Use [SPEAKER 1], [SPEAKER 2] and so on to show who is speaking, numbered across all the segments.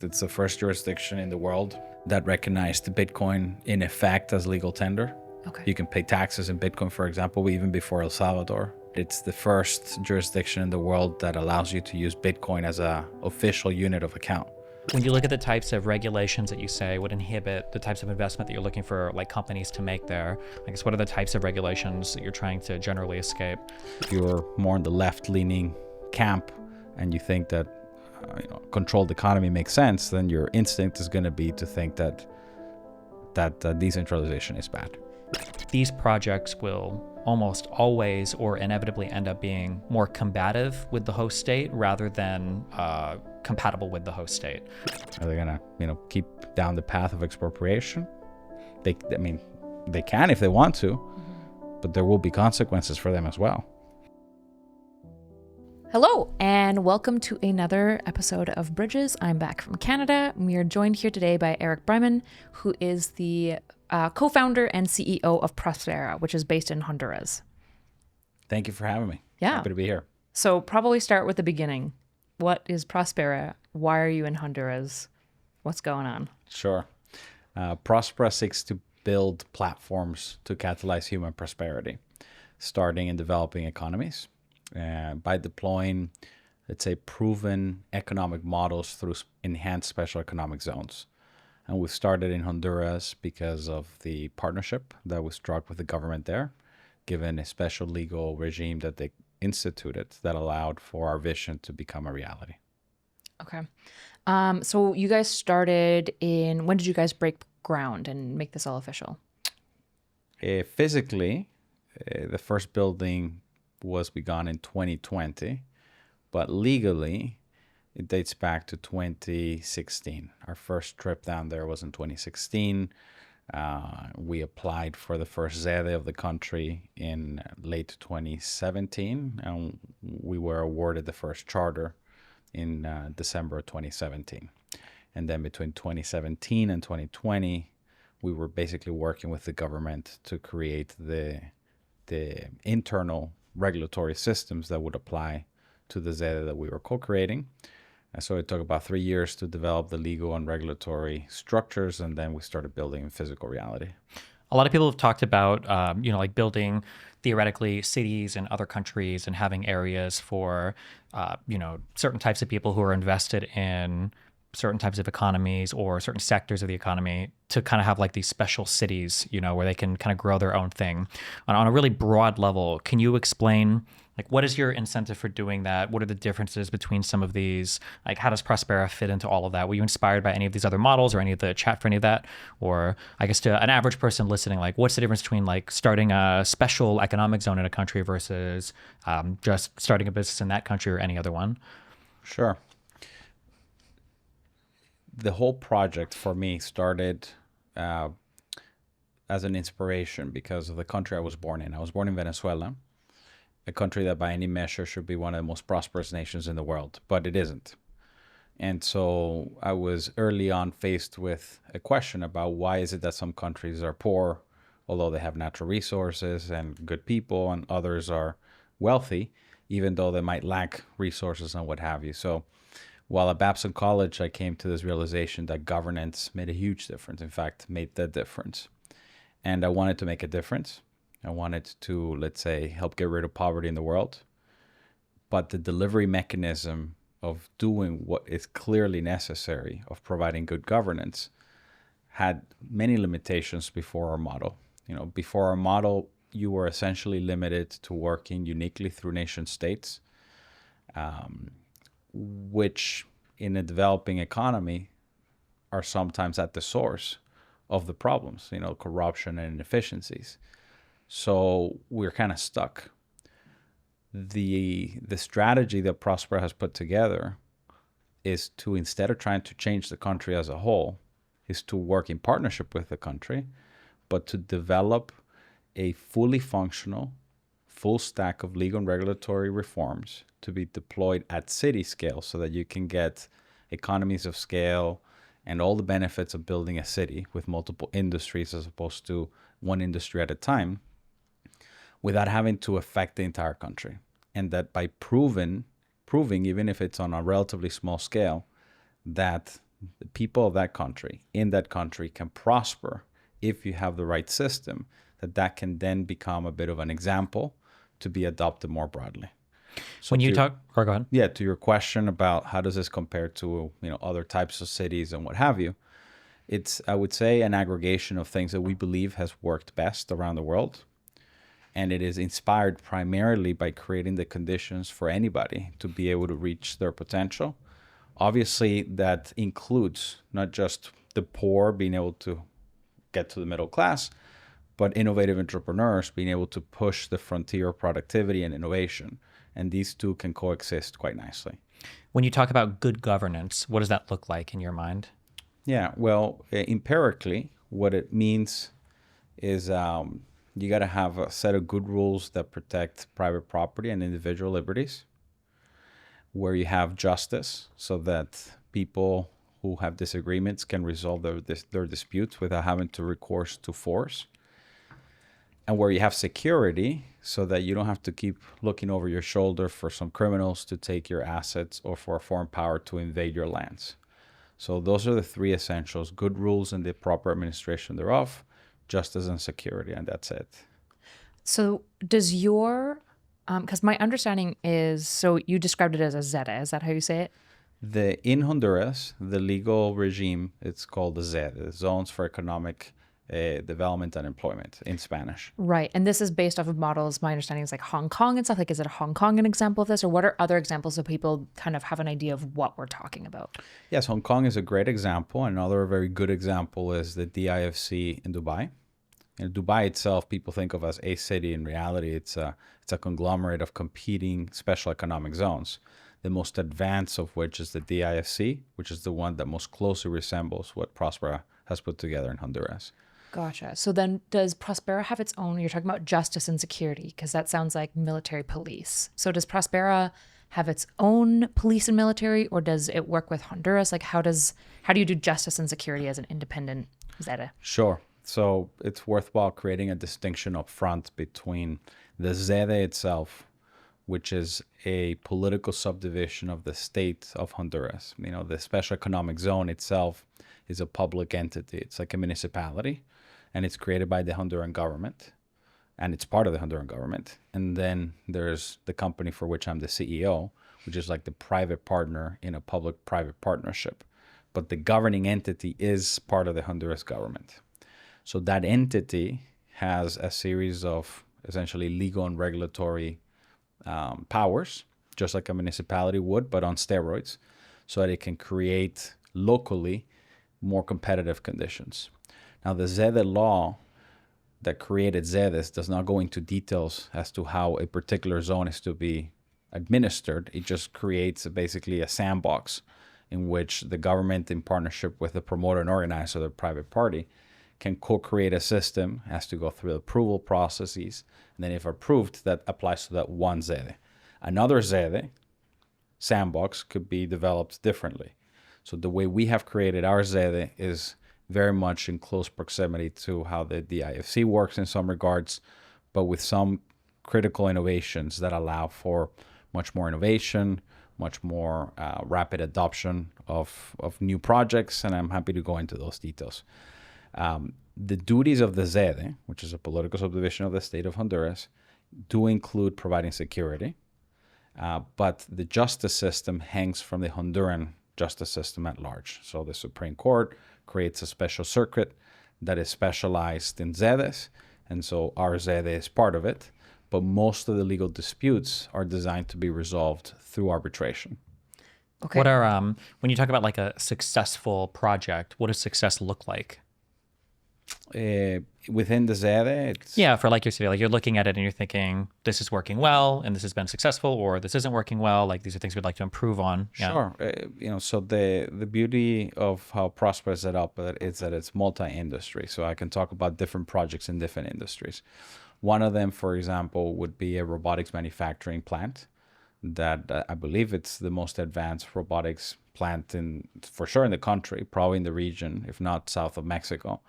[SPEAKER 1] It's the first jurisdiction in the world that recognized Bitcoin in effect as legal tender.
[SPEAKER 2] Okay.
[SPEAKER 1] You can pay taxes in Bitcoin, for example, even before El Salvador. It's the first jurisdiction in the world that allows you to use Bitcoin as an official unit of account.
[SPEAKER 2] When you look at the types of regulations that you say would inhibit the types of investment that you're looking for like companies to make there, I guess what are the types of regulations that you're trying to generally escape?
[SPEAKER 1] If you're more in the left-leaning camp and you think that controlled economy makes sense, then your instinct is going to be to think that decentralization is bad.
[SPEAKER 2] These projects will almost always or inevitably end up being more combative with the host state rather than compatible with the host state.
[SPEAKER 1] Are they going to keep down the path of expropriation? They can if they want to, but there will be consequences for them as well.
[SPEAKER 3] Hello, and welcome to another episode of Bridges. I'm back from Canada. We are joined here today by Erick Brimen, who is the co-founder and CEO of Próspera, which is based in Honduras.
[SPEAKER 1] Thank you for having me.
[SPEAKER 3] Yeah.
[SPEAKER 1] Happy to be here.
[SPEAKER 3] So probably start with the beginning. What is Próspera? Why are you in Honduras? What's going on?
[SPEAKER 1] Sure. Próspera seeks to build platforms to catalyze human prosperity, starting in developing economies. By deploying, let's say, proven economic models through enhanced special economic zones. And we started in Honduras because of the partnership that was struck with the government there, given a special legal regime that they instituted that allowed for our vision to become a reality.
[SPEAKER 3] Okay. So you guys started when did you guys break ground and make this all official?
[SPEAKER 1] Physically, the first building was begun in 2020, but legally it dates back to 2016. Our first trip down there was in 2016. We applied for the first ZEDE of the country in late 2017, and we were awarded the first charter in December 2017. And then between 2017 and 2020, we were basically working with the government to create the internal regulatory systems that would apply to the ZEDE that we were co-creating. And so it took about 3 years to develop the legal and regulatory structures, and then we started building in physical reality.
[SPEAKER 2] A lot of people have talked about, like building theoretically cities in other countries and having areas for, certain types of people who are invested in certain types of economies or certain sectors of the economy to kind of have like these special cities, where they can kind of grow their own thing. On a really broad level, can you explain, like, what is your incentive for doing that? What are the differences between some of these? Like, how does Próspera fit into all of that? Were you inspired by any of these other models or any of the chat for any of that? Or I guess to an average person listening, like, what's the difference between like starting a special economic zone in a country versus just starting a business in that country or any other one?
[SPEAKER 1] Sure. The whole project for me started as an inspiration because of the country I was born in. I was born in Venezuela, a country that by any measure should be one of the most prosperous nations in the world, but it isn't. And so I was early on faced with a question about why is it that some countries are poor, although they have natural resources and good people, and others are wealthy, even though they might lack resources and what have you. So while at Babson College, I came to this realization that governance made a huge difference. In fact, made the difference. And I wanted to make a difference. I wanted to, let's say, help get rid of poverty in the world. But the delivery mechanism of doing what is clearly necessary, of providing good governance, had many limitations before our model. Before our model, you were essentially limited to working uniquely through nation states, which in a developing economy are sometimes at the source of the problems, corruption and inefficiencies. So we're kind of stuck. The strategy that Próspera has put together is to, instead of trying to change the country as a whole, is to work in partnership with the country, but to develop a fully functional, full stack of legal and regulatory reforms to be deployed at city scale so that you can get economies of scale and all the benefits of building a city with multiple industries as opposed to one industry at a time without having to affect the entire country. And that by proving, even if it's on a relatively small scale, that people of that country in that country can prosper if you have the right system, that can then become a bit of an example to be adopted more broadly. So
[SPEAKER 2] When you talk, or go ahead.
[SPEAKER 1] yeah, to your question about how does this compare to other types of cities and what have you, it's, I would say, an aggregation of things that we believe has worked best around the world. And it is inspired primarily by creating the conditions for anybody to be able to reach their potential. Obviously, that includes not just the poor being able to get to the middle class, but innovative entrepreneurs being able to push the frontier of productivity and innovation. And these two can coexist quite nicely.
[SPEAKER 2] When you talk about good governance, what does that look like in your mind?
[SPEAKER 1] Yeah, well, empirically, what it means is you got to have a set of good rules that protect private property and individual liberties, where you have justice so that people who have disagreements can resolve their disputes without having to recourse to force, and where you have security so that you don't have to keep looking over your shoulder for some criminals to take your assets or for a foreign power to invade your lands. So those are the three essentials: good rules and the proper administration thereof, justice and security, and that's it.
[SPEAKER 3] So does your, because my understanding is, so you described it as a ZEDE, is that how you say it?
[SPEAKER 1] In Honduras, the legal regime, it's called the ZED, Zones for Economic Development and Employment in Spanish.
[SPEAKER 3] Right. And this is based off of models. My understanding is like Hong Kong and stuff. Like, is it Hong Kong an example of this? Or what are other examples so people kind of have an idea of what we're talking about?
[SPEAKER 1] Yes, Hong Kong is a great example. Another very good example is the DIFC in Dubai. In Dubai itself, people think of as a city. In reality, it's a conglomerate of competing special economic zones, the most advanced of which is the DIFC, which is the one that most closely resembles what Próspera has put together in Honduras.
[SPEAKER 3] Gotcha. So then does Próspera have its own, you're talking about justice and security, because that sounds like military police. So does Próspera have its own police and military, or does it work with Honduras? Like how do you do justice and security as an independent ZEDE?
[SPEAKER 1] Sure. So it's worthwhile creating a distinction up front between the ZEDE itself, which is a political subdivision of the state of Honduras. The special economic zone itself is a public entity. It's like a municipality, and it's created by the Honduran government, and it's part of the Honduran government. And then there's the company for which I'm the CEO, which is like the private partner in a public-private partnership. But the governing entity is part of the Honduras government. So that entity has a series of essentially legal and regulatory powers, just like a municipality would, but on steroids, so that it can create locally more competitive conditions. Now, the ZEDE law that created ZEDEs does not go into details as to how a particular zone is to be administered. It just creates basically a sandbox in which the government, in partnership with the promoter and organizer, the private party, can co-create a system, has to go through the approval processes, and then if approved, that applies to that one ZEDE. Another ZEDE sandbox could be developed differently. So the way we have created our ZEDE is very much in close proximity to how the DIFC works in some regards, but with some critical innovations that allow for much more innovation, much more rapid adoption of new projects, and I'm happy to go into those details. The duties of the ZEDE, which is a political subdivision of the state of Honduras, do include providing security, but the justice system hangs from the Honduran justice system at large. So the Supreme Court creates a special circuit that is specialized in ZEDEs, and so our ZEDE is part of it, but most of the legal disputes are designed to be resolved through arbitration.
[SPEAKER 2] Okay. What are when you talk about like a successful project, what does success look like?
[SPEAKER 1] Within the ZEDE,
[SPEAKER 2] for like your city, like you're looking at it and you're thinking this is working well and this has been successful, or this isn't working well, like these are things we'd like to improve on.
[SPEAKER 1] Sure. So the beauty of how Próspera is set up is that it's multi-industry, so I can talk about different projects in different industries. One of them, for example, would be a robotics manufacturing plant that I believe it's the most advanced robotics plant for sure in the country, probably in the region, if not south of Mexico.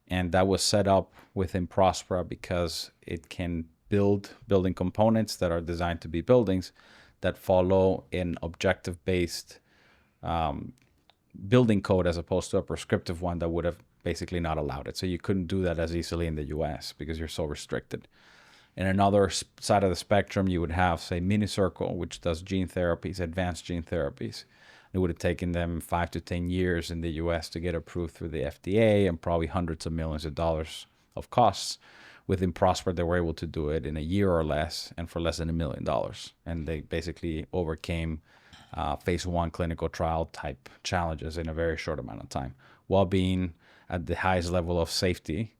[SPEAKER 1] And that was set up within Próspera because it can build building components that are designed to be buildings that follow an objective-based building code as opposed to a prescriptive one that would have basically not allowed it. So you couldn't do that as easily in the US because you're so restricted. In another side of the spectrum, you would have, say, Minicircle, which does gene therapies, advanced gene therapies. It would have taken them 5 to 10 years in the US to get approved through the FDA and probably hundreds of millions of dollars of costs. Within Próspera, they were able to do it in a year or less and for less than $1 million. And they basically overcame phase 1 clinical trial type challenges in a very short amount of time, while being at the highest level of safety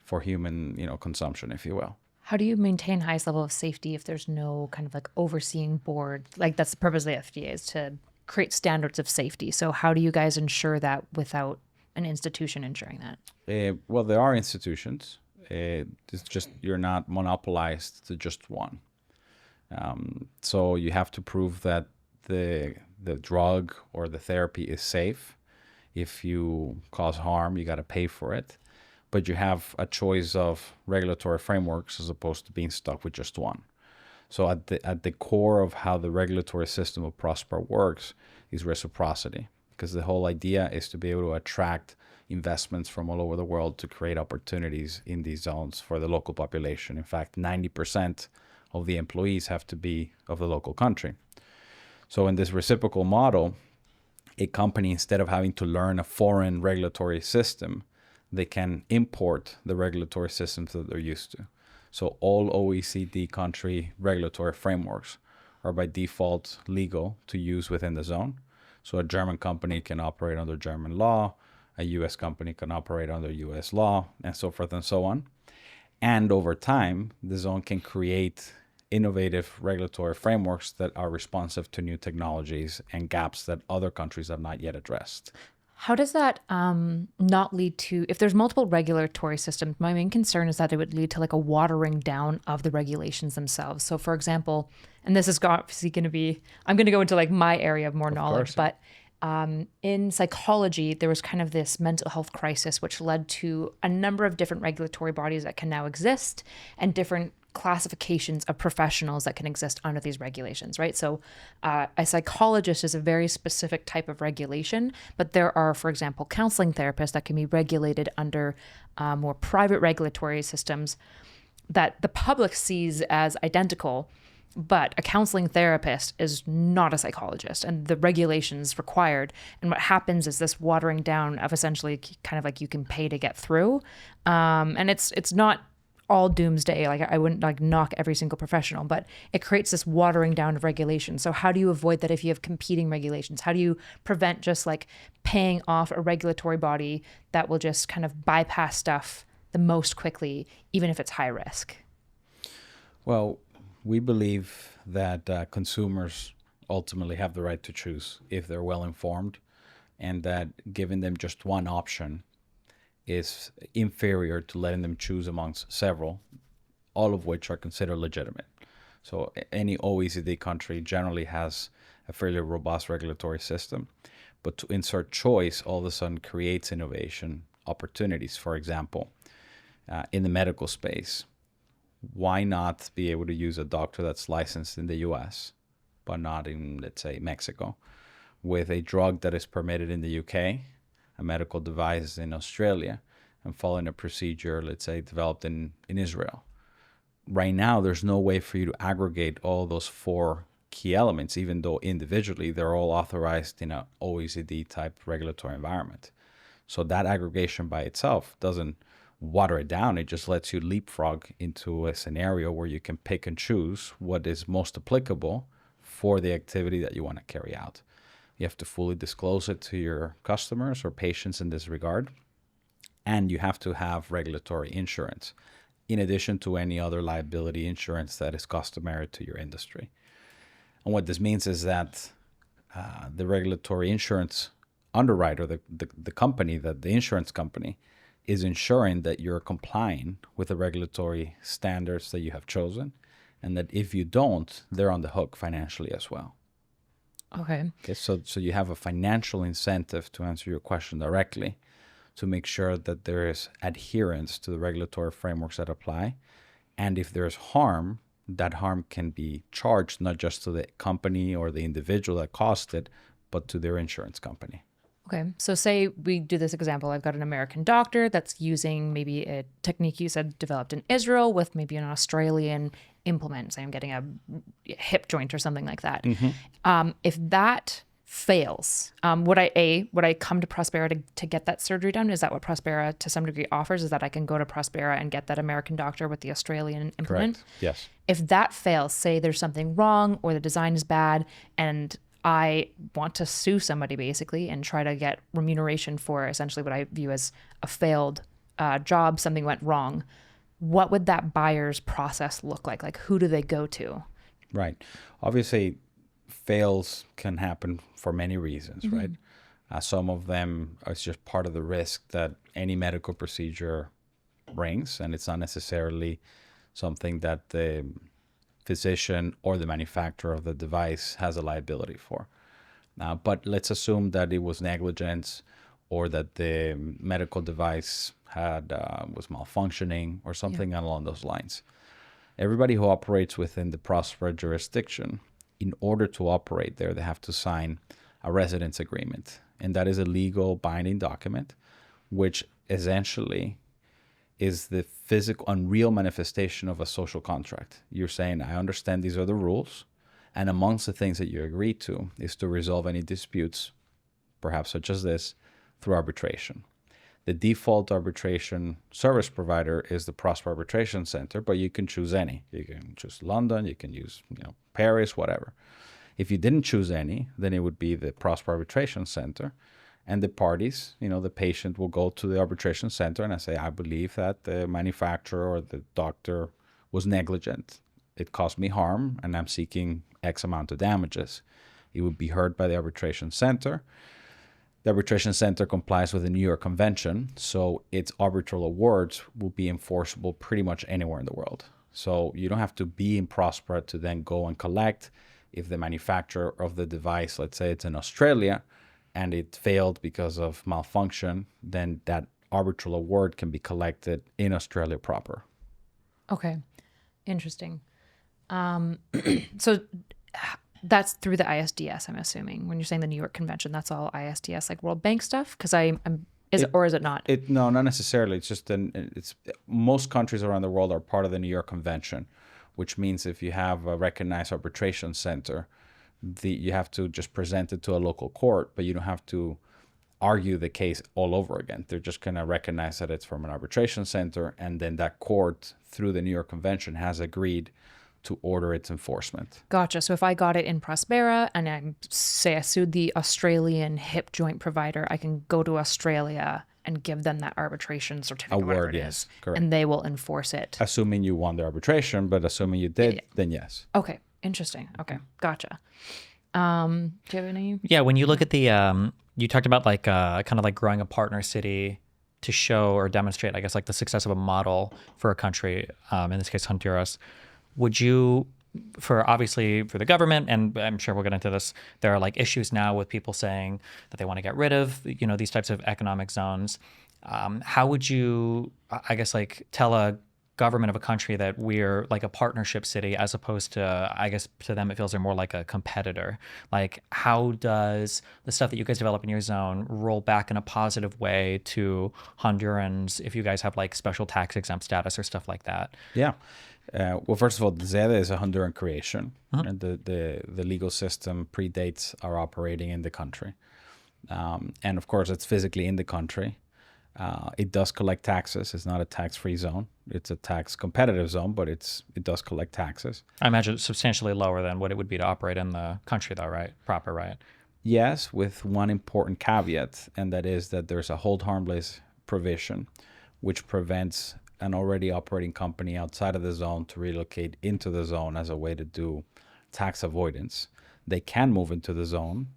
[SPEAKER 1] for human, consumption, if you will.
[SPEAKER 3] How do you maintain highest level of safety if there's no kind of like overseeing board? Like that's the purpose of the FDA, is to create standards of safety. So how do you guys ensure that without an institution ensuring that?
[SPEAKER 1] Well, there are institutions. It's just you're not monopolized to just one. So you have to prove that the drug or the therapy is safe. If you cause harm, you got to pay for it. But you have a choice of regulatory frameworks as opposed to being stuck with just one. So at the core of how the regulatory system of Próspera works is reciprocity, because the whole idea is to be able to attract investments from all over the world to create opportunities in these zones for the local population. In fact, 90% of the employees have to be of the local country. So in this reciprocal model, a company, instead of having to learn a foreign regulatory system, they can import the regulatory systems that they're used to. So all OECD country regulatory frameworks are by default legal to use within the zone. So a German company can operate under German law, a US company can operate under US law, and so forth and so on. And over time, the zone can create innovative regulatory frameworks that are responsive to new technologies and gaps that other countries have not yet addressed.
[SPEAKER 3] How does that not lead to, if there's multiple regulatory systems, my main concern is that it would lead to like a watering down of the regulations themselves. So for example, and this is obviously going to be, I'm going to go into like my area of more knowledge, but in psychology, there was kind of this mental health crisis, which led to a number of different regulatory bodies that can now exist and different classifications of professionals that can exist under these regulations, right? So a psychologist is a very specific type of regulation, but there are, for example, counseling therapists that can be regulated under more private regulatory systems that the public sees as identical, but a counseling therapist is not a psychologist, and the regulations required. And what happens is this watering down of essentially kind of like you can pay to get through. And it's not all doomsday. Like I wouldn't like knock every single professional, but it creates this watering down of regulation. So how do you avoid that if you have competing regulations? How do you prevent just like paying off a regulatory body that will just kind of bypass stuff the most quickly, even if it's high risk?
[SPEAKER 1] Well, we believe that consumers ultimately have the right to choose if they're well informed, and that giving them just one option is inferior to letting them choose amongst several, all of which are considered legitimate. So any OECD country generally has a fairly robust regulatory system, but to insert choice all of a sudden creates innovation opportunities. For example, in the medical space, why not be able to use a doctor that's licensed in the US, but not in, let's say, Mexico, with a drug that is permitted in the UK, a medical device in Australia, and following a procedure, let's say, developed in Israel? Right now, there's no way for you to aggregate all those four key elements, even though individually they're all authorized in an OECD type regulatory environment. So that aggregation by itself doesn't water it down. It just lets you leapfrog into a scenario where you can pick and choose what is most applicable for the activity that you want to carry out. You have to fully disclose it to your customers or patients in this regard. And you have to have regulatory insurance, in addition to any other liability insurance that is customary to your industry. And what this means is that the regulatory insurance underwriter, the company, the insurance company, is ensuring that you're complying with the regulatory standards that you have chosen, and that if you don't, they're on the hook financially as well.
[SPEAKER 3] Okay.
[SPEAKER 1] So you have a financial incentive, to answer your question directly, to make sure that there is adherence to the regulatory frameworks that apply. And if there's harm, that harm can be charged not just to the company or the individual that caused it, but to their insurance company.
[SPEAKER 3] Okay. So say we do this example. I've got an American doctor that's using maybe a technique you said developed in Israel with maybe an Australian implement. Say I'm getting a hip joint or something like that. If that fails, would I come to Prospera to get that surgery done? Is that what Prospera to some degree offers? Is that I can go to Prospera and get that American doctor with the Australian implement?
[SPEAKER 1] Correct. Yes.
[SPEAKER 3] If that fails, say there's something wrong or the design is bad and I want to sue somebody basically and try to get remuneration for essentially what I view as a failed job, something went wrong, what would that buyer's process look like? Like, who do they go to?
[SPEAKER 1] Right. Obviously, fails can happen for many reasons, right? Some of them are just part of the risk that any medical procedure brings, and it's not necessarily something that the physician or the manufacturer of the device has a liability for. But let's assume that it was negligence or that the medical device had was malfunctioning or something along those lines. Everybody who operates within the Próspera jurisdiction, in order to operate there, they have to sign a residence agreement. And that is a legal binding document, which essentially is the physical and real manifestation of a social contract. You're saying, I understand these are the rules, and amongst the things that you agree to is to resolve any disputes, perhaps such as this, through arbitration. The default arbitration service provider is the Próspera Arbitration Center, but you can choose any. You can choose London, you can use Paris, whatever. If you didn't choose any, then it would be the Próspera Arbitration Center. And the parties, the patient will go to the arbitration center and I say, I believe that the manufacturer or the doctor was negligent. It caused me harm and I'm seeking X amount of damages. It would be heard by the arbitration center. The arbitration center complies with the New York Convention, so its arbitral awards will be enforceable pretty much anywhere in the world. So you don't have to be in Próspera to then go and collect. If the manufacturer of the device, let's say it's in Australia, and it failed because of malfunction, then that arbitral award can be collected in Australia proper.
[SPEAKER 3] Okay. Interesting. So that's through the ISDS, I'm assuming. When you're saying the New York Convention, that's all ISDS, like World Bank stuff? Because is it not?
[SPEAKER 1] No, not necessarily. It's just most countries around the world are part of the New York Convention, which means if you have a recognized arbitration center, you have to just present it to a local court, but you don't have to argue the case all over again. They're just going to recognize that it's from an arbitration center, and then that court, through the New York Convention, has agreed to order its enforcement.
[SPEAKER 3] Gotcha. So if I got it in Prospera and I sued the Australian hip joint provider, I can go to Australia and give them that arbitration certificate, whatever it is,
[SPEAKER 1] correct.
[SPEAKER 3] And they will enforce it.
[SPEAKER 1] Assuming you won the arbitration, but assuming you did, then yes.
[SPEAKER 3] Okay. Interesting. Okay. Gotcha. Do you have any?
[SPEAKER 2] Yeah. When you look at the, you talked about like kind of like growing a partner city to show or demonstrate, I guess, like the success of a model for a country, in this case, Honduras. Would you, obviously for the government, and I'm sure we'll get into this, there are like issues now with people saying that they want to get rid of, these types of economic zones. How would you, I guess, like tell a government of a country that we're like a partnership city as opposed to, I guess to them it feels they're more like a competitor? Like, how does the stuff that you guys develop in your zone roll back in a positive way to Hondurans if you guys have like special tax exempt status or stuff like that?
[SPEAKER 1] Yeah. Well, first of all, the ZEDE is a Honduran creation, and the legal system predates our operating in the country. And of course, it's physically in the country. It does collect taxes. It's not a tax-free zone. It's a tax competitive zone, but it does collect taxes.
[SPEAKER 2] I imagine it's substantially lower than what it would be to operate in the country, though, right? Proper, right?
[SPEAKER 1] Yes, with one important caveat, and that is that there's a hold harmless provision, which prevents an already operating company outside of the zone to relocate into the zone as a way to do tax avoidance. They can move into the zone,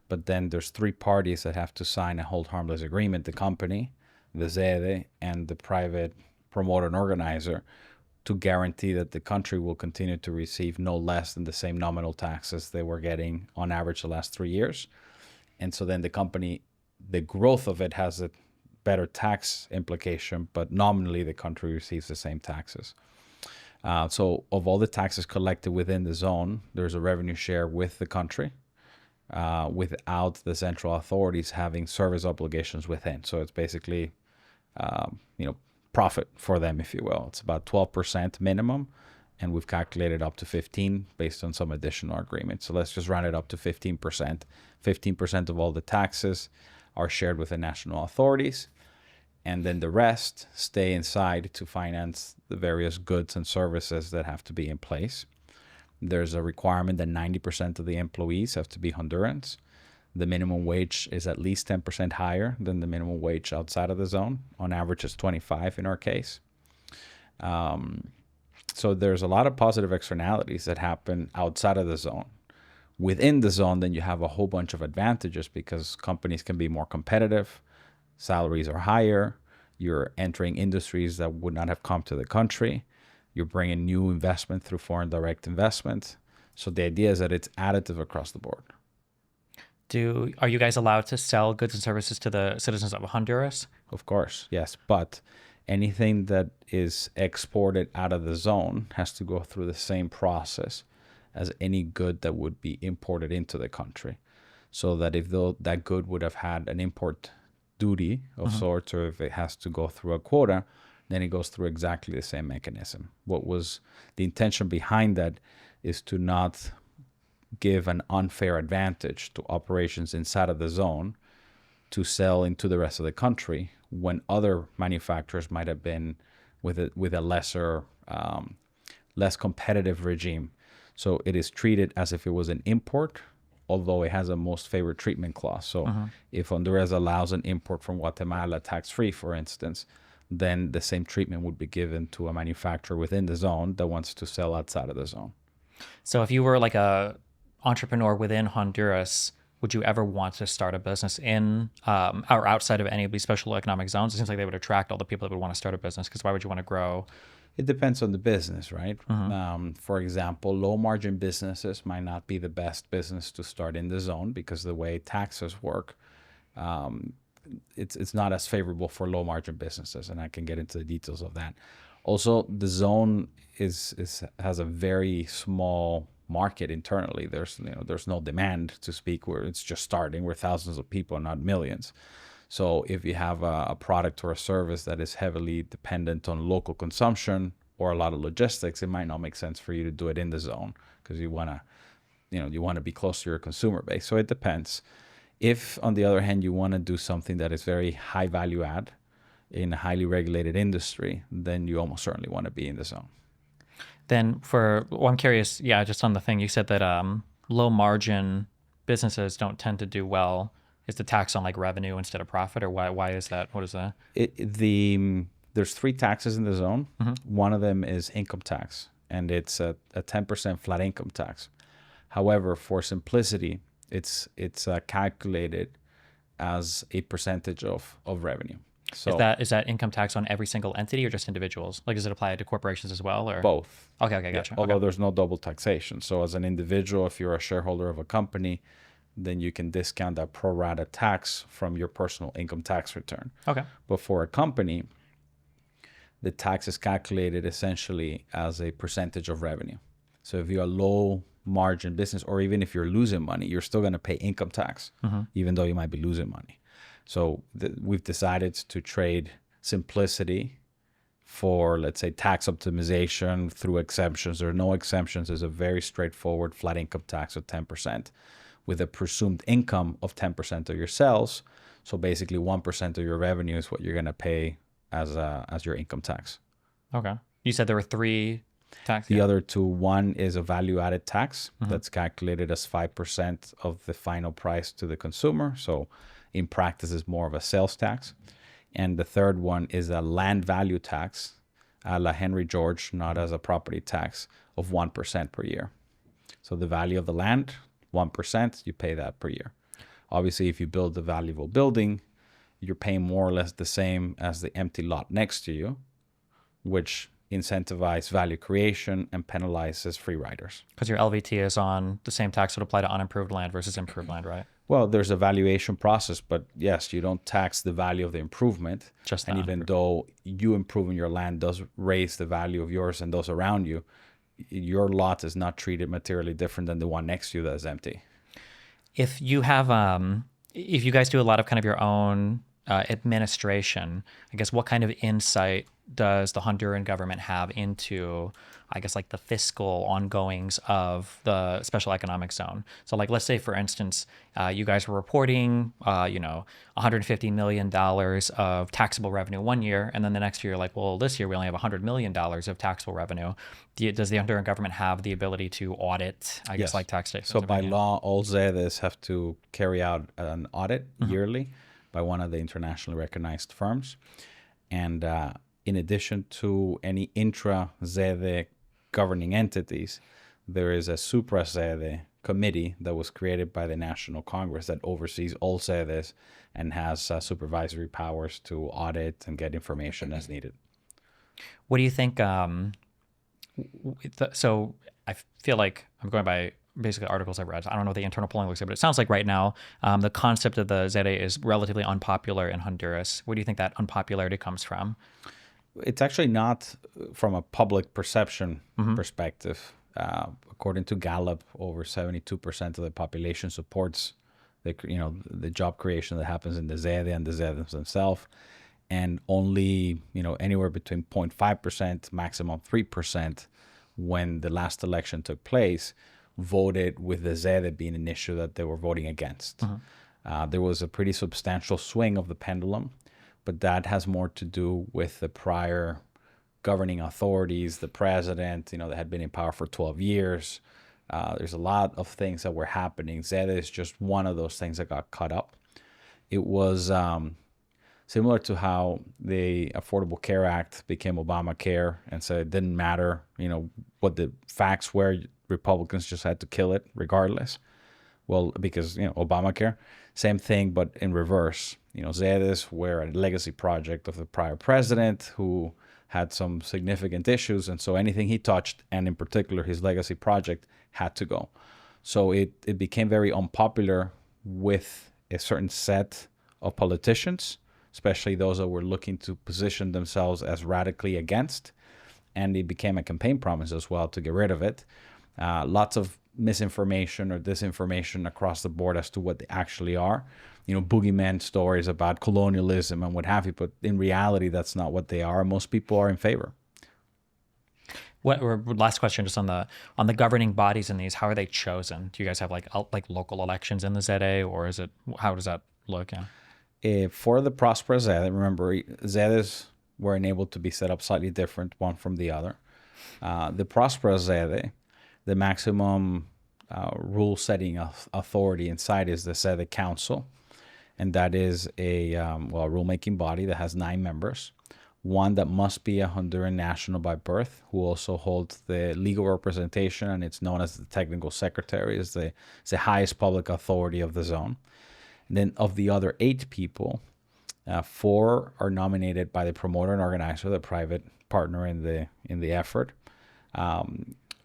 [SPEAKER 1] but then there's three parties that have to sign a hold harmless agreement: the company, the ZEDE, and the private promoter and organizer, to guarantee that the country will continue to receive no less than the same nominal taxes they were getting on average the last 3 years. And so then the company, the growth of it has a better tax implication, but nominally the country receives the same taxes. So of all the taxes collected within the zone, there's a revenue share with the country. without the central authorities having service obligations within. So it's basically, profit for them, if you will. It's about 12% minimum, and we've calculated up to 15 based on some additional agreements. So let's just round it up to 15%. 15% of all the taxes are shared with the national authorities, and then the rest stay inside to finance the various goods and services that have to be in place. There's a requirement that 90% of the employees have to be Hondurans. The minimum wage is at least 10% higher than the minimum wage outside of the zone. On average, it's 25 in our case. So there's a lot of positive externalities that happen outside of the zone. Within the zone, then you have a whole bunch of advantages because companies can be more competitive, salaries are higher, you're entering industries that would not have come to the country, you're bringing new investment through foreign direct investment. So the idea is that it's additive across the board.
[SPEAKER 2] Are you guys allowed to sell goods and services to the citizens of Honduras?
[SPEAKER 1] Of course, yes. But anything that is exported out of the zone has to go through the same process as any good that would be imported into the country. So that if that good would have had an import duty of sorts, or if it has to go through a quota, then it goes through exactly the same mechanism. What was the intention behind that is to not give an unfair advantage to operations inside of the zone to sell into the rest of the country when other manufacturers might have been with a lesser, less competitive regime. So it is treated as if it was an import, although it has a most favored treatment clause. So if Honduras allows an import from Guatemala tax-free, for instance, then the same treatment would be given to a manufacturer within the zone that wants to sell outside of the zone.
[SPEAKER 2] So if you were like a entrepreneur within Honduras, would you ever want to start a business in or outside of any of these special economic zones? It seems like they would attract all the people that would want to start a business, because why would you want to grow?
[SPEAKER 1] It depends on the business, right? For example, low margin businesses might not be the best business to start in the zone because the way taxes work, it's not as favorable for low margin businesses, and I can get into the details of that. Also, the zone has a very small market internally. There's no demand to speak where it's just starting. We're thousands of people, not millions. So if you have a product or a service that is heavily dependent on local consumption or a lot of logistics, it might not make sense for you to do it in the zone because you want to be close to your consumer base. So it depends. If, on the other hand, you want to do something that is very high value add in a highly regulated industry, then you almost certainly want to be in the zone.
[SPEAKER 2] Then I'm curious, just on the thing, you said that low margin businesses don't tend to do well. Is the tax on like revenue instead of profit, or why is that? What is that?
[SPEAKER 1] There's 3 taxes in the zone. One of them is income tax, and it's a 10% flat income tax. However, for simplicity, it's calculated as a percentage of revenue. So
[SPEAKER 2] is that income tax on every single entity or just individuals? Like, does it apply to corporations as well, or
[SPEAKER 1] both?
[SPEAKER 2] Okay, gotcha.
[SPEAKER 1] Yeah, although there's no double taxation. So as an individual, if you're a shareholder of a company, then you can discount that pro rata tax from your personal income tax return.
[SPEAKER 2] Okay.
[SPEAKER 1] But for a company, the tax is calculated essentially as a percentage of revenue. So if you're a low margin business, or even if you're losing money, you're still going to pay income tax, even though you might be losing money. So we've decided to trade simplicity for, let's say, tax optimization through exemptions. There are no exemptions. There's a very straightforward flat income tax of 10% with a presumed income of 10% of your sales. So basically 1% of your revenue is what you're going to pay as your income tax.
[SPEAKER 2] Okay. You said there were 3 taxes?
[SPEAKER 1] The other 2, one is a value-added tax that's calculated as 5% of the final price to the consumer. So in practice, it's more of a sales tax. And the third one is a land value tax, a la Henry George, not as a property tax, of 1% per year. So the value of the land, 1%, you pay that per year. Obviously, if you build a valuable building, you're paying more or less the same as the empty lot next to you, which incentivizes value creation and penalizes free riders.
[SPEAKER 2] Because your LVT is on the same tax would apply to unimproved land versus improved land, right?
[SPEAKER 1] Well, there's a valuation process, but yes, you don't tax the value of the improvement. And even though you improving your land does raise the value of yours and those around you, your lot is not treated materially different than the one next to you that is empty.
[SPEAKER 2] if you have, if you guys do a lot of kind of your own administration, I guess what kind of insight does the Honduran government have into, I guess, like the fiscal ongoings of the special economic zone? So, like, let's say, for instance, you guys were reporting, $150 million of taxable revenue one year, and then the next year, like, well, this year we only have $100 million of taxable revenue. Does the Honduran government have the ability to audit, I guess,
[SPEAKER 1] Yes.
[SPEAKER 2] like tax statements?
[SPEAKER 1] So by law, all ZEDEs have to carry out an audit yearly by one of the internationally recognized firms. And in addition to any intra-ZEDE governing entities, there is a supra-ZEDE committee that was created by the National Congress that oversees all ZEDEs and has supervisory powers to audit and get information as needed.
[SPEAKER 2] What do you think? So I feel like I'm going by basically articles I've read. I don't know what the internal polling looks like, but it sounds like right now the concept of the ZEDE is relatively unpopular in Honduras. Where do you think that unpopularity comes from?
[SPEAKER 1] It's actually not from a public perception perspective. According to Gallup, over 72% of the population supports the job creation that happens in the ZEDE and the ZEDEs themselves, and only anywhere between 0.5%, maximum 3%, when the last election took place, voted with the ZEDE being an issue that they were voting against. There was a pretty substantial swing of the pendulum, but that has more to do with the prior governing authorities, the president, that had been in power for 12 years. There's a lot of things that were happening. ZEDE is just one of those things that got caught up. It was similar to how the Affordable Care Act became Obamacare, and so it didn't matter, what the facts were. Republicans just had to kill it regardless. Well, because Obamacare, same thing, but in reverse. ZEDEs were a legacy project of the prior president who had some significant issues, and so anything he touched, and in particular his legacy project, had to go. So it became very unpopular with a certain set of politicians, especially those that were looking to position themselves as radically against, and it became a campaign promise as well to get rid of it. Lots of misinformation or disinformation across the board as to what they actually are. Boogeyman stories about colonialism and what have you, but in reality, that's not what they are. Most people are in favor.
[SPEAKER 2] Last question, just on the governing bodies in these, how are they chosen? Do you guys have like local elections in the ZEDE, or how does that look? Yeah.
[SPEAKER 1] For the Próspera ZEDE, remember, ZEDEs were enabled to be set up slightly different one from the other. The Próspera ZEDE, the maximum rule-setting authority inside is the ZEDE Council, and that is a rulemaking body that has 9 members. One that must be a Honduran national by birth, who also holds the legal representation, and it's known as the technical secretary. It's the highest public authority of the zone. And then of the other 8 people, 4 are nominated by the promoter and organizer, the private partner in the effort.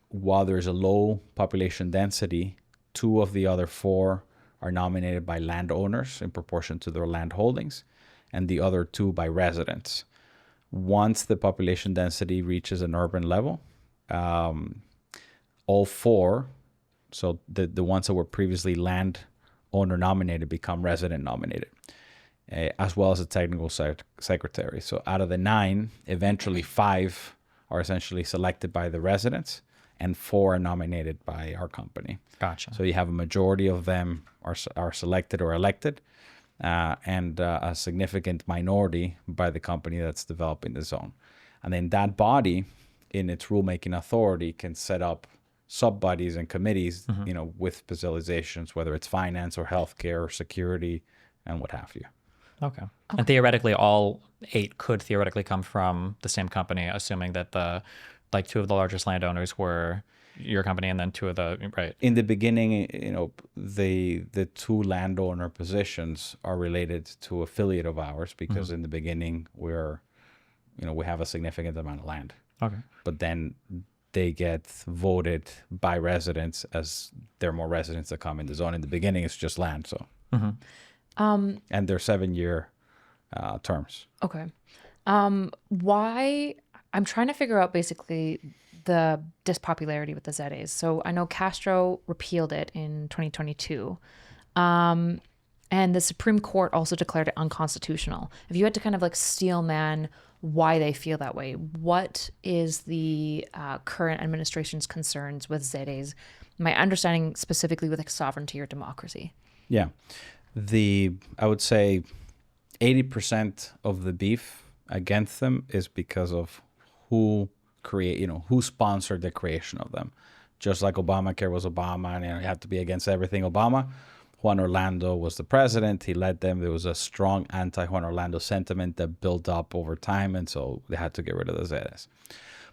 [SPEAKER 1] While there's a low population density, 2 of the other 4 are nominated by landowners in proportion to their land holdings, and the other 2 by residents. Once the population density reaches an urban level, all 4, so the ones that were previously landowner nominated, become resident nominated, as well as a technical secretary. So out of the 9, eventually 5 are essentially selected by the residents, and 4 are nominated by our company.
[SPEAKER 2] Gotcha.
[SPEAKER 1] So you have a majority of them are selected or elected, and a significant minority by the company that's developing the zone. And then that body, in its rulemaking authority, can set up sub-bodies and committees, with specializations, whether it's finance or healthcare or security and what have you.
[SPEAKER 2] Okay. And theoretically, all 8 could theoretically come from the same company, assuming that 2 of the largest landowners were your company, and then 2 of the, right? In
[SPEAKER 1] the beginning, the 2 landowner positions are related to affiliate of ours, because in the beginning we have a significant amount of land.
[SPEAKER 2] Okay.
[SPEAKER 1] But then they get voted by residents as there are more residents that come in the zone. In the beginning, it's just land. So, and they're 7-year terms.
[SPEAKER 3] Okay. Why? I'm trying to figure out basically the dispopularity with the ZEDEs. So I know Castro repealed it in 2022. And the Supreme Court also declared it unconstitutional. If you had to kind of like steel man why they feel that way, what is the current administration's concerns with ZEDEs? My understanding specifically with like sovereignty or democracy.
[SPEAKER 1] Yeah. I would say 80% of the beef against them is because of who sponsored the creation of them. Just like Obamacare was Obama, and you have to be against everything Obama. Juan Orlando was the president. He led them. There was a strong anti-Juan Orlando sentiment that built up over time, and so they had to get rid of the ZEDEs.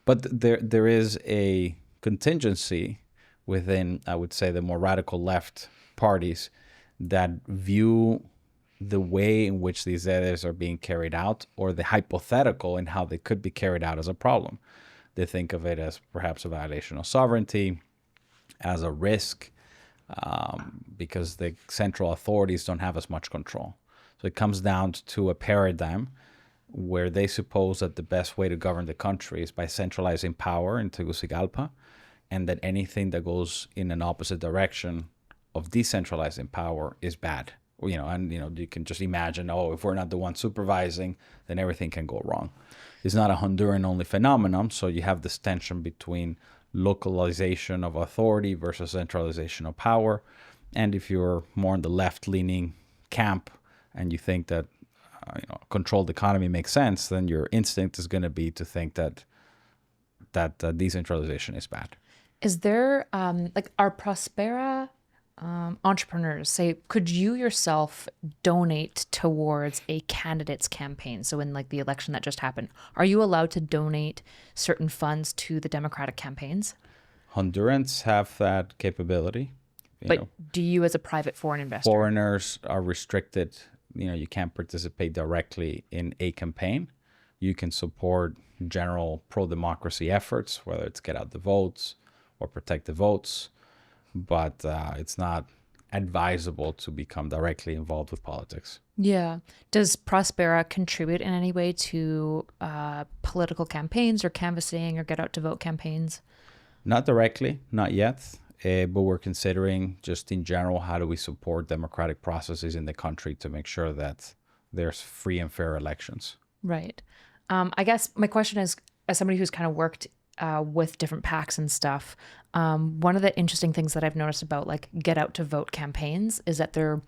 [SPEAKER 1] But there is a contingency within, I would say, the more radical left parties that view the way in which these ZEDEs are being carried out, or the hypothetical in how they could be carried out, as a problem. They think of it as perhaps a violation of sovereignty, as a risk, because the central authorities don't have as much control. So it comes down to a paradigm where they suppose that the best way to govern the country is by centralizing power in Tegucigalpa, and that anything that goes in an opposite direction of decentralizing power is bad. You can just imagine, if we're not the one supervising, then everything can go wrong. It's not a Honduran-only phenomenon, so you have this tension between localization of authority versus centralization of power. And if you're more in the left-leaning camp and you think that controlled economy makes sense, then your instinct is going to be to think that decentralization is bad.
[SPEAKER 3] Is there are Próspera entrepreneurs, say, could you yourself donate towards a candidate's campaign? So in like the election that just happened, are you allowed to donate certain funds to the Democratic campaigns?
[SPEAKER 1] Hondurans have that capability.
[SPEAKER 3] But do you as a private foreign investor?
[SPEAKER 1] Foreigners are restricted. You can't participate directly in a campaign. You can support general pro-democracy efforts, whether it's get out the votes or protect the votes. But it's not advisable to become directly involved with politics.
[SPEAKER 3] Yeah. Does Próspera contribute in any way to political campaigns or canvassing or get out to vote campaigns?
[SPEAKER 1] Not directly, not yet. But we're considering just in general, how do we support democratic processes in the country to make sure that there's free and fair elections?
[SPEAKER 3] Right. I guess my question is, as somebody who's kind of worked with different PACs and stuff, one of the interesting things that I've noticed about like get out to vote campaigns is that they're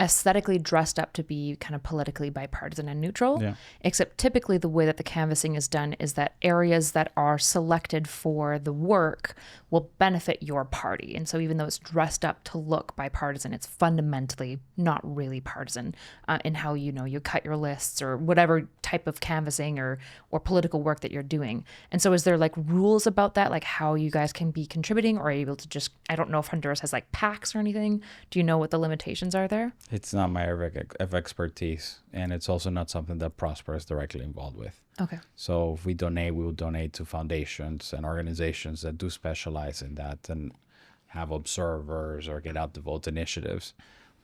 [SPEAKER 3] aesthetically dressed up to be kind of politically bipartisan and neutral.
[SPEAKER 1] Yeah.
[SPEAKER 3] Except typically the way that the canvassing is done is that areas that are selected for the work will benefit your party. And so even though it's dressed up to look bipartisan, it's fundamentally not really partisan in how, you cut your lists or whatever type of canvassing or political work that you're doing. And so is there like rules about that, like how you guys can be contributing, or are you able to just, I don't know if Honduras has like PACs or anything. Do you know what the limitations are there?
[SPEAKER 1] It's not my area of expertise, and it's also not something that Próspera is directly involved with.
[SPEAKER 3] Okay.
[SPEAKER 1] So if we donate, we will donate to foundations and organizations that do specialize in that and have observers or get out the vote initiatives.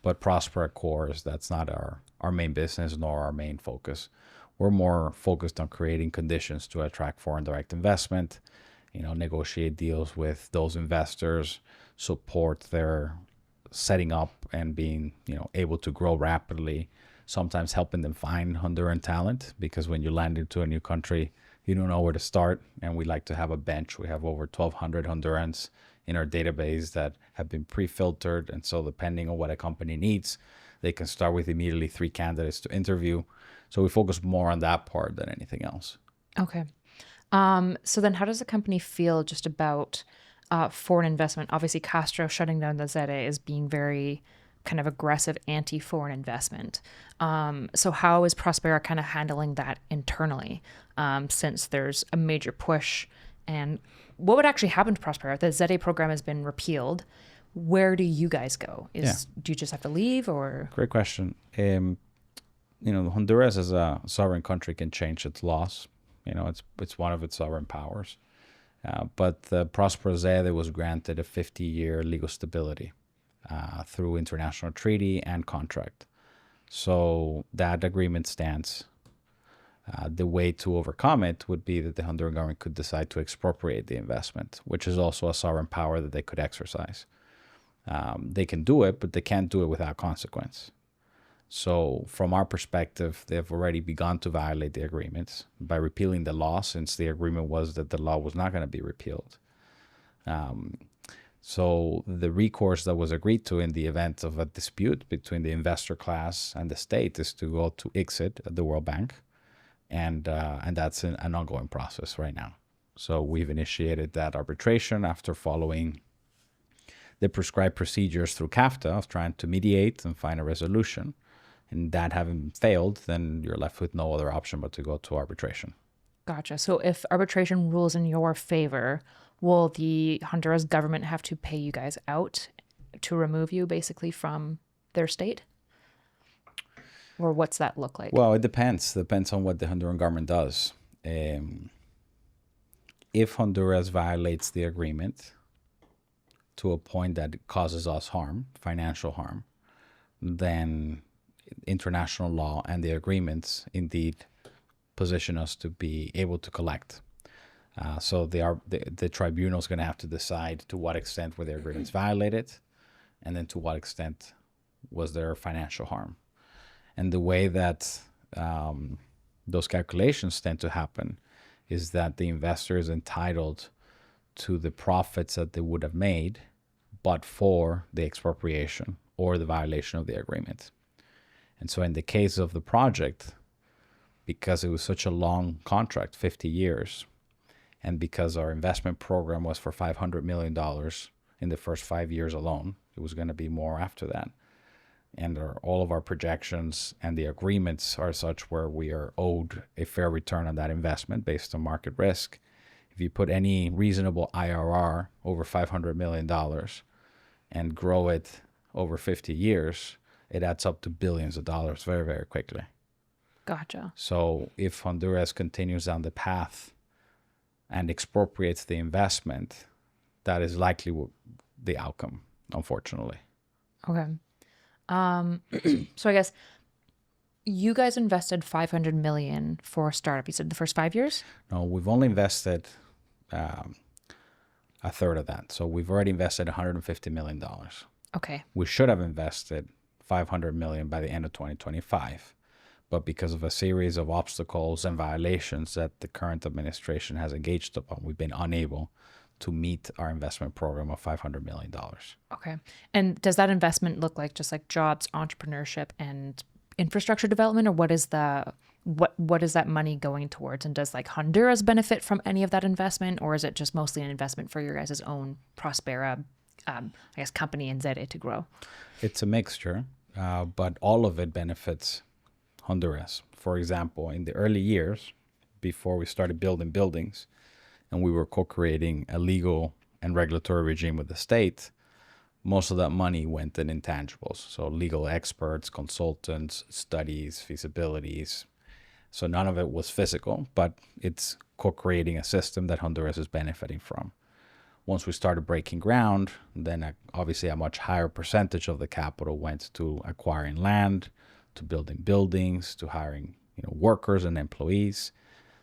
[SPEAKER 1] But Próspera Cores, that's not our main business nor our main focus. We're more focused on creating conditions to attract foreign direct investment, negotiate deals with those investors, support their setting up and being, able to grow rapidly, sometimes helping them find Honduran talent, because when you land into a new country, you don't know where to start. And we like to have a bench. We have over 1,200 Hondurans in our database that have been pre-filtered. And so depending on what a company needs, they can start with immediately 3 candidates to interview. So we focus more on that part than anything else.
[SPEAKER 3] Okay. So then how does the company feel just about foreign investment? Obviously, Castro shutting down the ZEDE is being very kind of aggressive anti-foreign investment. So how is Próspera kind of handling that internally, since there's a major push? And what would actually happen to Próspera? The ZEDE program has been repealed. Where do you guys go? Do you just have to leave, or?
[SPEAKER 1] Great question. Honduras as a sovereign country can change its laws. It's one of its sovereign powers. But the Próspera ZEDE was granted a 50-year legal stability through international treaty and contract. So that agreement stands. The way to overcome it would be that the Honduran government could decide to expropriate the investment, which is also a sovereign power that they could exercise. They can do it, but they can't do it without consequence. So from our perspective, they've already begun to violate the agreements by repealing the law, since the agreement was that the law was not going to be repealed. So the recourse that was agreed to in the event of a dispute between the investor class and the state is to go to ICSID at the World Bank, and that's an ongoing process right now. So we've initiated that arbitration after following the prescribed procedures through CAFTA of trying to mediate and find a resolution. And that having failed, then you're left with no other option but to go to arbitration.
[SPEAKER 3] Gotcha. So if arbitration rules in your favor, will the Honduras government have to pay you guys out to remove you basically from their state? Or what's that look like?
[SPEAKER 1] Well, it depends. Depends on what the Honduran government does. If Honduras violates the agreement to a point that it causes us harm, financial harm, then international law and the agreements indeed position us to be able to collect. So the tribunal is going to have to decide to what extent were the agreements violated, and then to what extent was there financial harm. And the way that those calculations tend to happen is that the investor is entitled to the profits that they would have made, but for the expropriation or the violation of the agreement. And so in the case of the project, because it was such a long contract, 50 years, and because our investment program was for $500 million in the first 5 years alone, it was going to be more after that. And all of our projections and the agreements are such where we are owed a fair return on that investment based on market risk. If you put any reasonable IRR over $500 million and grow it over 50 years, it adds up to billions of dollars very, very quickly.
[SPEAKER 3] Gotcha.
[SPEAKER 1] So if Honduras continues down the path and expropriates the investment, that is likely the outcome, unfortunately.
[SPEAKER 3] Okay. So I guess you guys invested $500 million for a startup. You said the first 5 years?
[SPEAKER 1] No, we've only invested a third of that. So we've already invested $150 million.
[SPEAKER 3] Okay.
[SPEAKER 1] We should have invested $500 million by the end of 2025. But because of a series of obstacles and violations that the current administration has engaged upon, we've been unable to meet our investment program of $500 million.
[SPEAKER 3] Okay. And does that investment look like just like jobs, entrepreneurship, and infrastructure development, or what is that money going towards? And does like Honduras benefit from any of that investment, or is it just mostly an investment for your guys' own Próspera, I guess, company and ZEDE to grow?
[SPEAKER 1] It's a mixture, but all of it benefits Honduras. For example, in the early years, before we started building buildings, and we were co-creating a legal and regulatory regime with the state, most of that money went in intangibles. So legal experts, consultants, studies, feasibilities. So none of it was physical, but it's co-creating a system that Honduras is benefiting from. Once we started breaking ground, then obviously a much higher percentage of the capital went to acquiring land, to building buildings, to hiring workers and employees.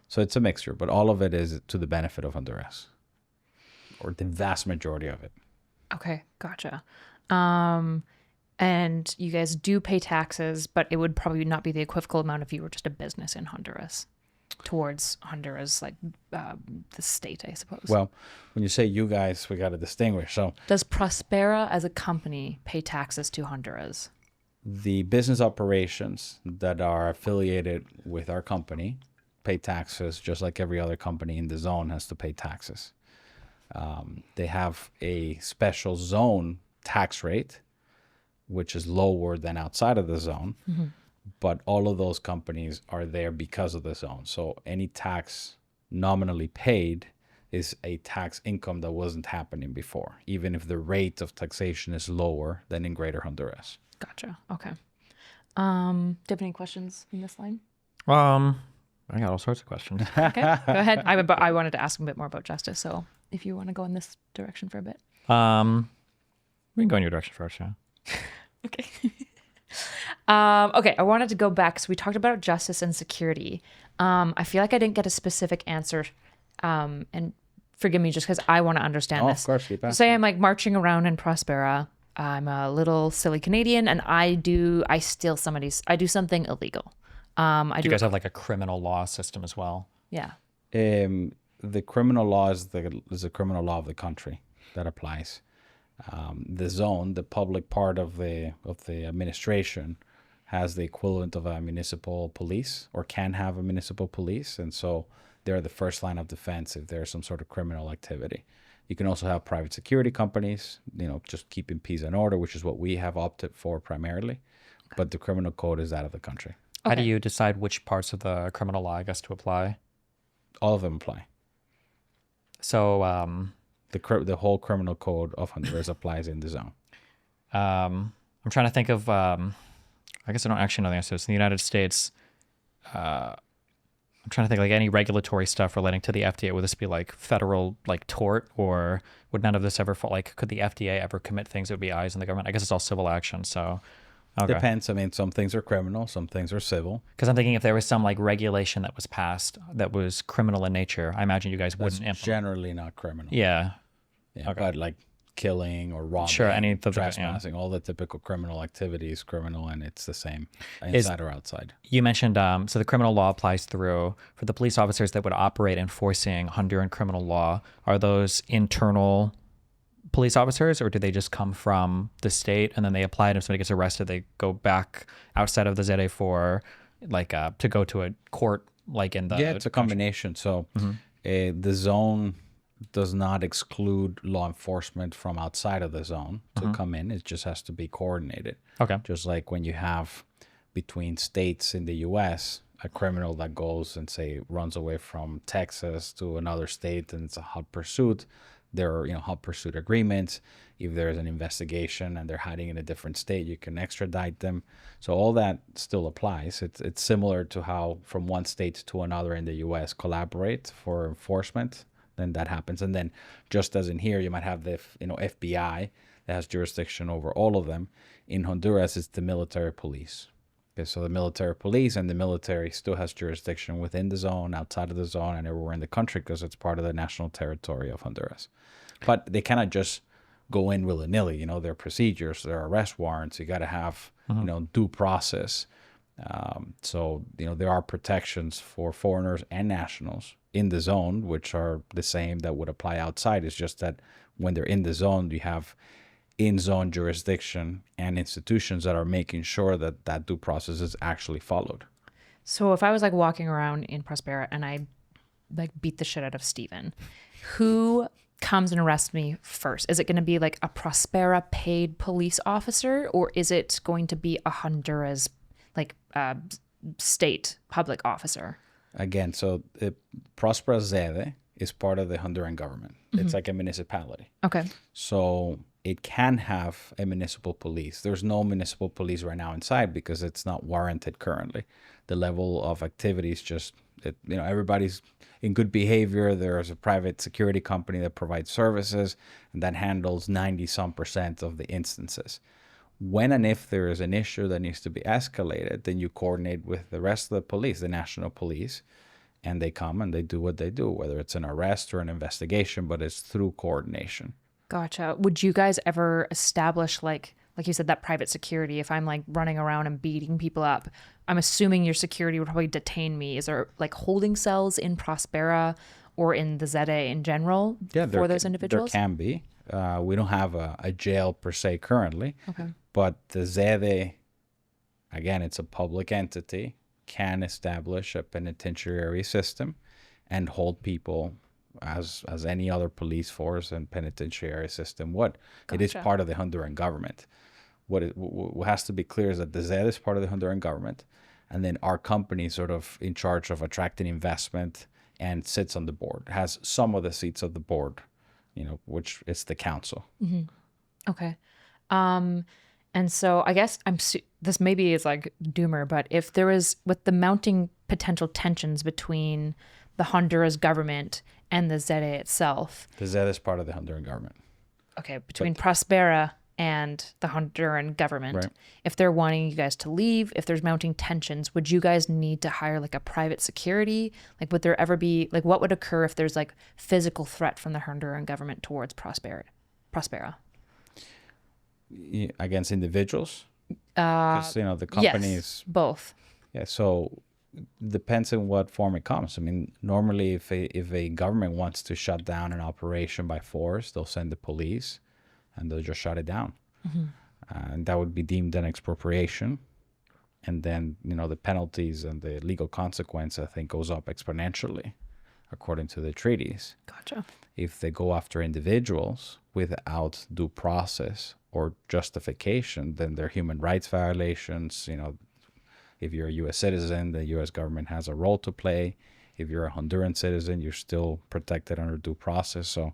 [SPEAKER 1] So it's a mixture, but all of it is to the benefit of Honduras, or the vast majority of it.
[SPEAKER 3] Okay, gotcha. And you guys do pay taxes, but it would probably not be the equivocal amount if you were just a business in Honduras towards Honduras, like the state, I suppose.
[SPEAKER 1] Well, when you say you guys, we got to distinguish. So
[SPEAKER 3] does Próspera as a company pay taxes to Honduras?
[SPEAKER 1] The business operations that are affiliated with our company pay taxes just like every other company in the zone has to pay taxes. They have a special zone tax rate, which is lower than outside of the zone. Mm-hmm. But all of those companies are there because of the zone. So any tax nominally paid is a tax income that wasn't happening before, even if the rate of taxation is lower than in Greater Honduras.
[SPEAKER 3] Gotcha. Okay. Do you have any questions in this line?
[SPEAKER 2] I got all sorts of questions.
[SPEAKER 3] Okay, go ahead. I wanted to ask a bit more about justice, so if you want to go in this direction for a bit.
[SPEAKER 2] We can go in your direction first, yeah.
[SPEAKER 3] Okay. Okay, I wanted to go back. So we talked about justice and security. I feel like I didn't get a specific answer, and forgive me just because I want to understand this.
[SPEAKER 1] Of course, keep asking.
[SPEAKER 3] Say I'm like marching around in Próspera. I'm a little silly Canadian and I do something illegal.
[SPEAKER 2] Do you guys have like a criminal law system as well?
[SPEAKER 3] Yeah.
[SPEAKER 1] The criminal law is the criminal law of the country that applies. The zone, the public part of the administration, has the equivalent of a municipal police, or can have a municipal police, and so they're the first line of defense if there's some sort of criminal activity. You can also have private security companies, just keeping peace and order, which is what we have opted for primarily. But the criminal code is that of the country.
[SPEAKER 2] How do you decide which parts of the criminal law, I guess, to apply?
[SPEAKER 1] All of them apply.
[SPEAKER 2] So
[SPEAKER 1] the whole criminal code of Honduras applies in the zone.
[SPEAKER 2] I'm trying to think of. I guess I don't actually know the answers. In the United States, I'm trying to think like any regulatory stuff relating to the FDA. Would this be like federal like tort, or would none of this ever fall? Like, could the FDA ever commit things that would be eyes in the government? I guess it's all civil action. So okay.
[SPEAKER 1] Depends. I mean, some things are criminal, some things are civil.
[SPEAKER 2] Because I'm thinking if there was some like regulation that was passed that was criminal in nature, I imagine you guys wouldn't implement.
[SPEAKER 1] Generally not criminal.
[SPEAKER 2] Yeah.
[SPEAKER 1] Yeah, okay. But like killing or robbing,
[SPEAKER 2] sure, any of the
[SPEAKER 1] trespassing, all the typical criminal activity is criminal, and it's the same inside or outside.
[SPEAKER 2] You mentioned so the criminal law applies through for the police officers that would operate enforcing Honduran criminal law. Are those internal police officers, or do they just come from the state and then they apply it? If somebody gets arrested, they go back outside of the ZEDE for like to go to a court, like in the
[SPEAKER 1] it's a combination. So the zone does not exclude law enforcement from outside of the zone to come in. It just has to be coordinated.
[SPEAKER 2] Okay.
[SPEAKER 1] Just like when you have between states in the U.S., a criminal that goes and say runs away from Texas to another state and it's a hot pursuit, there are hot pursuit agreements. If there's an investigation and they're hiding in a different state, you can extradite them. So all that still applies. It's similar to how from one state to another in the U.S. collaborate for enforcement. Then that happens. And then just as in here, you might have the FBI that has jurisdiction over all of them. In Honduras, it's the military police. Okay, so the military police and the military still has jurisdiction within the zone, outside of the zone, and everywhere in the country because it's part of the national territory of Honduras. But they cannot just go in willy-nilly. There are procedures, there are arrest warrants. You got to have due process. So there are protections for foreigners and nationals in the zone, which are the same that would apply outside. It's just that when they're in the zone, you have in-zone jurisdiction and institutions that are making sure that that due process is actually followed.
[SPEAKER 3] So if I was like walking around in Próspera and I like beat the shit out of Steven, who comes and arrests me first? Is it going to be like a Próspera paid police officer, or is it going to be a Honduras like state public officer?
[SPEAKER 1] Again, so Próspera ZEDE is part of the Honduran government. It's like a municipality.
[SPEAKER 3] Okay.
[SPEAKER 1] So it can have a municipal police. There's no municipal police right now inside because it's not warranted currently. The level of activity is just, everybody's in good behavior. There's a private security company that provides services and that handles 90% of the instances. When and if there is an issue that needs to be escalated, then you coordinate with the rest of the police, the national police, and they come and they do what they do, whether it's an arrest or an investigation, but it's through coordination.
[SPEAKER 3] Gotcha. Would you guys ever establish like you said, that private security? If I'm like running around and beating people up, I'm assuming your security would probably detain me. Is there like holding cells in Próspera or in the ZEDE in general for those individuals?
[SPEAKER 1] There can be. We don't have a jail per se currently.
[SPEAKER 3] Okay.
[SPEAKER 1] But the ZEDE, again, it's a public entity, can establish a penitentiary system and hold people as any other police force and penitentiary system would. Gotcha. It is part of the Honduran government. What has to be clear is that the ZEDE is part of the Honduran government, and then our company is sort of in charge of attracting investment and sits on the board, has some of the seats of the board, which is the council.
[SPEAKER 3] Mm-hmm. Okay. And so I guess this maybe is like doomer, but if there is, with the mounting potential tensions between the Honduras government and the ZEDE itself.
[SPEAKER 1] The ZEDE is part of the Honduran government.
[SPEAKER 3] Okay, between Próspera and the Honduran government.
[SPEAKER 1] Right.
[SPEAKER 3] If they're wanting you guys to leave, if there's mounting tensions, would you guys need to hire like a private security? Like, would there ever be, like, what would occur if there's like physical threat from the Honduran government towards Próspera?
[SPEAKER 1] against individuals? Because the companies.
[SPEAKER 3] Yes, both.
[SPEAKER 1] Yeah, so depends on what form it comes. I mean, normally if a government wants to shut down an operation by force, they'll send the police and they'll just shut it down. And that would be deemed an expropriation. And then, the penalties and the legal consequence, I think, goes up exponentially according to the treaties.
[SPEAKER 3] Gotcha.
[SPEAKER 1] If they go after individuals without due process or justification, then they're human rights violations. If you're a U.S. citizen, the U.S. government has a role to play. If you're a Honduran citizen, you're still protected under due process. So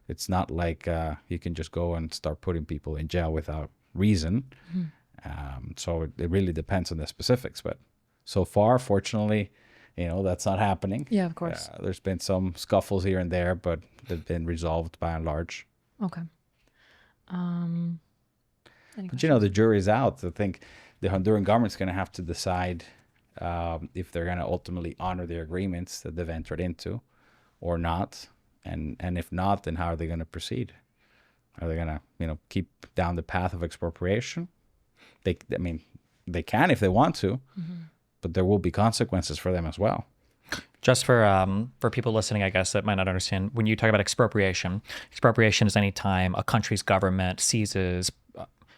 [SPEAKER 1] it's not like you can just go and start putting people in jail without reason. So it really depends on the specifics. But so far, fortunately, that's not happening.
[SPEAKER 3] Yeah, of course.
[SPEAKER 1] There's been some scuffles here and there, but they've been resolved by and large.
[SPEAKER 3] Okay.
[SPEAKER 1] But the jury's out. I think the Honduran government's going to have to decide if they're going to ultimately honor the agreements that they've entered into or not. And if not, then how are they going to proceed? Are they going to, keep down the path of expropriation? They can if they want to, but there will be consequences for them as well.
[SPEAKER 2] Just for people listening, I guess, that might not understand, when you talk about expropriation is any time a country's government seizes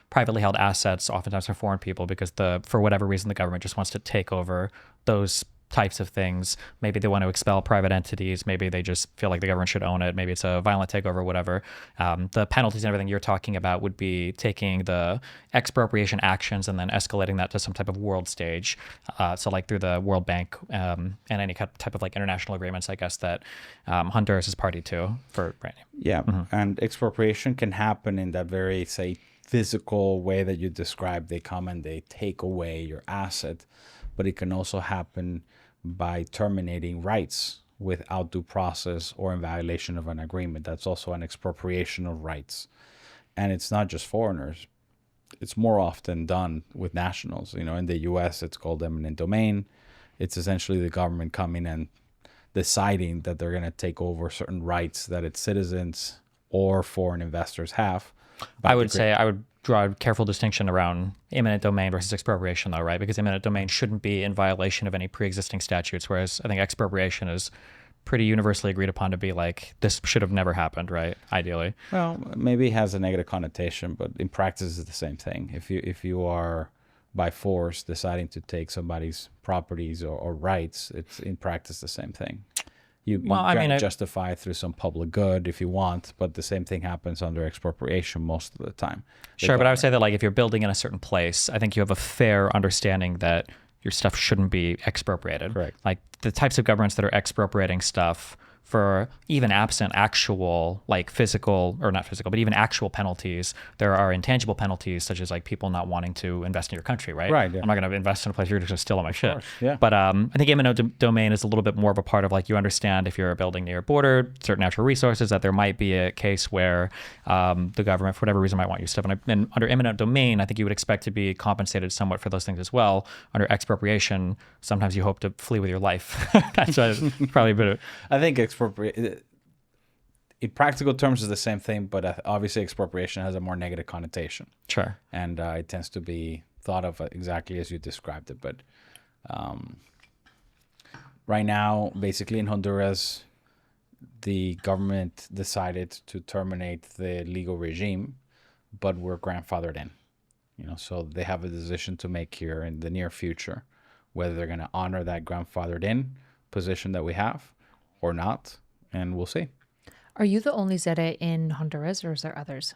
[SPEAKER 2] privately held assets, oftentimes for foreign people, because for whatever reason the government just wants to take over those types of things. Maybe they want to expel private entities. Maybe they just feel like the government should own it. Maybe it's a violent takeover, whatever. The penalties and everything you're talking about would be taking the expropriation actions and then escalating that to some type of world stage. So like through the World Bank and any type of like international agreements, I guess, that Honduras is party to. Right.
[SPEAKER 1] Yeah, and expropriation can happen in that very, say, physical way that you described. They come and they take away your asset, but it can also happen by terminating rights without due process or in violation of an agreement. That's also an expropriation of rights. And it's not just foreigners. It's more often done with nationals. In the US, it's called eminent domain. It's essentially the government coming and deciding that they're going to take over certain rights that its citizens or foreign investors have.
[SPEAKER 2] I would draw a careful distinction around eminent domain versus expropriation, though, right? Because eminent domain shouldn't be in violation of any pre-existing statutes, whereas I think expropriation is pretty universally agreed upon to be like, this should have never happened, right? Ideally.
[SPEAKER 1] Well, maybe it has a negative connotation, but in practice it's the same thing. If you are by force deciding to take somebody's properties or rights, it's in practice the same thing. You justify it through some public good if you want, but the same thing happens under expropriation most of the time.
[SPEAKER 2] Sure, but I would say that like if you're building in a certain place, I think you have a fair understanding that your stuff shouldn't be expropriated.
[SPEAKER 1] Correct.
[SPEAKER 2] Like the types of governments that are expropriating stuff for even absent actual like physical, or not physical, but even actual penalties, there are intangible penalties such as like people not wanting to invest in your country, right?
[SPEAKER 1] Right. Yeah.
[SPEAKER 2] I'm not going to invest in a place you're just going to steal all my shit.
[SPEAKER 1] Yeah.
[SPEAKER 2] But I think eminent domain is a little bit more of a part of like you understand if you're building near a border, certain natural resources, that there might be a case where the government, for whatever reason, might want you to step in. And under eminent domain, I think you would expect to be compensated somewhat for those things as well. Under expropriation, sometimes you hope to flee with your life. That's probably a bit of...
[SPEAKER 1] I think in practical terms is the same thing, but obviously expropriation has a more negative connotation.
[SPEAKER 2] Sure.
[SPEAKER 1] And it tends to be thought of exactly as you described it. But right now, basically in Honduras, the government decided to terminate the legal regime, but we're grandfathered in. So they have a decision to make here in the near future, whether they're going to honor that grandfathered in position that we have or not. And we'll see.
[SPEAKER 3] Are you the only ZEDE in Honduras, or is there others?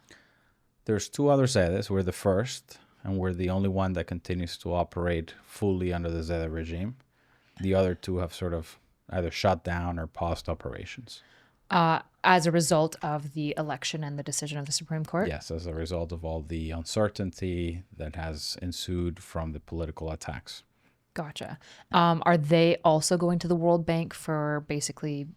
[SPEAKER 1] There's two other ZEDEs. We're the first, and we're the only one that continues to operate fully under the ZEDE regime. The other two have sort of either shut down or paused operations.
[SPEAKER 3] As a result of the election and the decision of the Supreme Court?
[SPEAKER 1] Yes, as a result of all the uncertainty that has ensued from the political attacks.
[SPEAKER 3] Gotcha. Are they also going to the World Bank for basically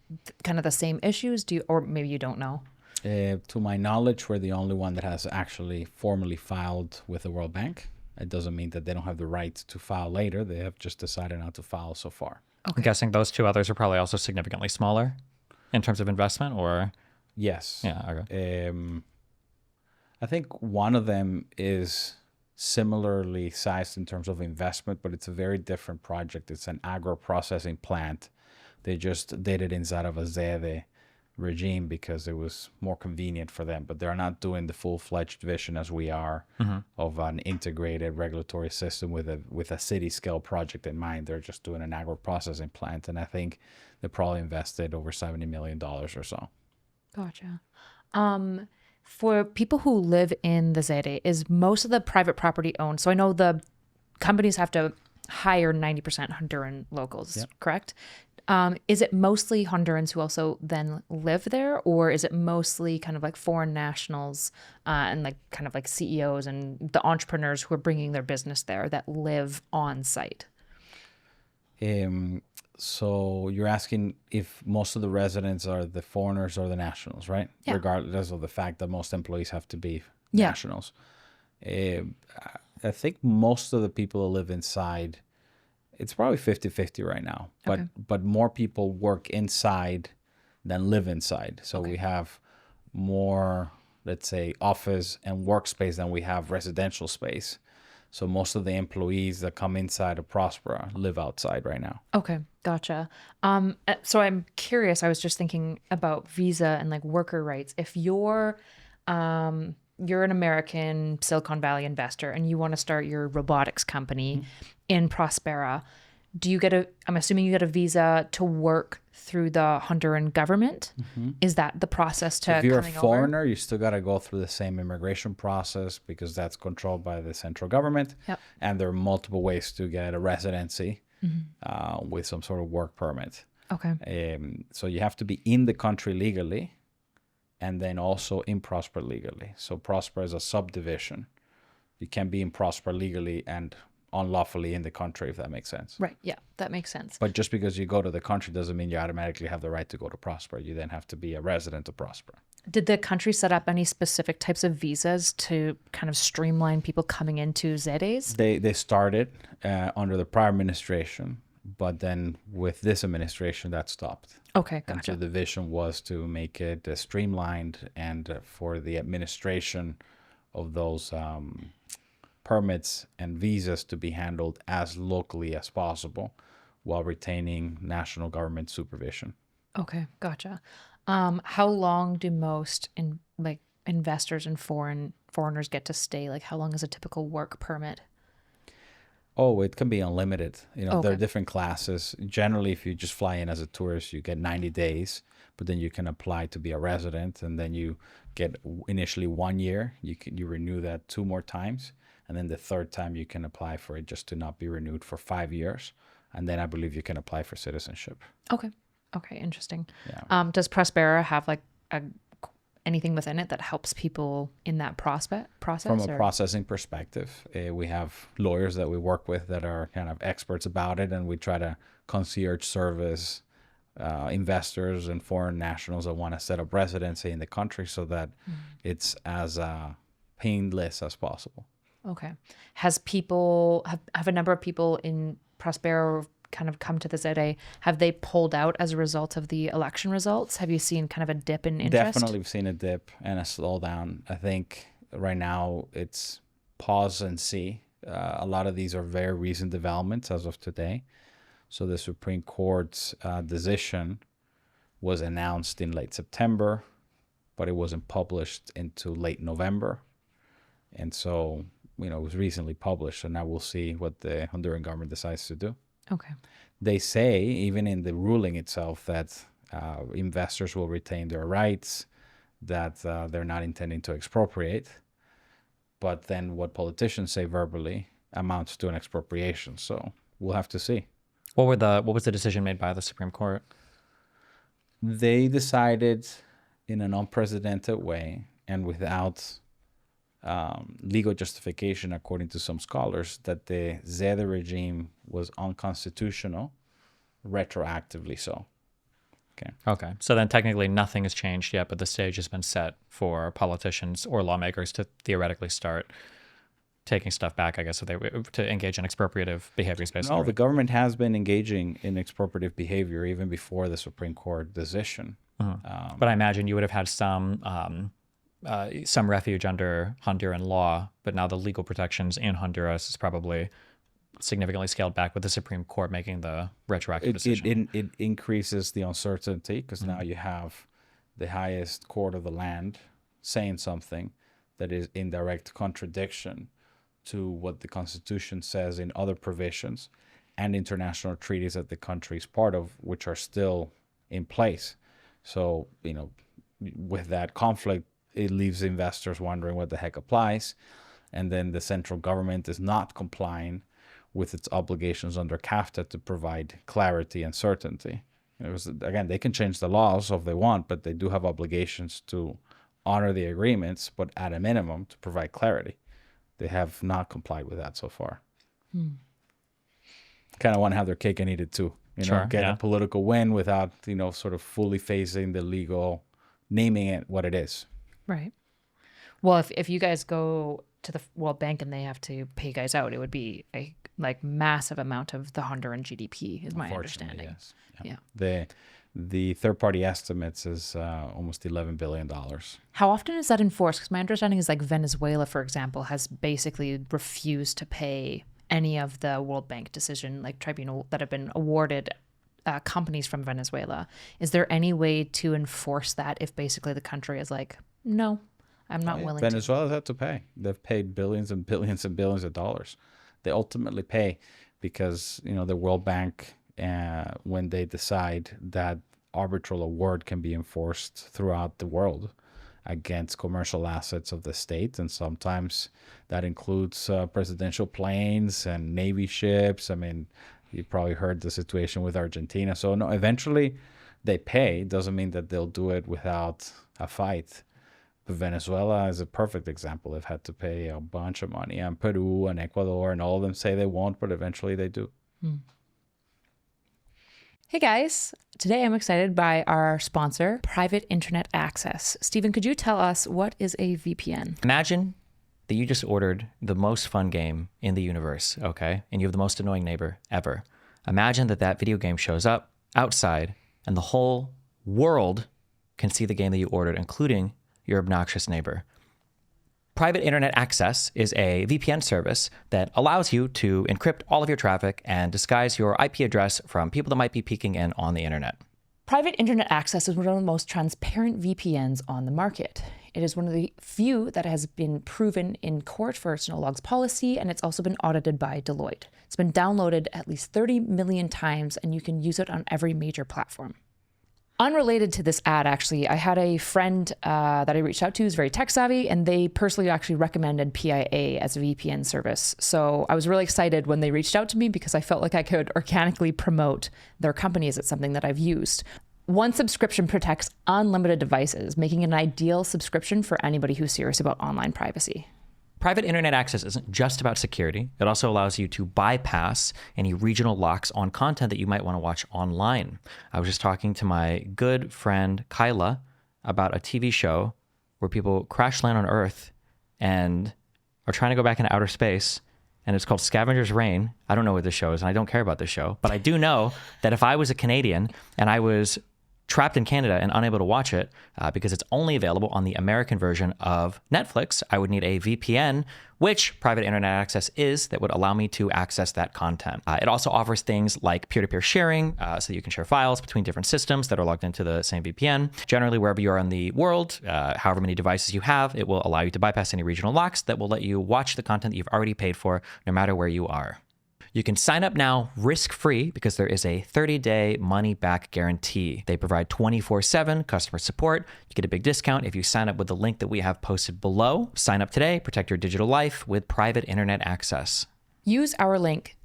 [SPEAKER 3] kind of the same issues? Or maybe you don't know?
[SPEAKER 1] To my knowledge, we're the only one that has actually formally filed with the World Bank. It doesn't mean that they don't have the right to file later. They have just decided not to file so far.
[SPEAKER 2] Okay. I'm guessing those two others are probably also significantly smaller in terms of investment, or?
[SPEAKER 1] Yes.
[SPEAKER 2] Yeah. Okay.
[SPEAKER 1] I think one of them is similarly sized in terms of investment, but it's a very different project. It's an agro-processing plant. They just did it inside of a ZEDE regime because it was more convenient for them, but they're not doing the full-fledged vision as we are of an integrated regulatory system with a city scale project in mind. They're just doing an agro-processing plant, and I think they probably invested over $70 million or so.
[SPEAKER 3] Gotcha. For people who live in the ZEDE, is most of the private property owned? So I know the companies have to hire 90% Honduran locals, correct? Is it mostly Hondurans who also then live there, or is it mostly kind of like foreign nationals and like kind of like CEOs and the entrepreneurs who are bringing their business there that live on site?
[SPEAKER 1] So you're asking if most of the residents are the foreigners or the nationals, right?
[SPEAKER 3] Yeah.
[SPEAKER 1] Regardless of the fact that most employees have to be
[SPEAKER 3] Yeah.
[SPEAKER 1] nationals. I think most of the people who live inside, it's probably 50-50 right now, but more people work inside than live inside. So we have more, let's say, office and workspace than we have residential space. So most of the employees that come inside of Próspera live outside right now.
[SPEAKER 3] Okay, gotcha. So I'm curious. I was just thinking about visa and like worker rights. If you're an American Silicon Valley investor and you want to start your robotics company in Próspera, I'm assuming you get a visa to work through the Honduran government. Is that the process to
[SPEAKER 1] If you're a
[SPEAKER 3] coming
[SPEAKER 1] foreigner, you still got to go through the same immigration process because that's controlled by the central government.
[SPEAKER 3] Yep.
[SPEAKER 1] And there are multiple ways to get a residency with some sort of work permit.
[SPEAKER 3] Okay.
[SPEAKER 1] So you have to be in the country legally and then also in Próspera legally. So Próspera is a subdivision. You can be in Próspera legally and unlawfully in the country, if that makes sense.
[SPEAKER 3] Right. Yeah, that makes sense.
[SPEAKER 1] But just because you go to the country doesn't mean you automatically have the right to go to Próspera. You then have to be a resident of Próspera.
[SPEAKER 3] Did the country set up any specific types of visas to kind of streamline people coming into ZEDEs?
[SPEAKER 1] They started under the prior administration, but then with this administration, that stopped.
[SPEAKER 3] Okay,
[SPEAKER 1] And
[SPEAKER 3] gotcha.
[SPEAKER 1] so the vision was to make it streamlined and for the administration of those permits and visas to be handled as locally as possible while retaining national government supervision.
[SPEAKER 3] Okay, gotcha. How long do most investors and foreigners get to stay? Like, how long is a typical work permit?
[SPEAKER 1] Oh, it can be unlimited. There
[SPEAKER 3] Okay.
[SPEAKER 1] are different classes. Generally, if you just fly in as a tourist, you get 90 days, but then you can apply to be a resident, and then you get initially 1 year. You renew that 2 more times, and then the third time you can apply for it just to not be renewed for 5 years, and then I believe you can apply for citizenship.
[SPEAKER 3] Okay. Okay, interesting.
[SPEAKER 1] Yeah.
[SPEAKER 3] Does Próspera have like anything within it that helps people in that process?
[SPEAKER 1] From a
[SPEAKER 3] or-
[SPEAKER 1] processing perspective, we have lawyers that we work with that are kind of experts about it, and we try to concierge service investors and foreign nationals that want to set up residency in the country so that it's as painless as possible.
[SPEAKER 3] Okay. Has people have a number of people in Próspera kind of come to the ZEDE? Have they pulled out as a result of the election results? Have you seen kind of a dip in interest?
[SPEAKER 1] Definitely we've seen a dip and a slowdown. I think right now it's pause and see. A lot of these are very recent developments as of today. So the Supreme Court's decision was announced in late September, but it wasn't published into late November. And so, it was recently published, and now we'll see what the Honduran government decides to do.
[SPEAKER 3] Okay.
[SPEAKER 1] They say, even in the ruling itself, that investors will retain their rights, that they're not intending to expropriate. But then what politicians say verbally amounts to an expropriation. So we'll have to see.
[SPEAKER 2] What was the decision made by the Supreme Court?
[SPEAKER 1] They decided in an unprecedented way and without legal justification, according to some scholars, that the ZEDE regime was unconstitutional, retroactively so.
[SPEAKER 2] Okay. So then technically nothing has changed yet, but the stage has been set for politicians or lawmakers to theoretically start taking stuff back, I guess, to engage in expropriative behaviors, basically.
[SPEAKER 1] No, the government has been engaging in expropriative behavior even before the Supreme Court decision.
[SPEAKER 2] But I imagine you would have had some some refuge under Honduran law, but now the legal protections in Honduras is probably significantly scaled back with the Supreme Court making the retroactive decision.
[SPEAKER 1] It increases the uncertainty because now you have the highest court of the land saying something that is in direct contradiction to what the Constitution says in other provisions and international treaties that the country is part of, which are still in place. So, with that conflict, it leaves investors wondering what the heck applies. And then the central government is not complying with its obligations under CAFTA to provide clarity and certainty. Again, they can change the laws if they want, but they do have obligations to honor the agreements, but at a minimum to provide clarity. They have not complied with that so far. Kind of want to have their cake and eat it too. Get a political win without, sort of fully facing the legal, naming it what it is.
[SPEAKER 3] Right. Well, if you guys go to the World Bank and they have to pay you guys out, it would be a massive amount of the Honduran GDP, is my understanding.
[SPEAKER 1] Yes. Yeah. The third-party estimates is almost $11 billion.
[SPEAKER 3] How often is that enforced? Because my understanding is Venezuela, for example, has basically refused to pay any of the World Bank decision tribunal that have been awarded companies from Venezuela. Is there any way to enforce that if basically the country is no, I'm not willing to?
[SPEAKER 1] Venezuela's had to pay. They've paid billions and billions and billions of dollars. They ultimately pay because, the World Bank, when they decide that arbitral award can be enforced throughout the world against commercial assets of the state, and sometimes that includes presidential planes and Navy ships. I mean, you probably heard the situation with Argentina. So no, eventually they pay. Doesn't mean that they'll do it without a fight. But Venezuela is a perfect example. They've had to pay a bunch of money, and Peru and Ecuador, and all of them say they won't, but eventually they do.
[SPEAKER 3] Hey guys, today I'm excited by our sponsor, Private Internet Access. Stephen, could you tell us what is a VPN?
[SPEAKER 2] Imagine that you just ordered the most fun game in the universe, okay? And you have the most annoying neighbor ever. Imagine that video game shows up outside and the whole world can see the game that you ordered, including your obnoxious neighbor. Private Internet Access is a VPN service that allows you to encrypt all of your traffic and disguise your IP address from people that might be peeking in on the internet.
[SPEAKER 3] Private Internet Access is one of the most transparent VPNs on the market. It is one of the few that has been proven in court for its no logs policy, and it's also been audited by Deloitte. It's been downloaded at least 30 million times, and you can use it on every major platform. Unrelated to this ad, actually, I had a friend that I reached out to who's very tech savvy, and they personally actually recommended PIA as a VPN service. So I was really excited when they reached out to me because I felt like I could organically promote their company as it's something that I've used. One subscription protects unlimited devices, making it an ideal subscription for anybody who's serious about online privacy.
[SPEAKER 2] Private Internet Access isn't just about security. It also allows you to bypass any regional locks on content that you might want to watch online. I was just talking to my good friend Kyla about a TV show where people crash land on Earth and are trying to go back into outer space, and it's called Scavenger's Reign. I don't know what this show is, and I don't care about this show, but I do know that if I was a Canadian and I was trapped in Canada and unable to watch it because it's only available on the American version of Netflix, I would need a VPN, which Private Internet Access is, that would allow me to access that content. It also offers things like peer-to-peer sharing, so that you can share files between different systems that are logged into the same VPN. Generally, wherever you are in the world, however many devices you have, it will allow you to bypass any regional locks that will let you watch the content that you've already paid for, no matter where you are. You can sign up now risk-free because there is a 30-day money-back guarantee. They provide 24/7 customer support. You get a big discount if you sign up with the link that we have posted below. Sign up today, protect your digital life with Private Internet Access.
[SPEAKER 3] Use our link,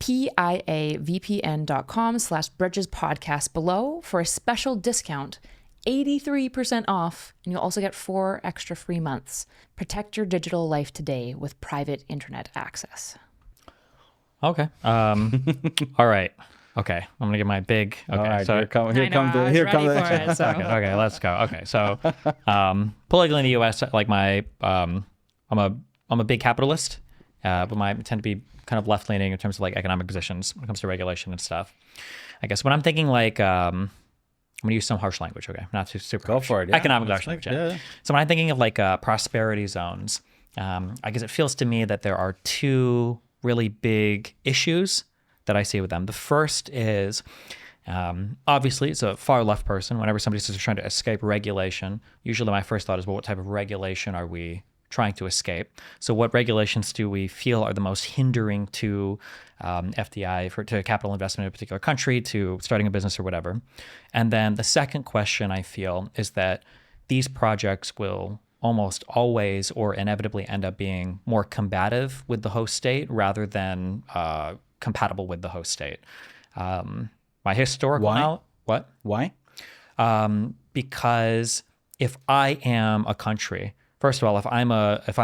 [SPEAKER 3] piavpn.com/bridgespodcast below for a special discount, 83% off, and you'll also get 4 extra free months. Protect your digital life today with Private Internet Access.
[SPEAKER 2] Okay. All right. Okay. I'm gonna get my big. Okay.
[SPEAKER 1] All right,
[SPEAKER 2] so
[SPEAKER 1] here come
[SPEAKER 3] Okay,
[SPEAKER 2] let's go. Okay. So, politically in the U.S., like I'm a big capitalist, but I tend to be kind of left leaning in terms of like economic positions when it comes to regulation and stuff. I guess when I'm thinking like going to use some harsh language, okay? Not too super
[SPEAKER 1] Go
[SPEAKER 2] harsh.
[SPEAKER 1] for it. Yeah.
[SPEAKER 2] Economic
[SPEAKER 1] It's
[SPEAKER 2] harsh language.
[SPEAKER 1] like- yeah.
[SPEAKER 2] So when I'm thinking of like prosperity zones, I guess it feels to me that there are two really big issues that I see with them. The first is, obviously, it's a far left person. Whenever somebody says they're trying to escape regulation, usually my first thought is, well, what type of regulation are we trying to escape? So what regulations do we feel are the most hindering to FDI, to capital investment in a particular country, to starting a business or whatever? And then the second question I feel is that these projects will almost always or inevitably end up being more combative with the host state rather than compatible with the host state. My historical
[SPEAKER 1] Why?
[SPEAKER 2] What?
[SPEAKER 1] Why?
[SPEAKER 2] Because if I am a country, first of all, if I'm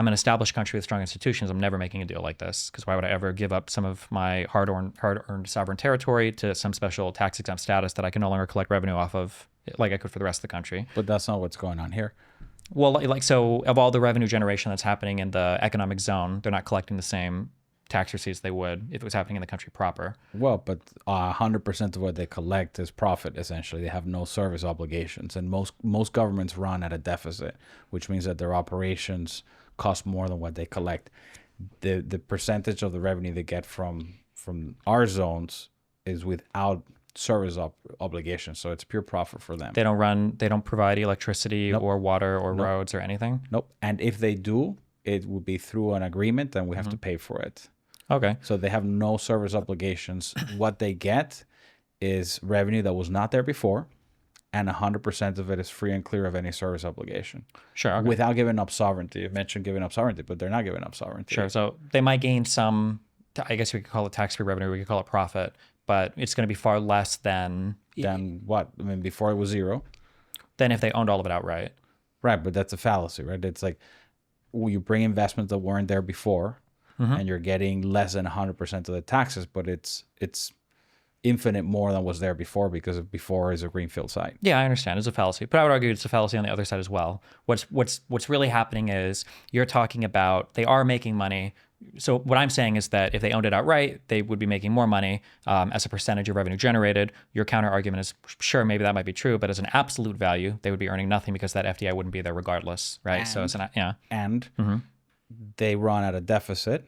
[SPEAKER 2] an established country with strong institutions, I'm never making a deal like this, because why would I ever give up some of my hard-earned sovereign territory to some special tax-exempt status that I can no longer collect revenue off of, like I could for the rest of the country?
[SPEAKER 1] But that's not what's going on here.
[SPEAKER 2] Well, so of all the revenue generation that's happening in the economic zone, they're not collecting the same tax receipts they would if it was happening in the country proper.
[SPEAKER 1] Well, but 100% of what they collect is profit, essentially. They have no service obligations. And most governments run at a deficit, which means that their operations cost more than what they collect. The percentage of the revenue they get from our zones is without service obligations. So it's pure profit for them.
[SPEAKER 2] They don't provide electricity or water or roads or anything?
[SPEAKER 1] Nope. And if they do, it would be through an agreement and we have to pay for it.
[SPEAKER 2] Okay.
[SPEAKER 1] So they have no service obligations. What they get is revenue that was not there before, and 100% of it is free and clear of any service obligation.
[SPEAKER 2] Sure. Okay.
[SPEAKER 1] Without giving up sovereignty. You've mentioned giving up sovereignty, but they're not giving up sovereignty.
[SPEAKER 2] Sure. So they might gain some, I guess we could call it tax-free revenue, we could call it profit, but it's going to be far less than
[SPEAKER 1] What? I mean, before it was zero.
[SPEAKER 2] than if they owned all of it outright.
[SPEAKER 1] Right, but that's a fallacy, right? It's like you bring investments that weren't there before, and you're getting less than 100% of the taxes, but it's infinite more than was there before, because before is a greenfield site.
[SPEAKER 2] Yeah, I understand. It's a fallacy, but I would argue it's a fallacy on the other side as well. What's really happening is you're talking about they are making money. So what I'm saying is that if they owned it outright, they would be making more money as a percentage of revenue generated. Your counter argument is, sure, maybe that might be true, but as an absolute value, they would be earning nothing because that FDI wouldn't be there regardless, right? So it's
[SPEAKER 1] And they run at a deficit.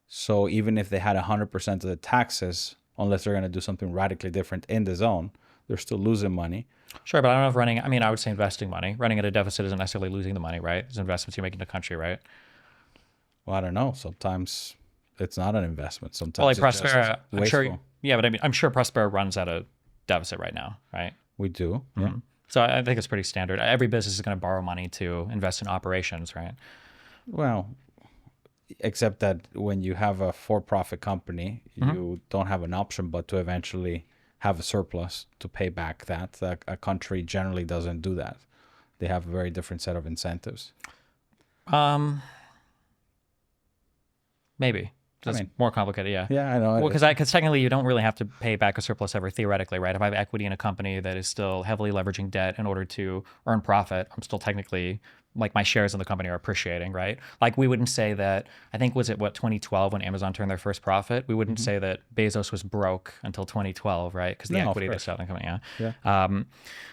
[SPEAKER 1] So even if they had 100% of the taxes, unless they're going to do something radically different in the zone, they're still losing money.
[SPEAKER 2] Sure, but I don't know if I would say investing money. Running at a deficit isn't necessarily losing the money, right? It's investments you make in the country, right?
[SPEAKER 1] Well, I don't know. Sometimes it's not an investment. Sometimes
[SPEAKER 2] Well, like
[SPEAKER 1] it's just
[SPEAKER 2] Próspera, I'm sure.
[SPEAKER 1] wasteful.
[SPEAKER 2] Yeah, but I mean, I'm sure Próspera runs at a deficit right now, right?
[SPEAKER 1] We do. Yeah.
[SPEAKER 2] So I think it's pretty standard. Every business is going to borrow money to invest in operations, right?
[SPEAKER 1] Well, except that when you have a for-profit company, you don't have an option but to eventually have a surplus to pay back that. A country generally doesn't do that. They have a very different set of incentives.
[SPEAKER 2] Maybe. It's more complicated, yeah.
[SPEAKER 1] Yeah, I know.
[SPEAKER 2] Well, because technically you don't really have to pay back a surplus ever, theoretically, right? If I have equity in a company that is still heavily leveraging debt in order to earn profit, I'm still technically, like, my shares in the company are appreciating, right? Like, we wouldn't say that, I think, was it 2012 when Amazon turned their first profit? We wouldn't say that Bezos was broke until 2012, right? Because the equity they still had in the company, yeah.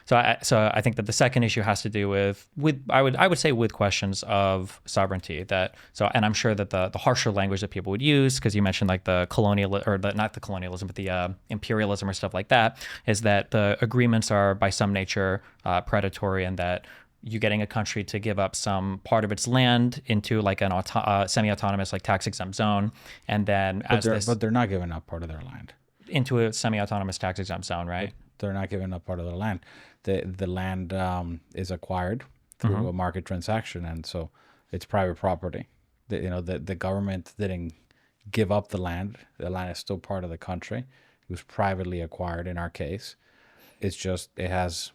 [SPEAKER 2] So I think that the second issue has to do with I would say with questions of sovereignty. And I'm sure that the harsher language that people would use, because you mentioned like the colonial, or not the colonialism, but the imperialism or stuff like that, is that the agreements are by some nature predatory, and that you getting a country to give up some part of its land into like an semi-autonomous, like tax-exempt zone, and then
[SPEAKER 1] but they're not giving up part of their land
[SPEAKER 2] into a semi-autonomous tax-exempt zone, right?
[SPEAKER 1] They're not giving up part of their land. The land is acquired through a market transaction, and so it's private property. The government didn't give up the land. The land is still part of the country. It was privately acquired in our case. It's just it has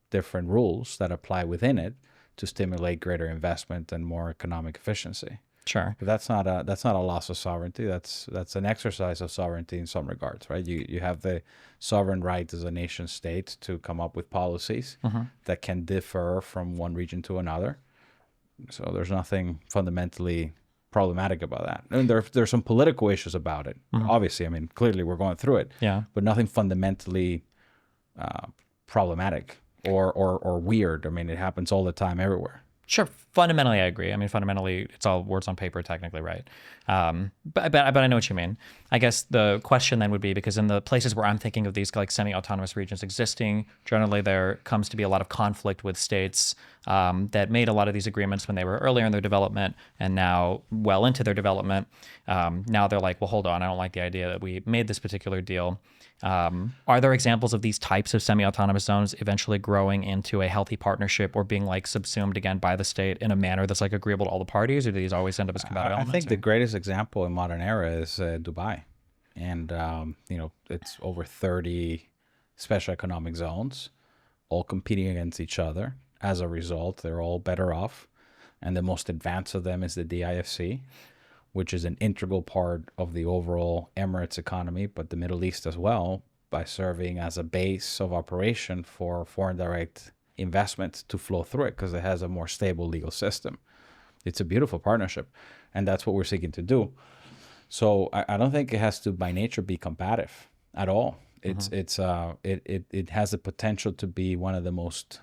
[SPEAKER 1] different rules that apply within it to stimulate greater investment and more economic efficiency.
[SPEAKER 2] Sure.
[SPEAKER 1] But that's not a loss of sovereignty. That's an exercise of sovereignty in some regards, right? You have the sovereign right as a nation state to come up with policies that can differ from one region to another. So there's nothing fundamentally problematic about that. And there's some political issues about it. Obviously, I mean, clearly we're going through it.
[SPEAKER 2] Yeah.
[SPEAKER 1] But nothing fundamentally problematic or weird. I mean, it happens all the time everywhere.
[SPEAKER 2] Sure. Fundamentally, I agree. I mean, fundamentally, it's all words on paper, technically, right? But I know what you mean. I guess the question then would be, because in the places where I'm thinking of these like semi-autonomous regions existing, generally there comes to be a lot of conflict with states that made a lot of these agreements when they were earlier in their development, and now well into their development. Now they're like, well, hold on, I don't like the idea that we made this particular deal. Are there examples of these types of semi-autonomous zones eventually growing into a healthy partnership or being like subsumed again by the state in a manner that's like agreeable to all the parties, or do these always end up as combative elements?
[SPEAKER 1] I think the greatest example in modern era is Dubai, and it's over 30 special economic zones, all competing against each other. As a result, they're all better off, and the most advanced of them is the DIFC, which is an integral part of the overall Emirates economy, but the Middle East as well, by serving as a base of operation for foreign direct investment to flow through it, because it has a more stable legal system. It's a beautiful partnership, and that's what we're seeking to do. So I don't think it has to, by nature, be combative at all. It has the potential to be one of the most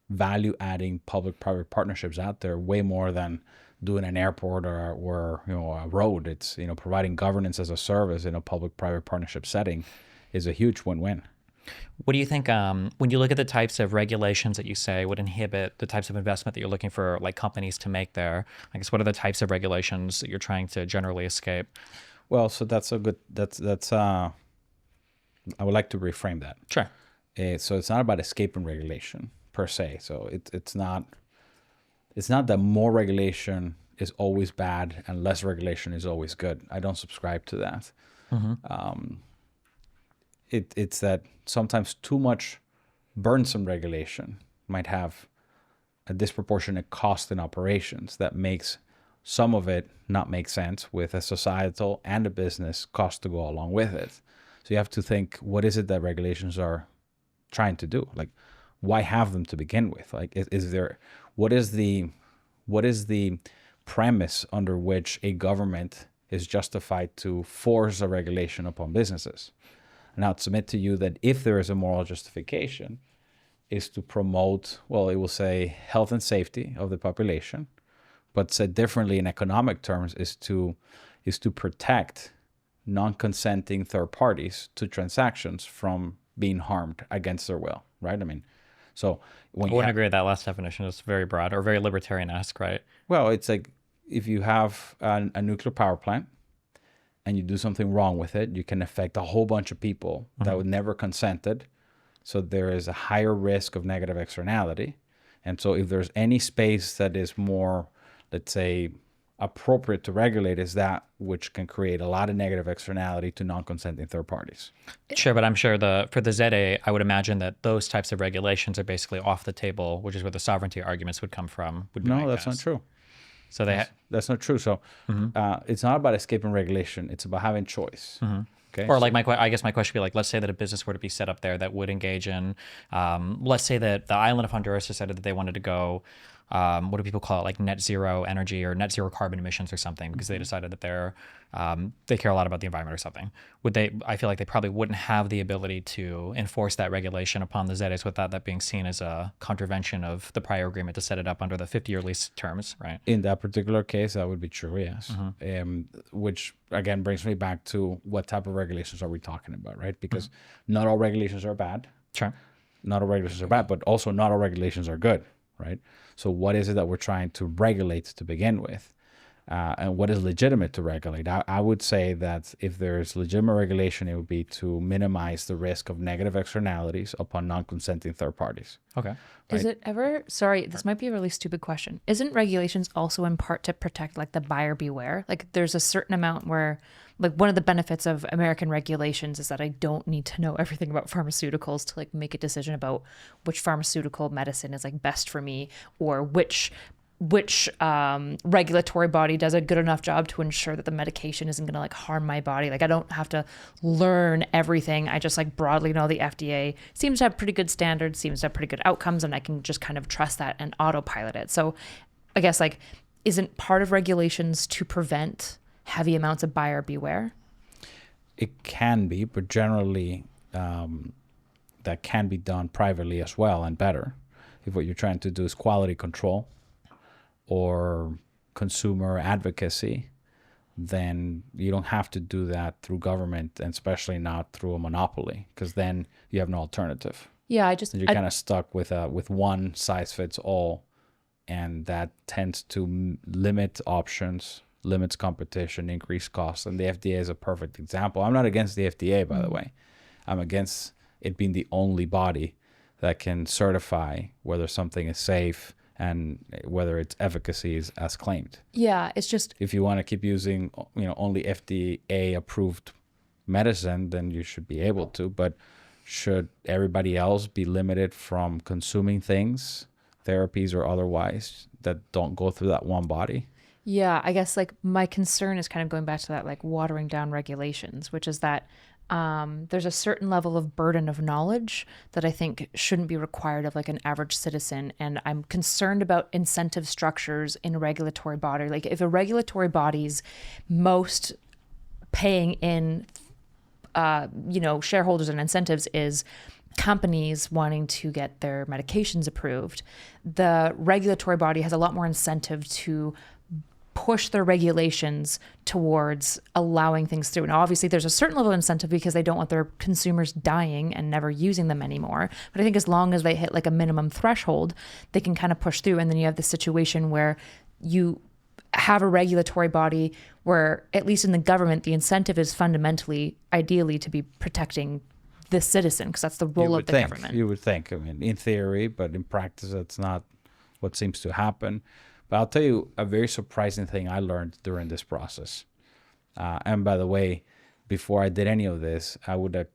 [SPEAKER 1] value-adding public-private partnerships out there, way more than doing an airport or a road. It's providing governance as a service in a public-private partnership setting is a huge win-win.
[SPEAKER 2] What do you think when you look at the types of regulations that you say would inhibit the types of investment that you're looking for like companies to make there? I guess what are the types of regulations that you're trying to generally escape?
[SPEAKER 1] Well, so that's a good I would like to reframe that.
[SPEAKER 2] Sure.
[SPEAKER 1] So it's not about escaping regulation per se. So it's not that more regulation is always bad and less regulation is always good. I don't subscribe to that. It's that sometimes too much burdensome regulation might have a disproportionate cost in operations that makes some of it not make sense with a societal and a business cost to go along with it. So you have to think, what is it that regulations are trying to do? Like, why have them to begin with? Like, what is the premise under which a government is justified to force a regulation upon businesses? And I'll submit to you that if there is a moral justification, is to promote, well, it will say health and safety of the population, but said differently in economic terms is to protect non-consenting third parties to transactions from being harmed against their will, right? I mean, so when
[SPEAKER 2] I wouldn't agree with that last definition. It's very broad or very libertarian-esque, right?
[SPEAKER 1] Well, it's like if you have a nuclear power plant and you do something wrong with it, you can affect a whole bunch of people that would never consented. So there is a higher risk of negative externality. And so if there's any space that is more, let's say, appropriate to regulate, is that which can create a lot of negative externality to non-consenting third parties.
[SPEAKER 2] Sure, but I'm sure for the ZEDE, I would imagine that those types of regulations are basically off the table, which is where the sovereignty arguments would come from.
[SPEAKER 1] No, that's not true.
[SPEAKER 2] So
[SPEAKER 1] that's not true. So it's not about escaping regulation. It's about having choice. Okay.
[SPEAKER 2] Or like I guess my question would be like, let's say that a business were to be set up there that would engage in, let's say that the island of Honduras decided that they wanted to go, what do people call it, like net zero energy or net zero carbon emissions or something, because they decided that they care a lot about the environment or something. I feel like they probably wouldn't have the ability to enforce that regulation upon the ZEDEs without that being seen as a contravention of the prior agreement to set it up under the 50-year lease terms, right?
[SPEAKER 1] In that particular case, that would be true, yes. Which, again, brings me back to what type of regulations are we talking about, right? Because not all regulations are bad.
[SPEAKER 2] Sure.
[SPEAKER 1] Not all regulations are bad, but also not all regulations are good, right? So what is it that we're trying to regulate to begin with? And what is legitimate to regulate? I would say that if there's legitimate regulation, it would be to minimize the risk of negative externalities upon non-consenting third parties.
[SPEAKER 2] Okay.
[SPEAKER 1] Right?
[SPEAKER 3] Is it ever, sorry, this might be a really stupid question. Isn't regulations also in part to protect like the buyer beware? Like there's a certain amount where like one of the benefits of American regulations is that I don't need to know everything about pharmaceuticals to like make a decision about which pharmaceutical medicine is like best for me, or which regulatory body does a good enough job to ensure that the medication isn't going to like harm my body. Like I don't have to learn everything. I just like broadly know the FDA seems to have pretty good standards, seems to have pretty good outcomes, and I can just kind of trust that and autopilot it. So I guess like, isn't part of regulations to prevent heavy amounts of buyer beware?
[SPEAKER 1] It can be, but generally, that can be done privately as well and better. If what you're trying to do is quality control or consumer advocacy, then you don't have to do that through government, and especially not through a monopoly, because then you have no alternative.
[SPEAKER 3] Yeah,
[SPEAKER 1] You're kind of stuck with one size fits all, and that tends to limit options, limits competition, increase costs. And the FDA is a perfect example. I'm not against the FDA, by the way. I'm against it being the only body that can certify whether something is safe and whether its efficacy is as claimed.
[SPEAKER 3] Yeah, it's just,
[SPEAKER 1] If you want to keep using, only FDA approved medicine, then you should be able to. But should everybody else be limited from consuming things, therapies or otherwise, that don't go through that one body?
[SPEAKER 3] yeah, I guess like my concern is kind of going back to that like watering down regulations, which is that there's a certain level of burden of knowledge that I think shouldn't be required of like an average citizen. And I'm concerned about incentive structures in a regulatory body. Like if a regulatory body's most paying in shareholders and incentives is companies wanting to get their medications approved, the regulatory body has a lot more incentive to push their regulations towards allowing things through. Now, obviously, there's a certain level of incentive because they don't want their consumers dying and never using them anymore. But I think as long as they hit like a minimum threshold, they can kind of push through. And then you have the situation where you have a regulatory body where, at least in the government, the incentive is fundamentally, ideally, to be protecting the citizen, because that's the role of the government.
[SPEAKER 1] You would think. I mean, in theory, but in practice, that's not what seems to happen. But I'll tell you a very surprising thing I learned during this process. And by the way, before I did any of this, I would have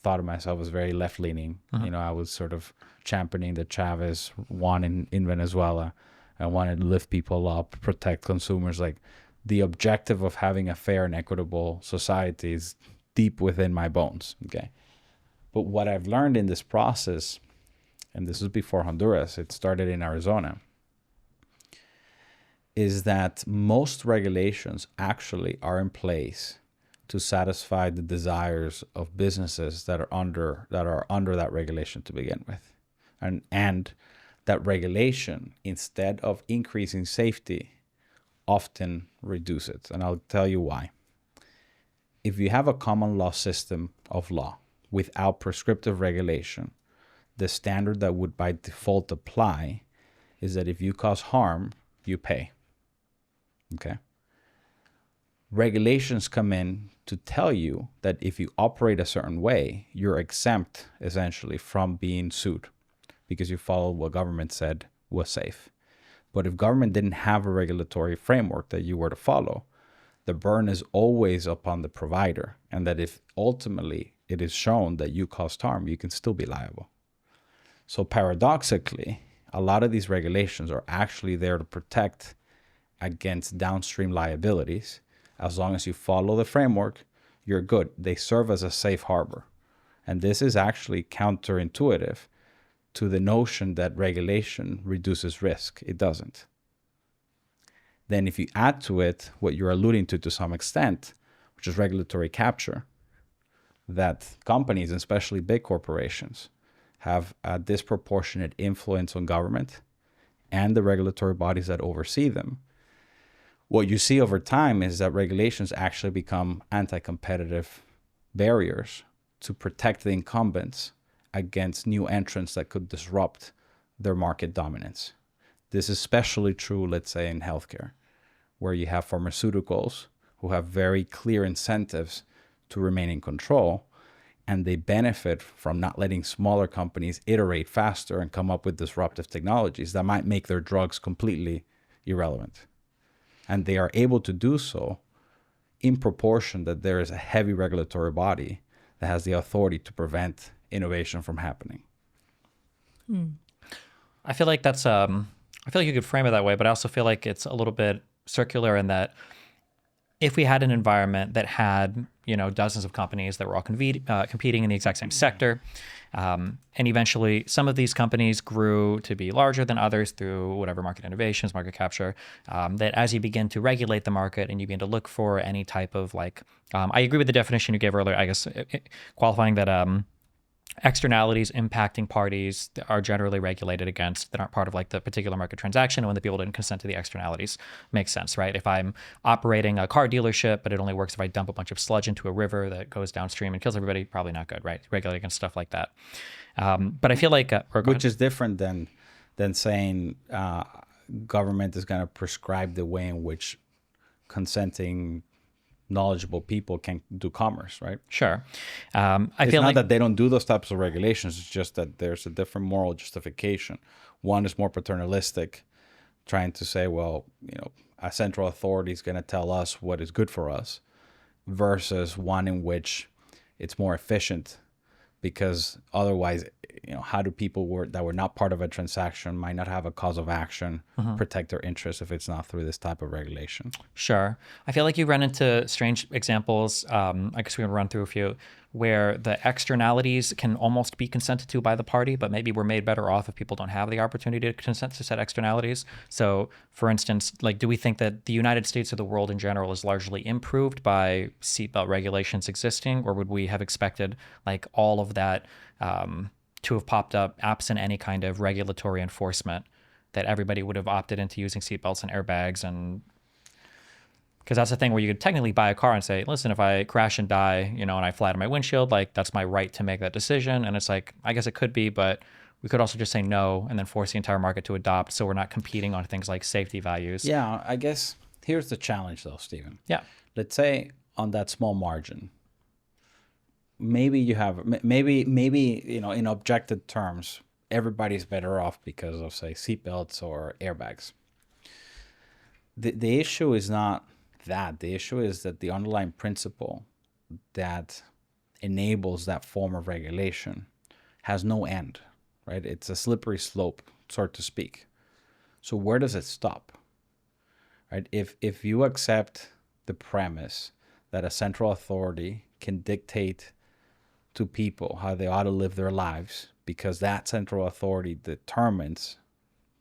[SPEAKER 1] thought of myself as very left-leaning. I was sort of championing the Chavez one in Venezuela. I wanted to lift people up, protect consumers. Like, the objective of having a fair and equitable society is deep within my bones, okay? But what I've learned in this process, and this was before Honduras, it started in Arizona, is that most regulations actually are in place to satisfy the desires of businesses that are under that regulation to begin with. And that regulation, instead of increasing safety, often reduce it. And I'll tell you why. If you have a common law system of law without prescriptive regulation, the standard that would by default apply is that if you cause harm, you pay. Okay? Regulations come in to tell you that if you operate a certain way, you're exempt essentially from being sued because you followed what government said was safe. But if government didn't have a regulatory framework that you were to follow, the burden is always upon the provider, and that if ultimately it is shown that you caused harm, you can still be liable. So paradoxically, a lot of these regulations are actually there to protect against downstream liabilities. As long as you follow the framework, you're good. They serve as a safe harbor. And this is actually counterintuitive to the notion that regulation reduces risk. It doesn't. Then if you add to it what you're alluding to some extent, which is regulatory capture, that companies, especially big corporations, have a disproportionate influence on government and the regulatory bodies that oversee them, what you see over time is that regulations actually become anti-competitive barriers to protect the incumbents against new entrants that could disrupt their market dominance. This is especially true, let's say, in healthcare, where you have pharmaceuticals who have very clear incentives to remain in control, and they benefit from not letting smaller companies iterate faster and come up with disruptive technologies that might make their drugs completely irrelevant. And they are able to do so in proportion that there is a heavy regulatory body that has the authority to prevent innovation from happening.
[SPEAKER 2] I feel like that's I feel like you could frame it that way, but I also feel like it's a little bit circular in that if we had an environment that had, dozens of companies that were all competing in the exact same sector, and eventually some of these companies grew to be larger than others through whatever market innovations, market capture, that as you begin to regulate the market and you begin to look for any type of I agree with the definition you gave earlier, I guess, qualifying that externalities impacting parties that are generally regulated against that aren't part of like the particular market transaction, and when the people didn't consent to the externalities. Makes sense, right? If I'm operating a car dealership, but it only works if I dump a bunch of sludge into a river that goes downstream and kills everybody, probably not good, right? Regulate against stuff like that. But I feel like
[SPEAKER 1] which is different than saying government is going to prescribe the way in which consenting knowledgeable people can do commerce, right?
[SPEAKER 2] Sure.
[SPEAKER 1] It's not that they don't do those types of regulations. It's just that there's a different moral justification. One is more paternalistic, trying to say, well, a central authority is going to tell us what is good for us, versus one in which it's more efficient, because otherwise, how do people that were not part of a transaction might not have a cause of action protect their interests if it's not through this type of regulation?
[SPEAKER 2] Sure. I feel like you run into strange examples. I guess we can run through a few where the externalities can almost be consented to by the party, but maybe we're made better off if people don't have the opportunity to consent to said externalities. So, for instance, like, do we think that the United States or the world in general is largely improved by seatbelt regulations existing, or would we have expected like all of that to have popped up absent any kind of regulatory enforcement, that everybody would have opted into using seatbelts and airbags? And because that's the thing where you could technically buy a car and say, listen, if I crash and die, and I flatten my windshield, like that's my right to make that decision. And it's like, I guess it could be, but we could also just say no and then force the entire market to adopt, so we're not competing on things like safety values.
[SPEAKER 1] Yeah, I guess here's the challenge though, Stephen.
[SPEAKER 2] Yeah.
[SPEAKER 1] Let's say on that small margin, maybe you have, maybe in objective terms, everybody's better off because of, say, seatbelts or airbags. The issue is not that. The issue is that the underlying principle that enables that form of regulation has no end, right? It's a slippery slope, so to speak. So where does it stop, right? If you accept the premise that a central authority can dictate to people how they ought to live their lives, because that central authority determines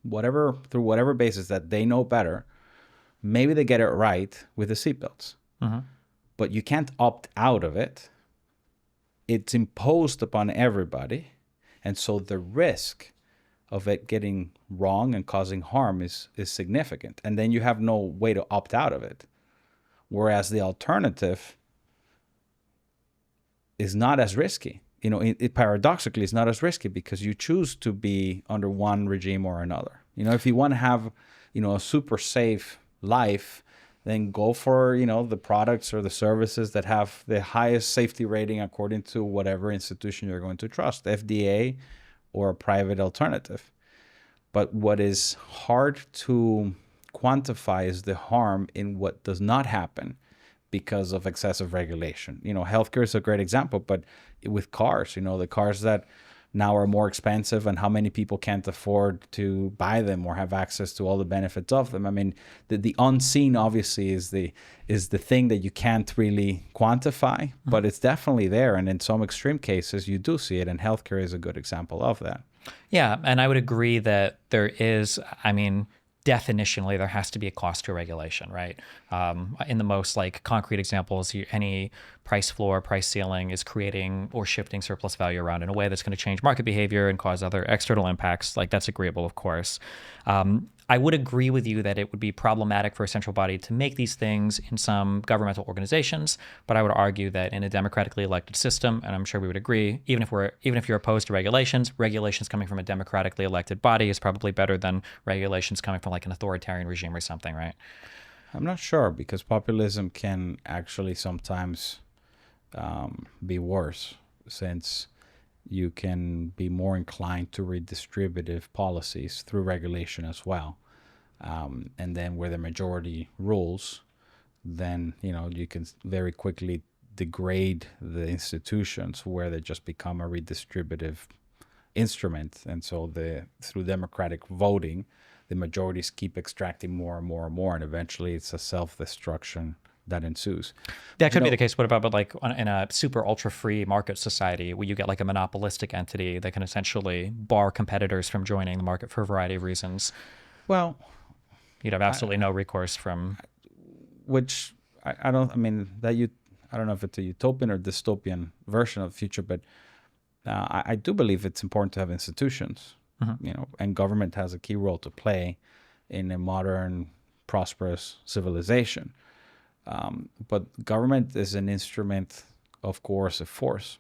[SPEAKER 1] through whatever basis that they know better, maybe they get it right with the seatbelts, but you can't opt out of it. It's imposed upon everybody. And so the risk of it getting wrong and causing harm is significant. And then you have no way to opt out of it. Whereas the alternative is not as risky. It paradoxically is not as risky because you choose to be under one regime or another. If you want to have, a super safe life, then go for, the products or the services that have the highest safety rating according to whatever institution you're going to trust, FDA or a private alternative. But what is hard to quantify is the harm in what does not happen because of excessive regulation. Healthcare is a great example, but with cars, the cars that now are more expensive and how many people can't afford to buy them or have access to all the benefits of them. I mean, the unseen obviously is the thing that you can't really quantify, but it's definitely there. And in some extreme cases, you do see it. And healthcare is a good example of that.
[SPEAKER 2] Yeah. And I would agree that there is, definitionally, there has to be a cost to regulation, right? In the most concrete examples, any price floor, price ceiling is creating or shifting surplus value around in a way that's going to change market behavior and cause other external impacts. That's agreeable, of course. I would agree with you that it would be problematic for a central body to make these things in some governmental organizations, but I would argue that in a democratically elected system, and I'm sure we would agree, even if you're opposed to regulations coming from a democratically elected body is probably better than regulations coming from an authoritarian regime or something, right?
[SPEAKER 1] I'm not sure, because populism can actually sometimes be worse, since you can be more inclined to redistributive policies through regulation as well. And then where the majority rules, then, you can very quickly degrade the institutions where they just become a redistributive instrument. And so through democratic voting, the majorities keep extracting more and more and more, and eventually it's a self-destruction that ensues.
[SPEAKER 2] That could be the case. What about in a super ultra free market society where you get a monopolistic entity that can essentially bar competitors from joining the market for a variety of reasons?
[SPEAKER 1] Well,
[SPEAKER 2] you'd have absolutely no recourse from.
[SPEAKER 1] Which I don't know if it's a utopian or dystopian version of the future, but I do believe it's important to have institutions, and government has a key role to play in a modern, prosperous civilization. But government is an instrument of coercive force.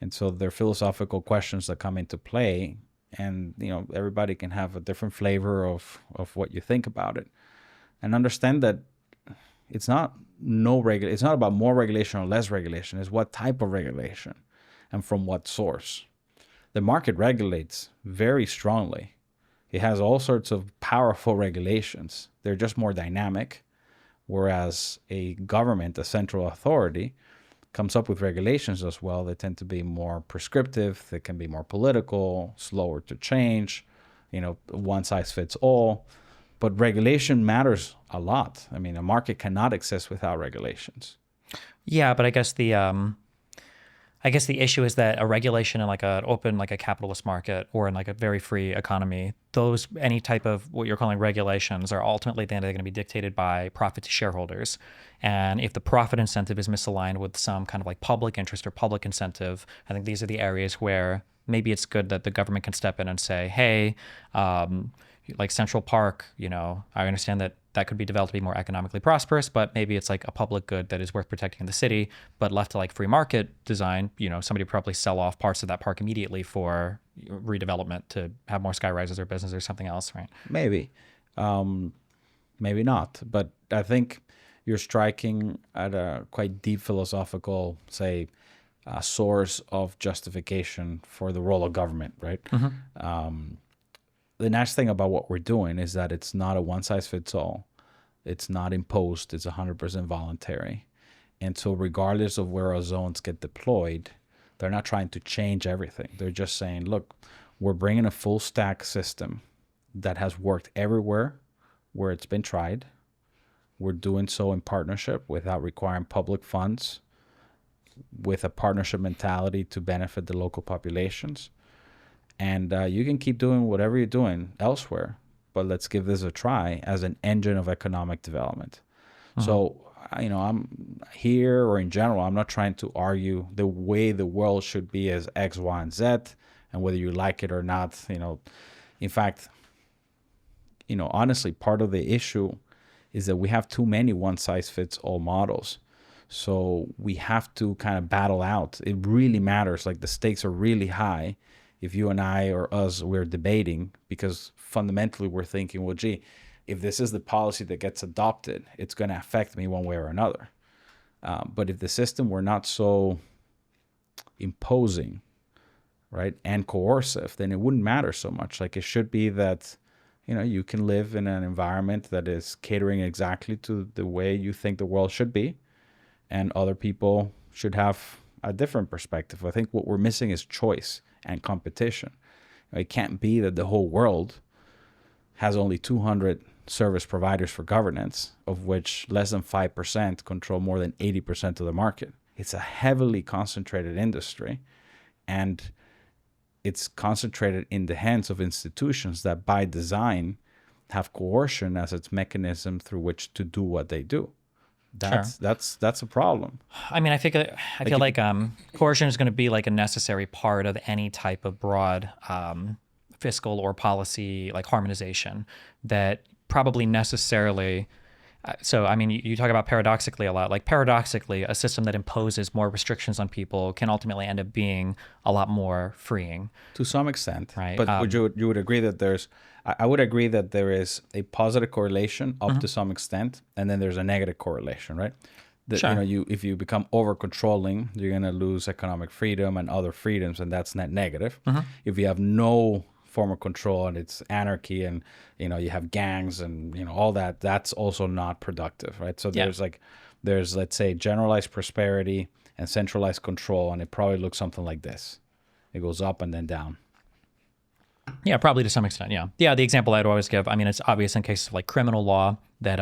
[SPEAKER 1] And so there are philosophical questions that come into play, and everybody can have a different flavor of what you think about it, and understand that it's not it's not about more regulation or less regulation. It's what type of regulation and from what source. The market regulates very strongly. It has all sorts of powerful regulations. They're just more dynamic, whereas a government, a central authority, comes up with regulations as well. They tend to be more prescriptive. They can be more political, slower to change, one size fits all. But regulation matters a lot. I mean, a market cannot exist without regulations.
[SPEAKER 2] Yeah, but I guess the issue is that a regulation in like an open, like a capitalist market or in like a very free economy, any type of what you're calling regulations are ultimately then going to be dictated by profit to shareholders. And if the profit incentive is misaligned with some kind of like public interest or public incentive, I think these are the areas where maybe it's good that the government can step in and say, hey, like Central Park, I understand that could be developed to be more economically prosperous, but maybe it's like a public good that is worth protecting in the city, but left to like free market design, somebody would probably sell off parts of that park immediately for redevelopment to have more sky rises or business or something else, right?
[SPEAKER 1] Maybe. Maybe not. But I think you're striking at a quite deep philosophical, say, source of justification for the role of government, right? The nice thing about what we're doing is that it's not a one-size-fits-all. It's not imposed. It's 100% voluntary. And so regardless of where our zones get deployed, they're not trying to change everything. They're just saying, look, we're bringing a full stack system that has worked everywhere where it's been tried. We're doing so in partnership without requiring public funds, with a partnership mentality to benefit the local populations. And you can keep doing whatever you're doing elsewhere, but let's give this a try as an engine of economic development. So, I'm here, or in general, I'm not trying to argue the way the world should be as X, Y, and Z, and whether you like it or not. In fact, honestly, part of the issue is that we have too many one-size-fits-all models. So we have to kind of battle out. It really matters. Like, the stakes are really high if you and I or us, we're debating, because fundamentally we're thinking, well, gee, if this is the policy that gets adopted, it's going to affect me one way or another. But if the system were not so imposing, right, and coercive, then it wouldn't matter so much. Like, it should be that, you can live in an environment that is catering exactly to the way you think the world should be, and other people should have a different perspective. I think what we're missing is choice and competition. It can't be that the whole world has only 200 service providers for governance, of which less than 5% control more than 80% of the market. It's a heavily concentrated industry, and it's concentrated in the hands of institutions that by design have coercion as its mechanism through which to do what they do. That's a problem.
[SPEAKER 2] I mean, I feel like coercion is going to be like a necessary part of any type of broad fiscal or policy like harmonization that probably necessarily. So, I mean, you talk about paradoxically a lot. Like, paradoxically, a system that imposes more restrictions on people can ultimately end up being a lot more freeing.
[SPEAKER 1] To some extent.
[SPEAKER 2] Right.
[SPEAKER 1] But you would agree that I would agree that there is a positive correlation up to some extent, and then there's a negative correlation, right? Sure. If you become over-controlling, you're going to lose economic freedom and other freedoms, and that's net negative. If you have no form of control and it's anarchy, and you have gangs and all that, that's also not productive, right? So there's let's say generalized prosperity and centralized control, and it probably looks something like this. It goes up and then down.
[SPEAKER 2] Yeah, probably to some extent. Yeah. The example I'd always give, I mean, it's obvious in cases of like criminal law that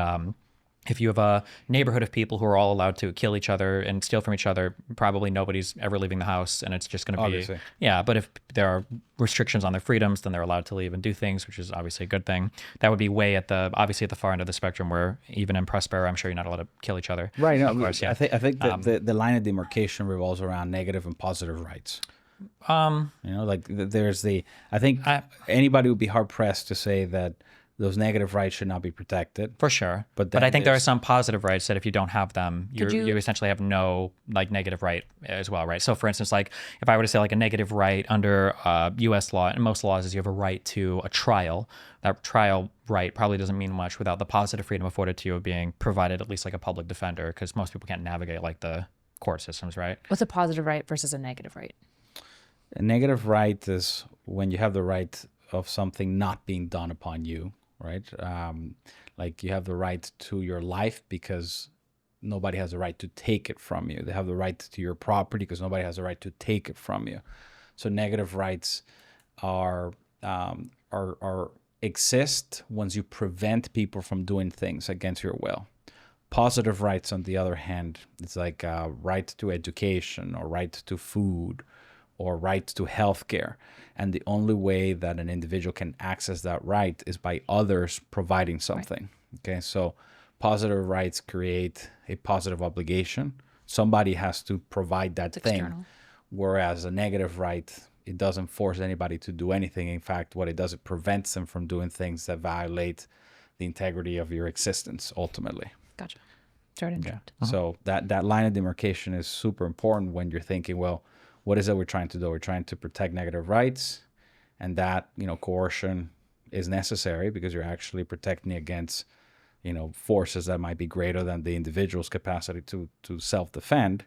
[SPEAKER 2] if you have a neighborhood of people who are all allowed to kill each other and steal from each other, probably nobody's ever leaving the house, and it's just going to be
[SPEAKER 1] obviously.
[SPEAKER 2] Yeah. But if there are restrictions on their freedoms, then they're allowed to leave and do things, which is obviously a good thing. That would be obviously at the far end of the spectrum, where even in Próspera, I'm sure you're not allowed to kill each other.
[SPEAKER 1] Right. No,
[SPEAKER 2] of course, yeah.
[SPEAKER 1] I think that the line of demarcation revolves around negative and positive rights. Like there's I think anybody would be hard pressed to say that those negative rights should not be protected.
[SPEAKER 2] For sure.
[SPEAKER 1] But
[SPEAKER 2] But
[SPEAKER 1] then
[SPEAKER 2] I think there are
[SPEAKER 1] there's-
[SPEAKER 2] some positive rights that if you don't have them, you essentially have no like negative right as well, right? So for instance, like if I were to say like a negative right under US law, and most laws is you have a right to a trial. That trial right probably doesn't mean much without the positive freedom afforded to you of being provided at least like a public defender, because most people can't navigate like the court systems, right?
[SPEAKER 3] What's a positive right versus a negative right?
[SPEAKER 1] A negative right is when you have the right of something not being done upon you, right? Like you have the right to your life because nobody has the right to take it from you. They have the right to your property because nobody has the right to take it from you. So negative rights are exist once you prevent people from doing things against your will. Positive rights, on the other hand, it's like a right to education or right to food or right to healthcare. And the only way that an individual can access that right is by others providing something. Right. Okay, so positive rights create a positive obligation. Somebody has to provide that thing.
[SPEAKER 3] External.
[SPEAKER 1] Whereas a negative right, it doesn't force anybody to do anything. In fact, what it does, it prevents them from doing things that violate the integrity of your existence ultimately.
[SPEAKER 3] Gotcha. Sorry to interrupt.
[SPEAKER 1] So that line of demarcation is super important when you're thinking, well, what is it we're trying to do? We're trying to protect negative rights, and that, coercion is necessary because you're actually protecting against, forces that might be greater than the individual's capacity to self-defend.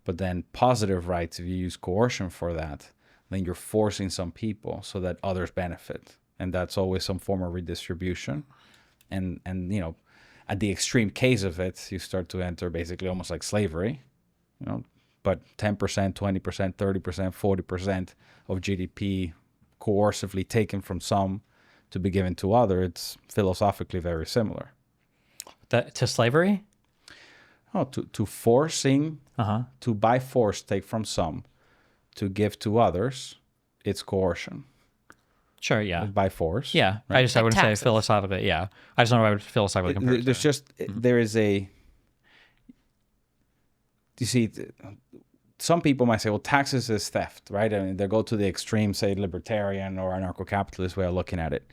[SPEAKER 1] But then positive rights, if you use coercion for that, then you're forcing some people so that others benefit. And that's always some form of redistribution. And at the extreme case of it, you start to enter basically almost like slavery, but 10%, 20%, 30%, 40% of GDP coercively taken from some to be given to other. It's philosophically very similar.
[SPEAKER 2] To slavery?
[SPEAKER 1] Oh, to forcing, to by force take from some to give to others, it's coercion.
[SPEAKER 2] Sure, yeah.
[SPEAKER 1] By force.
[SPEAKER 2] Yeah,
[SPEAKER 1] right?
[SPEAKER 2] I wouldn't say philosophically, yeah. I just don't know what I would philosophically compare
[SPEAKER 1] There's
[SPEAKER 2] to.
[SPEAKER 1] just, there is a, you see, some people might say, well, taxes is theft, right? I mean, they go to the extreme, say, libertarian or anarcho-capitalist way of looking at it.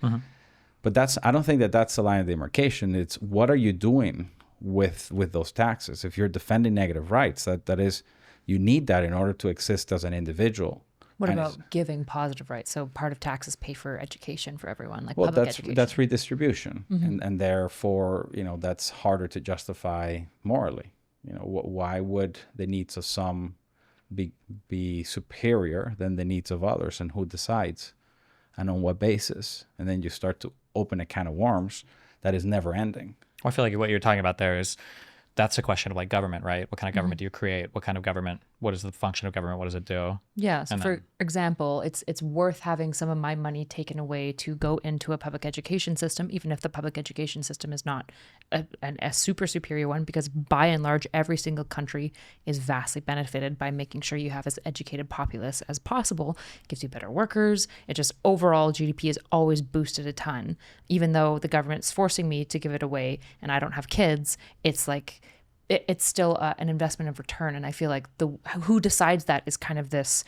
[SPEAKER 1] But I don't think that's the line of demarcation. It's what are you doing with those taxes? If you're defending negative rights, that is, you need that in order to exist as an individual.
[SPEAKER 3] What about giving positive rights? So part of taxes pay for education for everyone, like public education.
[SPEAKER 1] That's redistribution, and therefore, that's harder to justify morally. Why would the needs of some be superior than the needs of others, and who decides, and on what basis? And then you start to open a can of worms that is never ending.
[SPEAKER 2] I feel like what you're talking about there is that's a question of like government, right? What kind of government do you create? What kind of government? What is the function of government? What does it do?
[SPEAKER 3] Yeah. So for example, it's worth having some of my money taken away to go into a public education system, even if the public education system is not a super superior one, because by and large, every single country is vastly benefited by making sure you have as educated populace as possible. It gives you better workers. It just overall GDP is always boosted a ton. Even though the government's forcing me to give it away and I don't have kids, it's like, it's still an investment of return. And I feel like who decides that is kind of this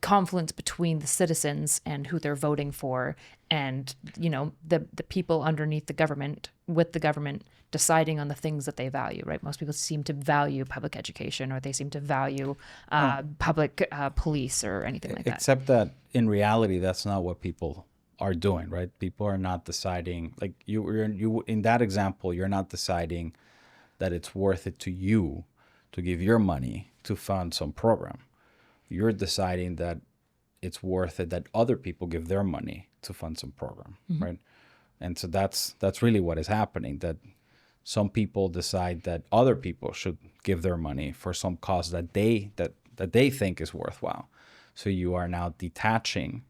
[SPEAKER 3] confluence between the citizens and who they're voting for, and the people underneath the government, with the government deciding on the things that they value, right? Most people seem to value public education, or they seem to value public police or anything like that.
[SPEAKER 1] Except that in reality, that's not what people are doing, right? People are not deciding, like you in that example, you're not deciding that it's worth it to you to give your money to fund some program. You're deciding that it's worth it that other people give their money to fund some program, right? And so that's really what is happening, that some people decide that other people should give their money for some cause that they think is worthwhile. So you are now detaching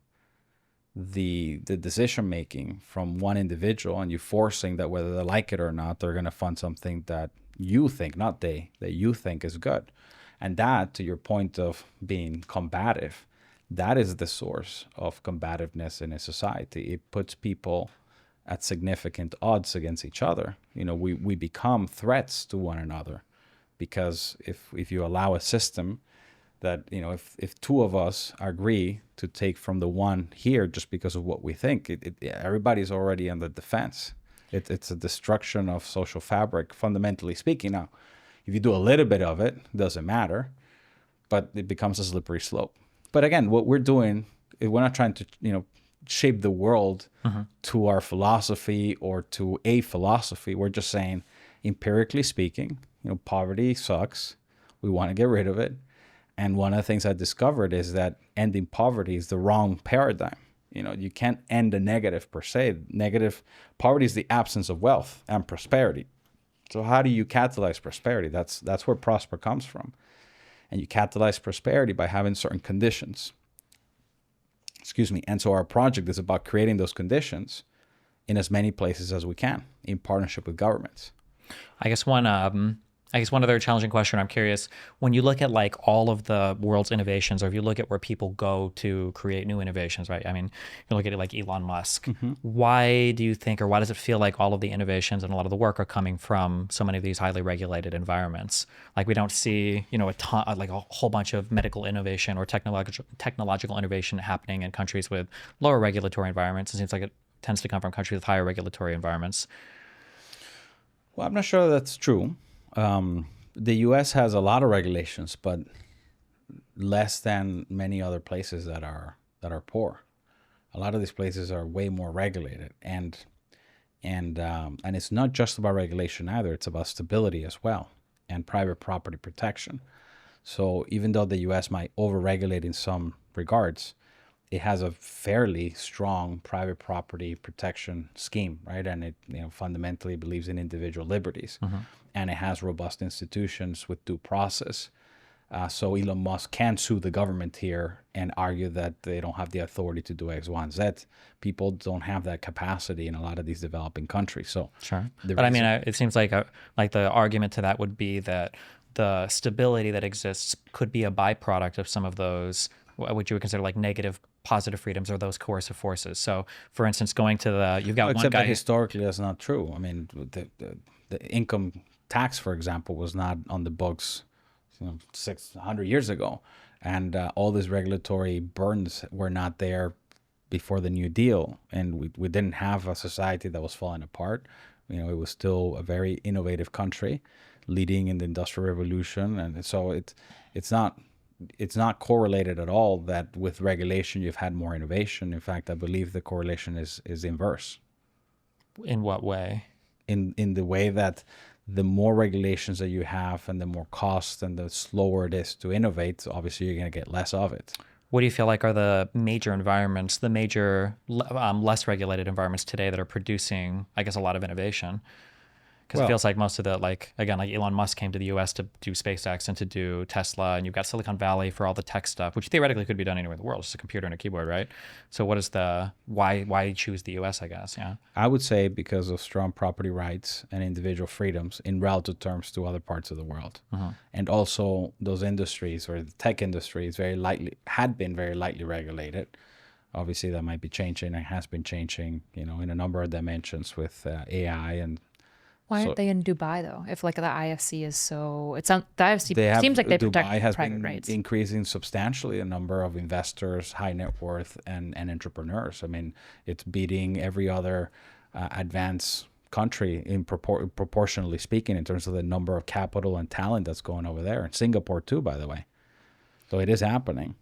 [SPEAKER 1] the decision making from one individual, and you forcing that whether they like it or not, they're going to fund something that you think, not they, that you think is good. And that, to your point of being combative, that is the source of combativeness in a society. It puts people at significant odds against each other. We become threats to one another, because if you allow a system that, if two of us agree to take from the one here just because of what we think, everybody's already on the defense. It's a destruction of social fabric, fundamentally speaking. Now, if you do a little bit of it, doesn't matter, but it becomes a slippery slope. But again, what we're doing, we're not trying to, shape the world to our philosophy or to a philosophy. We're just saying, empirically speaking, poverty sucks. We want to get rid of it. And one of the things I discovered is that ending poverty is the wrong paradigm. You can't end a negative per se. Negative poverty is the absence of wealth and prosperity. So how do you catalyze prosperity? That's where Prosper comes from. And you catalyze prosperity by having certain conditions. And so our project is about creating those conditions in as many places as we can in partnership with governments.
[SPEAKER 2] I guess one other challenging question. I'm curious, when you look at like all of the world's innovations, or if you look at where people go to create new innovations, right? I mean, you look at it like Elon Musk. Why do you think, or why does it feel like all of the innovations and a lot of the work are coming from so many of these highly regulated environments? Like we don't see, a ton, like a whole bunch of medical innovation or technological innovation happening in countries with lower regulatory environments. It seems like it tends to come from countries with higher regulatory environments.
[SPEAKER 1] Well, I'm not sure that's true. The U.S. has a lot of regulations, but less than many other places that are poor. A lot of these places are way more regulated, and it's not just about regulation either. It's about stability as well and private property protection. So even though the U.S. might overregulate in some regards, it has a fairly strong private property protection scheme, right? And it fundamentally believes in individual liberties. And it has robust institutions with due process. So Elon Musk can sue the government here and argue that they don't have the authority to do X, Y, and Z. People don't have that capacity in a lot of these developing countries. So
[SPEAKER 2] sure, but I mean, it seems like the argument to that would be that the stability that exists could be a byproduct of some of those, what you would consider like negative positive freedoms, or those coercive forces. So, for instance, going to you've got one guy.
[SPEAKER 1] Except that historically that's not true. I mean, the income tax, for example, was not on the books 600 years ago, and all these regulatory burdens were not there before the New Deal, and we didn't have a society that was falling apart. It was still a very innovative country, leading in the Industrial Revolution, and so it's not correlated at all that with regulation you've had more innovation. In fact, I believe the correlation is inverse.
[SPEAKER 2] In what way?
[SPEAKER 1] In the way that the more regulations that you have and the more cost and the slower it is to innovate, obviously you're going to get less of it.
[SPEAKER 2] What do you feel like are the major environments, the major less regulated environments today that are producing, I guess, a lot of innovation? Because it feels like most of the, like Elon Musk came to the U.S. to do SpaceX and to do Tesla, and you've got Silicon Valley for all the tech stuff, which theoretically could be done anywhere in the world. It's just a computer and a keyboard, right? So what is why choose the U.S., I guess? Yeah.
[SPEAKER 1] I would say because of strong property rights and individual freedoms in relative terms to other parts of the world. And also those industries, or the tech industry, had been very lightly regulated. Obviously that might be changing and has been changing, in a number of dimensions with AI. And
[SPEAKER 3] why aren't they in Dubai though? If like the IFC is so, the IFC seems like they protect
[SPEAKER 1] Dubai has
[SPEAKER 3] private
[SPEAKER 1] been
[SPEAKER 3] rights.
[SPEAKER 1] Increasing substantially a number of investors, high net worth, and entrepreneurs. I mean, it's beating every other advanced country in proportionally speaking in terms of the number of capital and talent that's going over there. And Singapore too, by the way. So it is happening.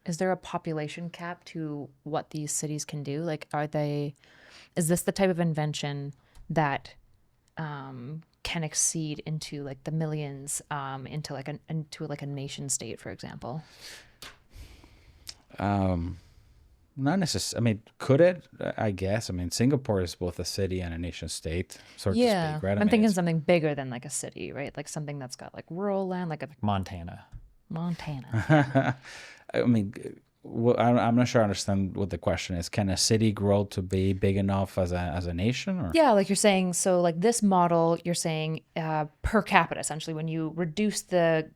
[SPEAKER 3] Is there a population cap to what these cities can do? Like, is this the type of invention that can exceed into like the millions, into like a nation state, for example?
[SPEAKER 1] Not necessarily. I mean, could it? I guess. I mean, Singapore is both a city and a nation state, so to speak, right?
[SPEAKER 3] I'm thinking something bigger than like a city, right? Like something that's got like rural land, like
[SPEAKER 2] Montana.
[SPEAKER 1] I mean, I'm not sure I understand what the question is. Can a city grow to be big enough as a nation? Or?
[SPEAKER 3] Yeah, like you're saying, so like this model, you're saying per capita, essentially, when you reduce the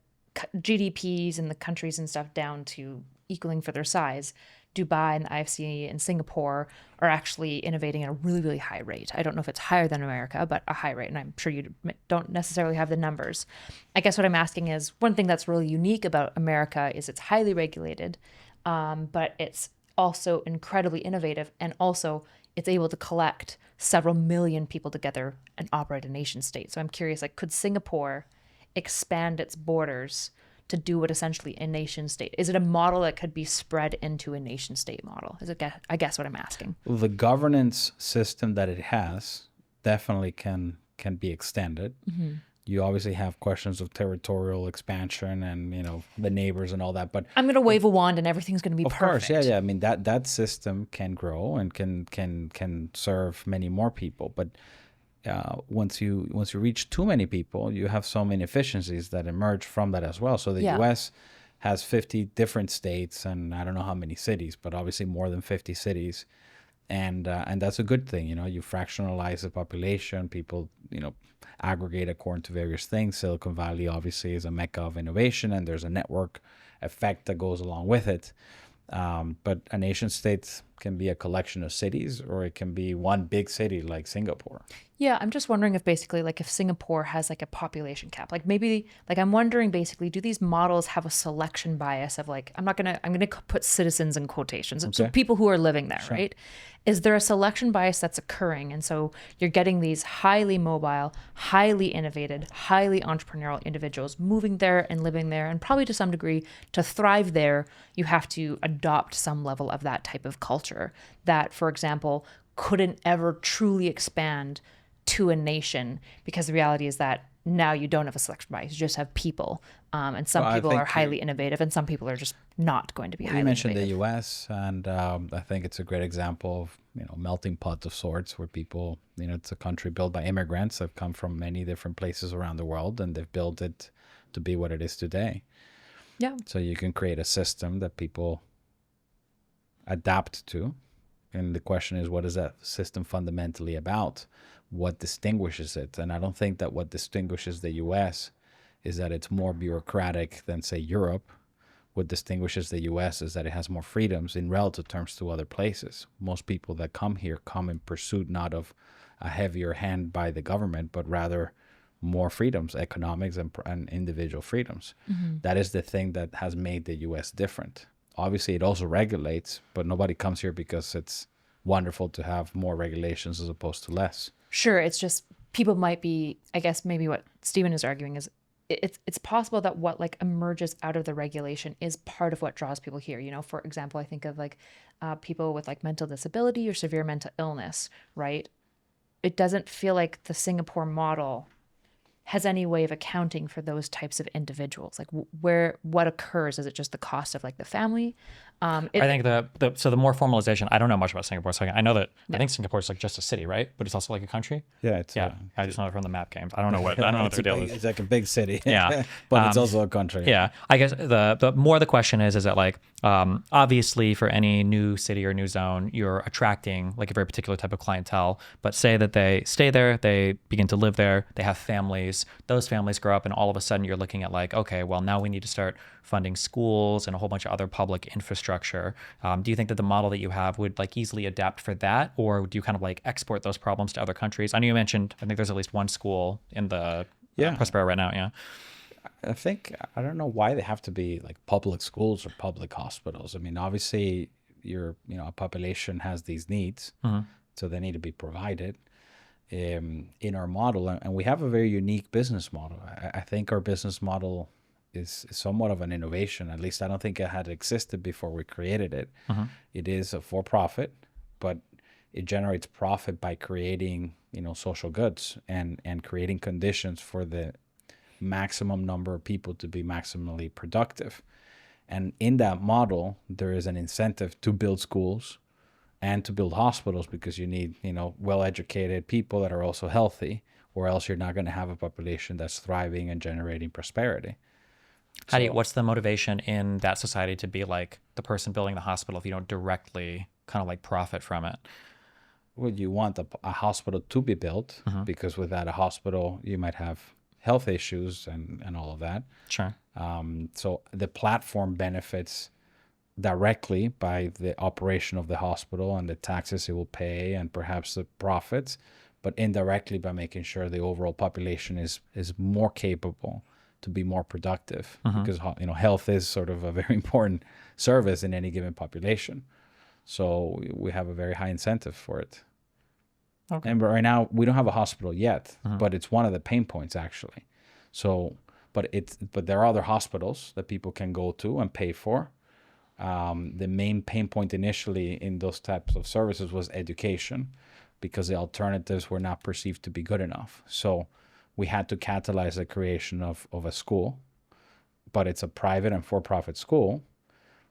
[SPEAKER 3] GDPs and the countries and stuff down to equaling for their size. Dubai and the IFC and Singapore are actually innovating at a really, really high rate. I don't know if it's higher than America, but a high rate. And I'm sure you don't necessarily have the numbers. I guess what I'm asking is, one thing that's really unique about America is it's highly regulated, but it's also incredibly innovative. And also it's able to collect several million people together and operate a nation state. So I'm curious, like, could Singapore expand its borders to do what essentially a nation state? Is it a model that could be spread into a nation state model? Is it, I guess what I'm asking.
[SPEAKER 1] The governance system that it has definitely can be extended. You obviously have questions of territorial expansion and, you know, the neighbors and all that, but
[SPEAKER 3] I'm going to wave a wand and everything's going to be
[SPEAKER 1] of
[SPEAKER 3] perfect.
[SPEAKER 1] course, yeah. I mean, that system can grow and can serve many more people, but once you reach too many people, you have some inefficiencies that emerge from that as well. So the U.S. has 50 different states and I don't know how many cities, but obviously more than 50 cities, and that's a good thing. You know, you fractionalize the population, people, you know, aggregate according to various things. Silicon Valley obviously is a mecca of innovation, and there's a network effect that goes along with it. But a nation state can be a collection of cities, or it can be one big city like Singapore.
[SPEAKER 3] Yeah, I'm just wondering if basically, like, if Singapore has like a population cap, like maybe, like, I'm wondering basically, do these models have a selection bias of, like, I'm gonna put citizens in quotations, so people who are living there, right? Is there a selection bias that's occurring? And so you're getting these highly mobile, highly innovative, highly entrepreneurial individuals moving there and living there, and probably to some degree to thrive there, you have to adopt some level of that type of culture that, for example, couldn't ever truly expand to a nation, because the reality is that now you don't have a selection bias, you just have people, and some people are highly innovative and some people are just not going to be highly innovative.
[SPEAKER 1] You mentioned the U.S. and I think it's a great example of, you know, melting pot of sorts, where people, you know, it's a country built by immigrants that have come from many different places around the world, and they've built it to be what it is today.
[SPEAKER 3] Yeah.
[SPEAKER 1] So you can create a system that people adapt to, and the question is, what is that system fundamentally about? What distinguishes it? And I don't think that what distinguishes the U.S. is that it's more bureaucratic than, say, Europe. What distinguishes the U.S. is that it has more freedoms in relative terms to other places. Most people that come here come in pursuit not of a heavier hand by the government, but rather more freedoms, economics and individual freedoms. That is the thing that has made the U.S. different. Obviously, it also regulates, but nobody comes here because it's wonderful to have more regulations as opposed to less.
[SPEAKER 3] Sure, it's just people might be, I guess maybe what Stephen is arguing is it's possible that what, like, emerges out of the regulation is part of what draws people here. You know, for example, I think of, like, people with, like, mental disability or severe mental illness, right? It doesn't feel like the Singapore model has any way of accounting for those types of individuals. Like, what occurs? Is it just the cost of, like, the family?
[SPEAKER 2] I think the more formalization, I don't know much about Singapore, so I know that I think Singapore is like just a city, right? But it's also like a country.
[SPEAKER 1] Yeah,
[SPEAKER 2] I just know it from the map games. I don't know what their deal is.
[SPEAKER 1] It's like a big city.
[SPEAKER 2] Yeah,
[SPEAKER 1] but it's also a country.
[SPEAKER 2] Yeah, I guess the more the question is that, like, obviously for any new city or new zone, you're attracting like a very particular type of clientele. But say that they stay there, they begin to live there, they have families. Those families grow up, and all of a sudden you're looking at, like, okay, well, now we need to start funding schools and a whole bunch of other public infrastructure. Do you think that the model that you have would, like, easily adapt for that, or do you kind of, like, export those problems to other countries? I know you mentioned, I think there's at least one school in the Próspera right now. Yeah.
[SPEAKER 1] I don't know why they have to be like public schools or public hospitals. I mean, obviously a population has these needs, so they need to be provided in our model. And we have a very unique business model. I think our business model is somewhat of an innovation. At least I don't think it had existed before we created it. It is a for-profit, but it generates profit by creating, you know, social goods and creating conditions for the maximum number of people to be maximally productive. And in that model, there is an incentive to build schools and to build hospitals, because you need, you know, well-educated people that are also healthy, or else you're not going to have a population that's thriving and generating prosperity.
[SPEAKER 2] What's the motivation in that society to be like the person building the hospital if you don't directly kind of like profit from it?
[SPEAKER 1] Well, you want a hospital to be built, because without a hospital, you might have health issues and all of that.
[SPEAKER 2] Sure.
[SPEAKER 1] So the platform benefits directly by the operation of the hospital and the taxes it will pay and perhaps the profits, but indirectly by making sure the overall population is more capable to be more productive, because health is sort of a very important service in any given population. So we have a very high incentive for it.
[SPEAKER 2] Okay.
[SPEAKER 1] And right now we don't have a hospital yet, but it's one of the pain points actually. So, but there are other hospitals that people can go to and pay for. The main pain point initially in those types of services was education, because the alternatives were not perceived to be good enough. So we had to catalyze the creation of a school, but it's a private and for-profit school,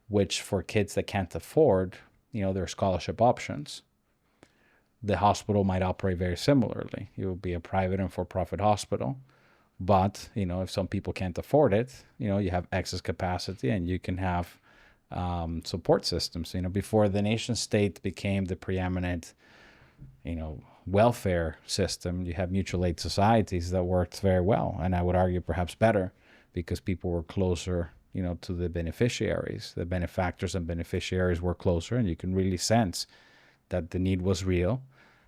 [SPEAKER 1] which for kids that can't afford, there are scholarship options. The hospital might operate very similarly. It will be a private and for-profit hospital, but if some people can't afford it, you have excess capacity and you can have support systems. Before the nation state became the preeminent welfare system, you have mutual aid societies that worked very well, and I would argue perhaps better, because people were closer to the beneficiaries. The benefactors and beneficiaries were closer, and you can really sense that the need was real,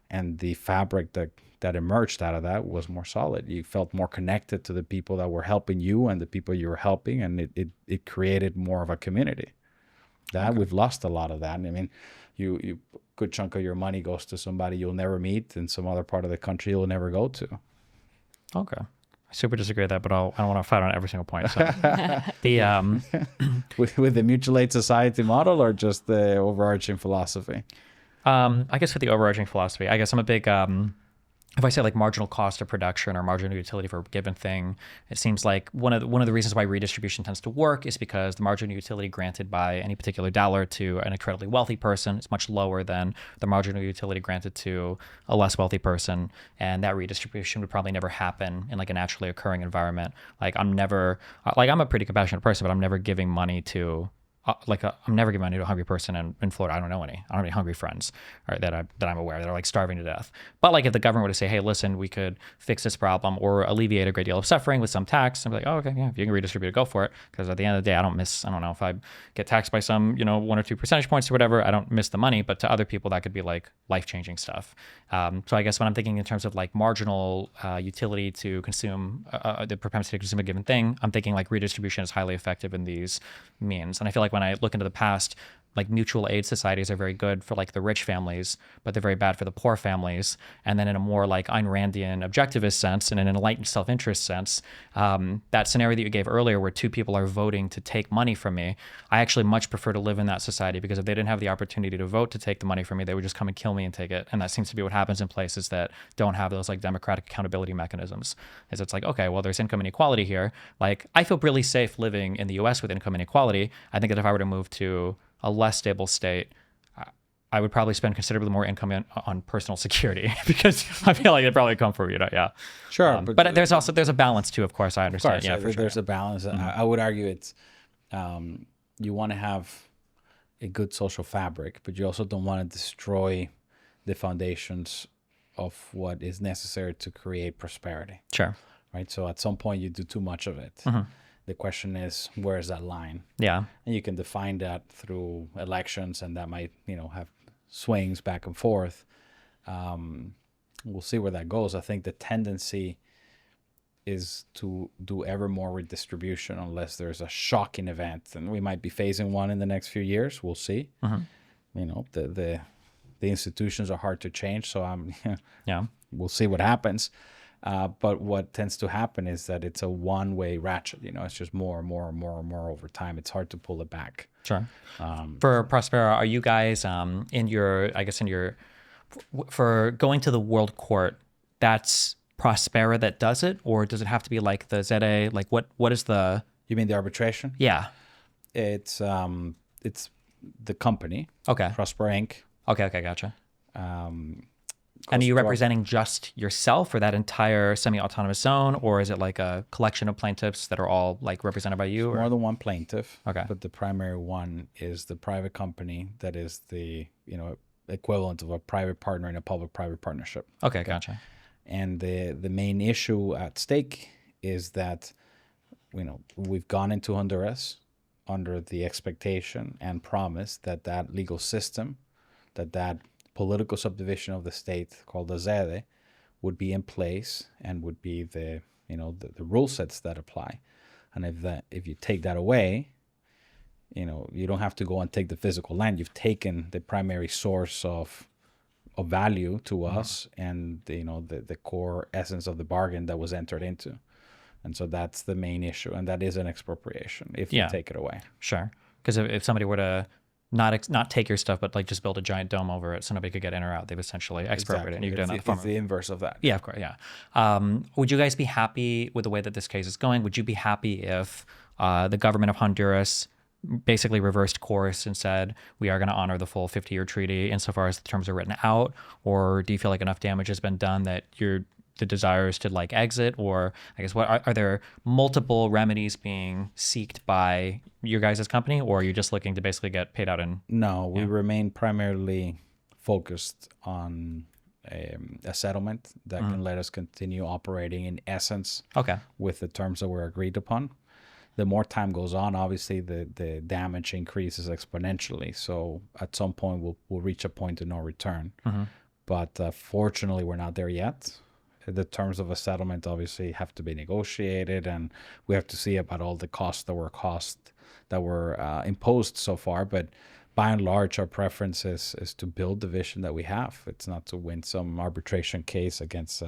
[SPEAKER 1] and the fabric that emerged out of that was more solid. You felt more connected to the people that were helping you and the people you were helping, and it created more of a community. We've lost a lot of that. I mean, you good chunk of your money goes to somebody you'll never meet in some other part of the country you'll never go to.
[SPEAKER 2] Okay. I super disagree with that, but I don't want to fight on every single point. So the
[SPEAKER 1] with the mutual aid society model, or just the overarching philosophy?
[SPEAKER 2] I guess with the overarching philosophy, I guess I'm a big if I say like marginal cost of production or marginal utility for a given thing, it seems like one of the reasons why redistribution tends to work is because the marginal utility granted by any particular dollar to an incredibly wealthy person is much lower than the marginal utility granted to a less wealthy person, and that redistribution would probably never happen in like a naturally occurring environment. Like I'm a pretty compassionate person, but I'm never giving money to I'm never giving money to a hungry person in Florida. I don't know any. I don't have any hungry friends, right, that I'm aware that are like starving to death. But like if the government were to say, hey, listen, we could fix this problem or alleviate a great deal of suffering with some tax, I'm like, oh, okay, yeah, if you can redistribute it, go for it. Because at the end of the day, I don't know if I get taxed by some, 1 or 2 percentage points or whatever, I don't miss the money. But to other people, that could be like life-changing stuff. So I guess when I'm thinking in terms of like marginal utility to consume, the propensity to consume a given thing, I'm thinking like redistribution is highly effective in these means. And I feel like when I look into the past, like mutual aid societies are very good for like the rich families, but they're very bad for the poor families. And then in a more like Ayn Randian objectivist sense and in an enlightened self-interest sense, that scenario that you gave earlier where 2 people are voting to take money from me, I actually much prefer to live in that society, because if they didn't have the opportunity to vote to take the money from me, they would just come and kill me and take it. And that seems to be what happens in places that don't have those like democratic accountability mechanisms. Is it's like, okay, well, there's income inequality here. Like I feel really safe living in the US with income inequality. I think that if I were to move to a less stable state, I would probably spend considerably more income on personal security, because I feel like it'd probably come from, yeah.
[SPEAKER 1] Sure.
[SPEAKER 2] But there's a balance too, of course, I understand.
[SPEAKER 1] Of course, there's
[SPEAKER 2] sure.
[SPEAKER 1] a balance. I would argue it's, you want to have a good social fabric, but you also don't want to destroy the foundations of what is necessary to create prosperity.
[SPEAKER 2] Sure.
[SPEAKER 1] Right. So at some point you do too much of it. The question is, where is that line?
[SPEAKER 2] Yeah.
[SPEAKER 1] And you can define that through elections, and that might, have swings back and forth. We'll see where that goes. I think the tendency is to do ever more redistribution unless there's a shocking event, and we might be facing one in the next few years. We'll see. The institutions are hard to change, so we'll see what happens. But what tends to happen is that it's a one-way ratchet. It's just more and more and more and more over time. It's hard to pull it back.
[SPEAKER 2] Sure. For Próspera, are you guys for going to the World Court, that's Próspera that does it, or does it have to be like the ZEDE? Like what is the?
[SPEAKER 1] You mean the arbitration?
[SPEAKER 2] Yeah.
[SPEAKER 1] It's the company.
[SPEAKER 2] Okay.
[SPEAKER 1] Próspera Inc.
[SPEAKER 2] Okay, gotcha. And are you representing just yourself or that entire semi-autonomous zone, or is it like a collection of plaintiffs that are all like represented by you?
[SPEAKER 1] More than one plaintiff.
[SPEAKER 2] Okay.
[SPEAKER 1] But the primary one is the private company that is the equivalent of a private partner in a public-private partnership.
[SPEAKER 2] Okay, gotcha.
[SPEAKER 1] And the main issue at stake is that we've gone into Honduras under the expectation and promise that that legal system, that political subdivision of the state called the ZEDE would be in place and would be the rule sets that apply. And if you take that away, you don't have to go and take the physical land. You've taken the primary source of value to us and the core essence of the bargain that was entered into. And so that's the main issue, and that is an expropriation if you take it away.
[SPEAKER 2] Sure, because if somebody were to not take your stuff, but like just build a giant dome over it so nobody could get in or out, they've essentially expropriated it. And you could do that
[SPEAKER 1] It's the inverse of that.
[SPEAKER 2] Yeah, of course, yeah. Would you guys be happy with the way that this case is going? Would you be happy if the government of Honduras basically reversed course and said, we are going to honor the full 50-year treaty insofar as the terms are written out? Or do you feel like enough damage has been done that the desire is to like exit? Or I guess what are there multiple remedies being sought by your guys' company, or are you just looking to basically get paid out in?
[SPEAKER 1] No, we remain primarily focused on a settlement that can let us continue operating in essence with the terms that were agreed upon. The more time goes on, obviously the damage increases exponentially. So at some point we'll reach a point of no return. But fortunately we're not there yet. The terms of a settlement obviously have to be negotiated, and we have to see about all the costs that were imposed so far. But by and large, our preference is to build the vision that we have. It's not to win some arbitration case against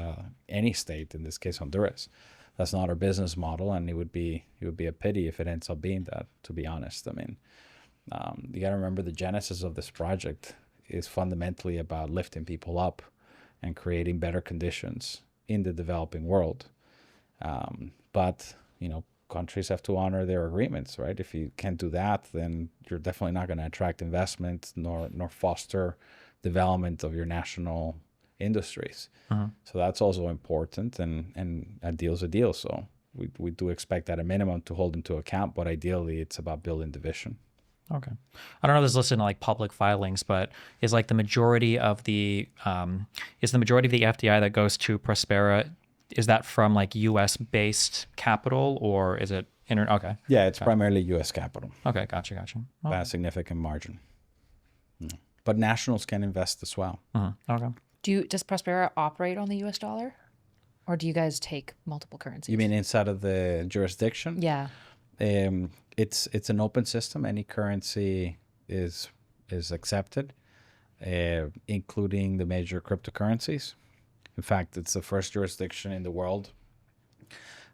[SPEAKER 1] any state, in this case Honduras. That's not our business model, and it would be a pity if it ends up being that, to be honest. I mean, you got to remember the genesis of this project is fundamentally about lifting people up and creating better conditions in the developing world. But countries have to honor their agreements, right? If you can't do that, then you're definitely not going to attract investment nor foster development of your national industries. So that's also important, and a deal's a deal. So we do expect at a minimum to hold them to account, but ideally it's about building the vision.
[SPEAKER 2] Okay. I don't know if this is listed in like public filings, but is like the majority of the FDI that goes to Próspera, is that from like US based capital, or is it okay.
[SPEAKER 1] Yeah, it's primarily US capital.
[SPEAKER 2] Okay, gotcha.
[SPEAKER 1] By a significant margin. But nationals can invest as well.
[SPEAKER 2] Okay.
[SPEAKER 3] Does Próspera operate on the US dollar? Or do you guys take multiple currencies?
[SPEAKER 1] You mean inside of the jurisdiction?
[SPEAKER 3] Yeah.
[SPEAKER 1] It's an open system. Any currency is accepted, including the major cryptocurrencies. In fact, it's the first jurisdiction in the world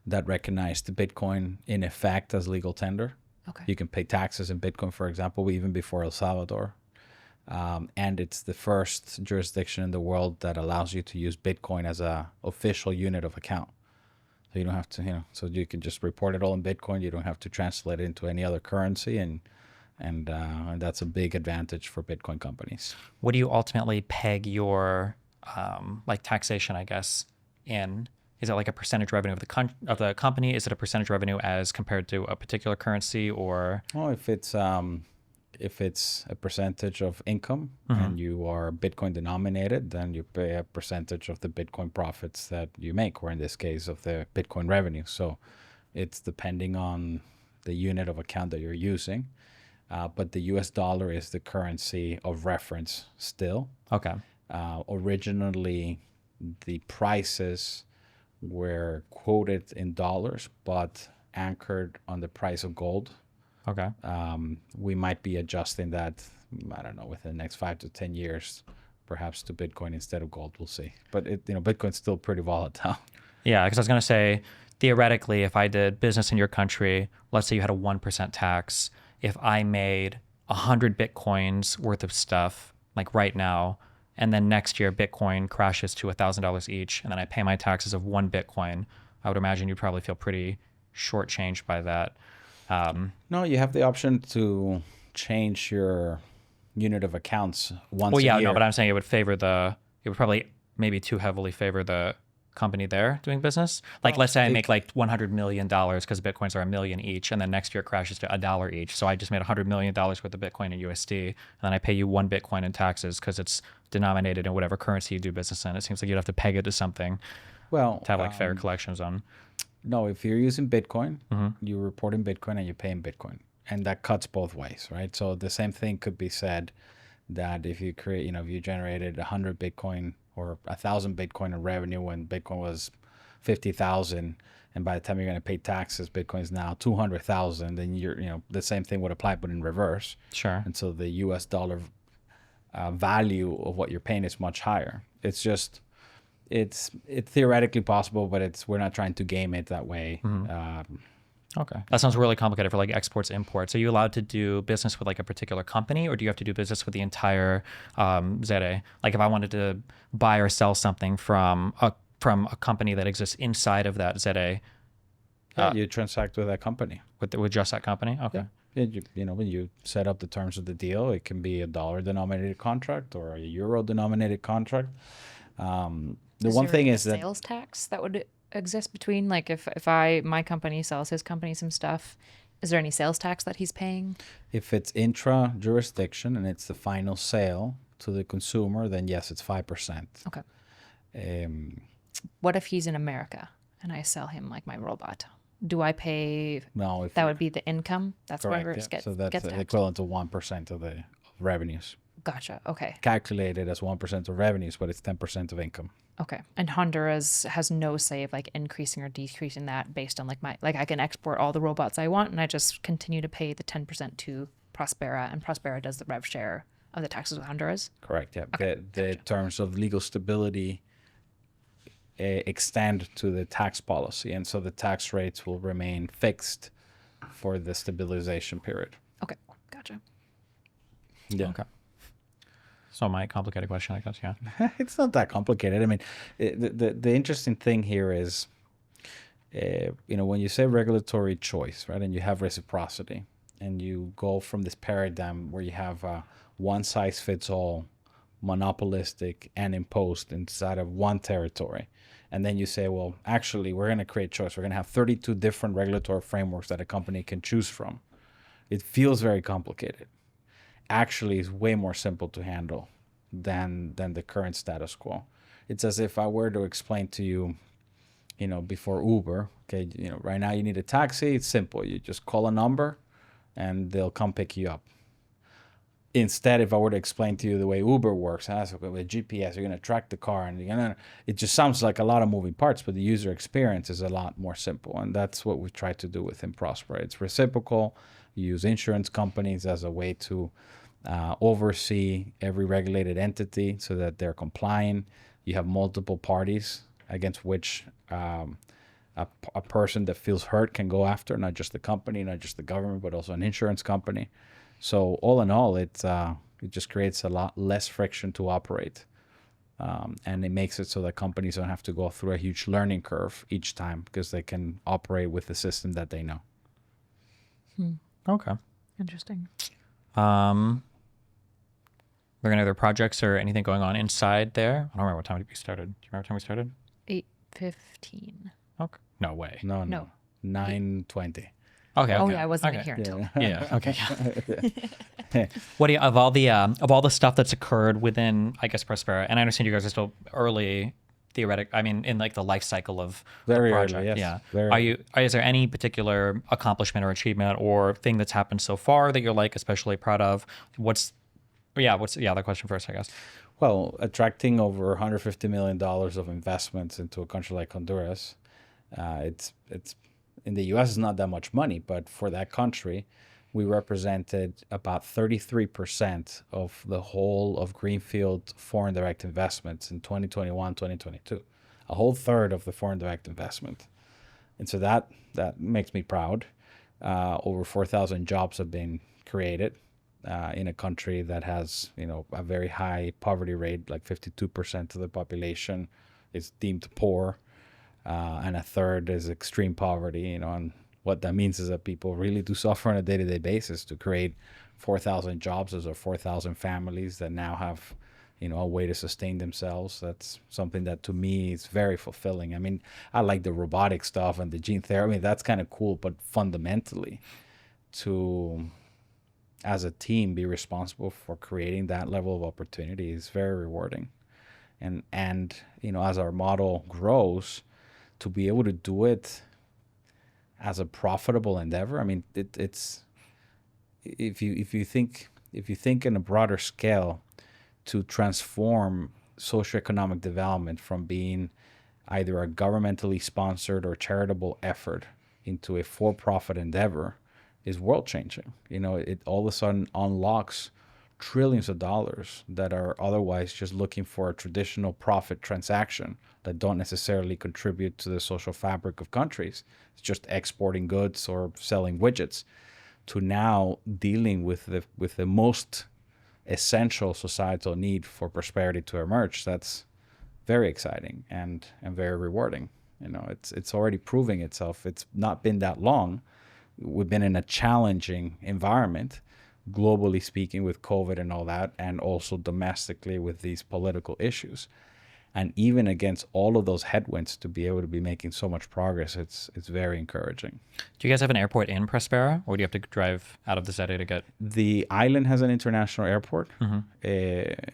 [SPEAKER 1] that recognized Bitcoin in effect as legal tender.
[SPEAKER 3] Okay.
[SPEAKER 1] You can pay taxes in Bitcoin, for example, even before El Salvador. And it's the first jurisdiction in the world that allows you to use Bitcoin as a official unit of account. So you don't have to, so you can just report it all in Bitcoin. You don't have to translate it into any other currency, and that's a big advantage for Bitcoin companies.
[SPEAKER 2] What do you ultimately peg your like taxation, I guess, in? Is it like a percentage revenue of the company? Is it a percentage revenue as compared to a particular currency, or?
[SPEAKER 1] Oh, if it's a percentage of income and you are Bitcoin denominated, then you pay a percentage of the Bitcoin profits that you make, or in this case of the Bitcoin revenue. So it's depending on the unit of account that you're using. But the US dollar is the currency of reference still.
[SPEAKER 2] Okay.
[SPEAKER 1] Originally, the prices were quoted in dollars, but anchored on the price of gold.
[SPEAKER 2] Okay.
[SPEAKER 1] We might be adjusting that, I don't know, within the next 5 to 10 years, perhaps to Bitcoin instead of gold. We'll see. But Bitcoin's still pretty volatile.
[SPEAKER 2] Yeah, because I was going to say, theoretically, if I did business in your country, let's say you had a 1% tax, if I made 100 Bitcoins worth of stuff, like right now, and then next year Bitcoin crashes to $1,000 each, and then I pay my taxes of 1 Bitcoin, I would imagine you'd probably feel pretty shortchanged by that.
[SPEAKER 1] No, you have the option to change your unit of accounts once
[SPEAKER 2] a year.
[SPEAKER 1] no,
[SPEAKER 2] but I'm saying it would probably maybe too heavily favor the company there doing business. Like, let's say I make like $100 million because Bitcoins are $1 million each, and then next year it crashes to $1 each. So I just made $100 million worth of Bitcoin in USD, and then I pay you 1 Bitcoin in taxes because it's denominated in whatever currency you do business in. It seems like you'd have to peg it to something to have like fair collections on.
[SPEAKER 1] No, if you're using Bitcoin, you report in Bitcoin and you pay in Bitcoin. and that cuts both ways, right? So the same thing could be said that if you create, if you generated 100 Bitcoin or 1,000 Bitcoin in revenue when Bitcoin was 50,000, and by the time you're going to pay taxes, Bitcoin is now 200,000, then the same thing would apply, but in reverse.
[SPEAKER 2] Sure.
[SPEAKER 1] And so the US dollar value of what you're paying is much higher. It's just, it's theoretically possible, but we're not trying to game it that way.
[SPEAKER 2] Okay. That sounds really complicated for like exports, imports. Are you allowed to do business with like a particular company, or do you have to do business with the entire ZEDE? Like if I wanted to buy or sell something from a company that exists inside of that ZEDE,
[SPEAKER 1] you transact with that company.
[SPEAKER 2] with just that company? Okay.
[SPEAKER 1] Yeah. When you set up the terms of the deal, it can be a dollar-denominated contract or a euro-denominated contract. The one thing is that
[SPEAKER 3] sales tax that would exist between, like, if my company sells his company some stuff, is there any sales tax that he's paying?
[SPEAKER 1] if it's intra-jurisdiction and it's the final sale to the consumer, then yes, it's 5%.
[SPEAKER 3] Okay.
[SPEAKER 1] Um,
[SPEAKER 3] What if he's in America and I sell him like my robot? Do I pay?
[SPEAKER 1] no, if
[SPEAKER 3] That would be the income. That's where
[SPEAKER 1] correct.
[SPEAKER 3] it
[SPEAKER 1] Yeah. So that's
[SPEAKER 3] gets taxed.
[SPEAKER 1] equivalent to 1% of the revenues.
[SPEAKER 3] Gotcha. Okay.
[SPEAKER 1] Calculated as 1% of revenues, but it's 10% of income.
[SPEAKER 3] Okay. And Honduras has no say of like increasing or decreasing that based on like I can export all the robots I want and I just continue to pay the 10% to Próspera, and Próspera does the rev share of the taxes with Honduras.
[SPEAKER 1] Correct. Yeah.
[SPEAKER 3] Okay,
[SPEAKER 1] The terms of legal stability extend to the tax policy, and so the tax rates will remain fixed for the stabilization period.
[SPEAKER 3] Okay. Gotcha.
[SPEAKER 1] Yeah.
[SPEAKER 2] Okay. So my complicated question, I guess, yeah.
[SPEAKER 1] It's not that complicated. I mean, the interesting thing here is, when you say regulatory choice, right, and you have reciprocity, and you go from this paradigm where you have one size fits all, monopolistic and imposed inside of one territory, and then you say, well, actually, we're going to create choice. We're going to have 32 different regulatory frameworks that a company can choose from. It feels very complicated. Actually is way more simple to handle than the current status quo. It's as if I were to explain to you, before Uber, okay, right now you need a taxi. It's simple. You just call a number and they'll come pick you up. Instead, if I were to explain to you the way Uber works, with GPS, you're going to track the car, and it just sounds like a lot of moving parts, but the user experience is a lot more simple. And that's what we try to do within Próspera. It's reciprocal. You use insurance companies as a way to oversee every regulated entity so that they're compliant. You have multiple parties against which a person that feels hurt can go after, not just the company, not just the government, but also an insurance company. So all in all, it just creates a lot less friction to operate. And it makes it so that companies don't have to go through a huge learning curve each time because they can operate with the system that they know.
[SPEAKER 2] Okay.
[SPEAKER 3] Interesting.
[SPEAKER 2] Are there any other projects or anything going on inside there? I don't remember what time we started. Do you remember what time we started?
[SPEAKER 3] 8:15.
[SPEAKER 2] Okay. No way.
[SPEAKER 1] No. 9:20.
[SPEAKER 2] Okay.
[SPEAKER 3] Oh
[SPEAKER 2] okay.
[SPEAKER 3] yeah, I wasn't
[SPEAKER 2] okay.
[SPEAKER 3] here until.
[SPEAKER 2] Yeah. Okay. What do you of all the stuff that's occurred within, I guess, Próspera, and I understand you guys are still early, I mean, in like the life cycle of
[SPEAKER 1] Very
[SPEAKER 2] the
[SPEAKER 1] early,
[SPEAKER 2] project.
[SPEAKER 1] yes.
[SPEAKER 2] Yeah.
[SPEAKER 1] Very
[SPEAKER 2] Is there any particular accomplishment or achievement or thing that's happened so far that you're like especially proud of? What's the question first, I guess.
[SPEAKER 1] Well, attracting over $150 million of investments into a country like Honduras, it's in the U.S. it's not that much money, but for that country, we represented about 33% of the whole of greenfield foreign direct investments in 2021, 2022, a whole third of the foreign direct investment. And so that makes me proud. Over 4,000 jobs have been created in a country that has, a very high poverty rate, like 52% of the population is deemed poor, and a third is extreme poverty, and what that means is that people really do suffer on a day-to-day basis. To create 4,000 jobs, those are 4,000 families that now have, a way to sustain themselves. That's something that to me is very fulfilling. I mean, I like the robotic stuff and the gene therapy. I mean, that's kind of cool, but fundamentally, to as a team be responsible for creating that level of opportunity is very rewarding. And as our model grows, to be able to do it as a profitable endeavor, I mean, it's if you think in a broader scale, to transform socioeconomic development from being either a governmentally sponsored or charitable effort into a for-profit endeavor is world changing. It all of a sudden unlocks trillions of dollars that are otherwise just looking for a traditional profit transaction that don't necessarily contribute to the social fabric of countries. It's just exporting goods or selling widgets, to now dealing with the most essential societal need for prosperity to emerge. That's very exciting and very rewarding. It's already proving itself. It's not been that long. We've been in a challenging environment, globally speaking, with COVID and all that, and also domestically with these political issues. And even against all of those headwinds, to be able to be making so much progress, it's very encouraging.
[SPEAKER 2] Do you guys have an airport in Próspera, or do you have to drive out of the ZEDE to get?
[SPEAKER 1] The island has an international airport.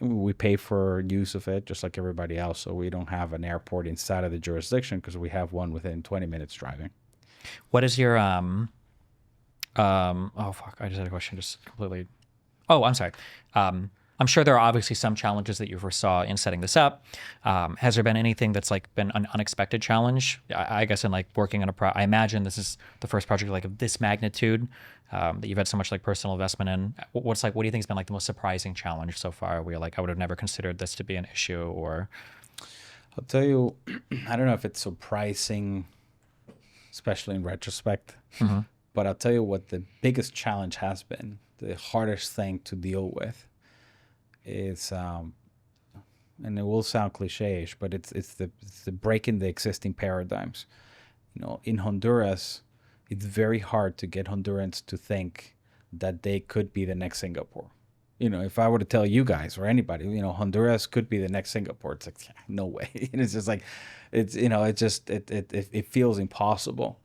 [SPEAKER 1] We pay for use of it just like everybody else. So we don't have an airport inside of the jurisdiction because we have one within 20 minutes driving.
[SPEAKER 2] What is your oh fuck, I just had a question just completely. Oh, I'm sorry. I'm sure there are obviously some challenges that you foresaw in setting this up. Has there been anything that's like been an unexpected challenge? I guess in like working on I imagine this is the first project like of this magnitude that you've had so much like personal investment in. What do you think has been like the most surprising challenge so far? Where you're like, I would have never considered this to be an issue, or?
[SPEAKER 1] I'll tell you, I don't know if it's surprising, especially in retrospect, but I'll tell you what the biggest challenge has been, the hardest thing to deal with is, and it will sound cliche-ish, but it's the breaking the existing paradigms. In Honduras, it's very hard to get Hondurans to think that they could be the next Singapore. If I were to tell you guys or anybody, Honduras could be the next Singapore, it's like, no way. It's just like, it feels impossible.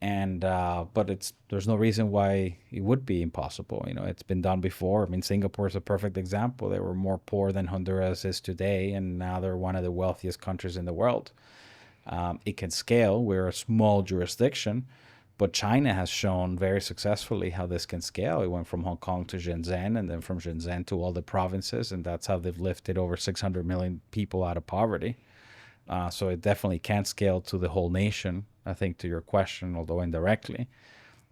[SPEAKER 1] And but there's no reason why it would be impossible. It's been done before. I mean, Singapore is a perfect example. They were more poor than Honduras is today, and now they're one of the wealthiest countries in the world. It can scale. We're a small jurisdiction, but China has shown very successfully how this can scale. It went from Hong Kong to Shenzhen, and then from Shenzhen to all the provinces, and that's how they've lifted over 600 million people out of poverty. So it definitely can scale to the whole nation, I think, to your question, although indirectly.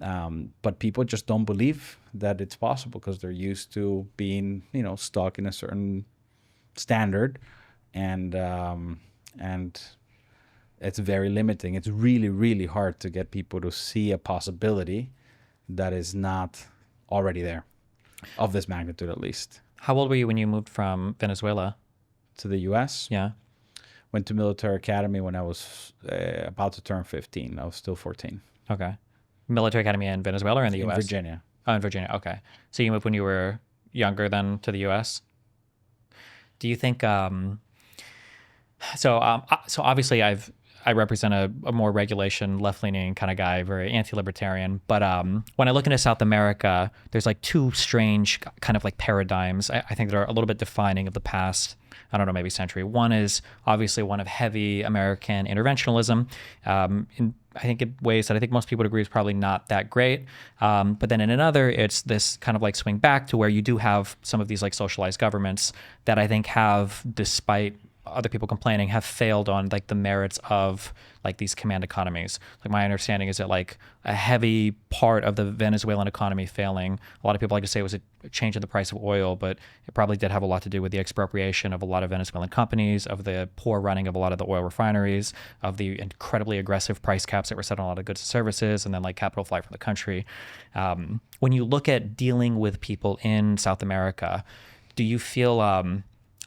[SPEAKER 1] But people just don't believe that it's possible because they're used to being, stuck in a certain standard, and it's very limiting. It's really, really hard to get people to see a possibility that is not already there, of this magnitude at least.
[SPEAKER 2] How old were you when you moved from Venezuela
[SPEAKER 1] To the U.S.?
[SPEAKER 2] Yeah.
[SPEAKER 1] Went to military academy when I was about to turn 15. I was still 14.
[SPEAKER 2] Okay. Military academy in Venezuela or in the U.S.?
[SPEAKER 1] In Virginia.
[SPEAKER 2] Oh, in Virginia. Okay. So you moved when you were younger than to the U.S.? Do you think, so obviously I represent a more regulation, left-leaning kind of guy, very anti-libertarian. But when I look into South America, there's like two strange kind of like paradigms, I think, that are a little bit defining of the past, I don't know, maybe century. One is obviously one of heavy American interventionalism, in I think in ways that I think most people would agree is probably not that great. But then in another, it's this kind of like swing back to where you do have some of these like socialized governments that I think have, despite other people complaining, have failed on like the merits of like these command economies. Like my understanding is that like a heavy part of the Venezuelan economy failing, a lot of people like to say it was a change in the price of oil, but it probably did have a lot to do with the expropriation of a lot of Venezuelan companies, of the poor running of a lot of the oil refineries, of the incredibly aggressive price caps that were set on a lot of goods and services, and then like capital flight from the country. When you look at dealing with people in South America, do you feel,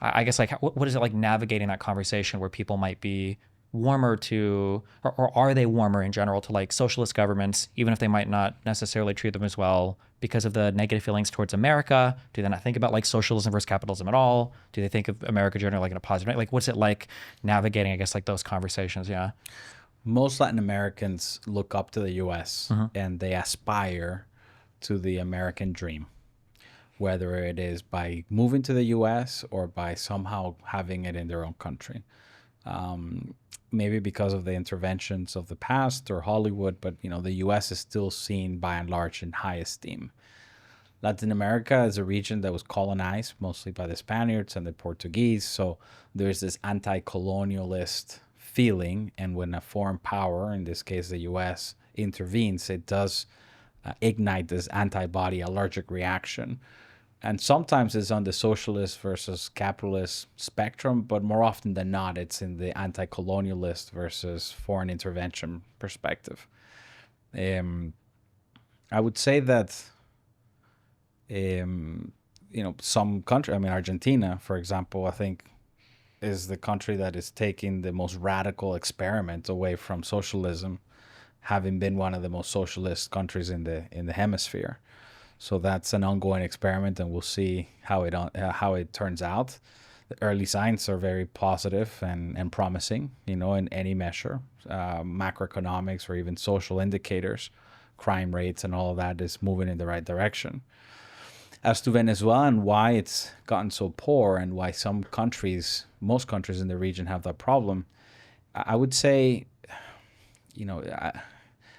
[SPEAKER 2] I guess, like, what is it like navigating that conversation where people might be warmer to, or are they warmer in general to like socialist governments, even if they might not necessarily treat them as well because of the negative feelings towards America? Do they not think about like socialism versus capitalism at all? Do they think of America generally like in a positive way? Like, what's it like navigating, I guess, like those conversations? Yeah.
[SPEAKER 1] Most Latin Americans look up to the U.S. and they aspire to the American dream, whether it is by moving to the U.S. or by somehow having it in their own country. Maybe because of the interventions of the past or Hollywood, but the U.S. is still seen by and large in high esteem. Latin America is a region that was colonized mostly by the Spaniards and the Portuguese. So there's this anti-colonialist feeling. And when a foreign power, in this case the US, intervenes, it does ignite this antibody allergic reaction. And sometimes it's on the socialist versus capitalist spectrum, but more often than not, it's in the anti-colonialist versus foreign intervention perspective. I would say that, some country, I mean, Argentina, for example, I think is the country that is taking the most radical experiment away from socialism, having been one of the most socialist countries in the hemisphere. So that's an ongoing experiment, and we'll see how it turns out. The early signs are very positive and promising, in any measure, macroeconomics or even social indicators, crime rates, and all of that is moving in the right direction. As to Venezuela and why it's gotten so poor and why most countries in the region have that problem, I would say,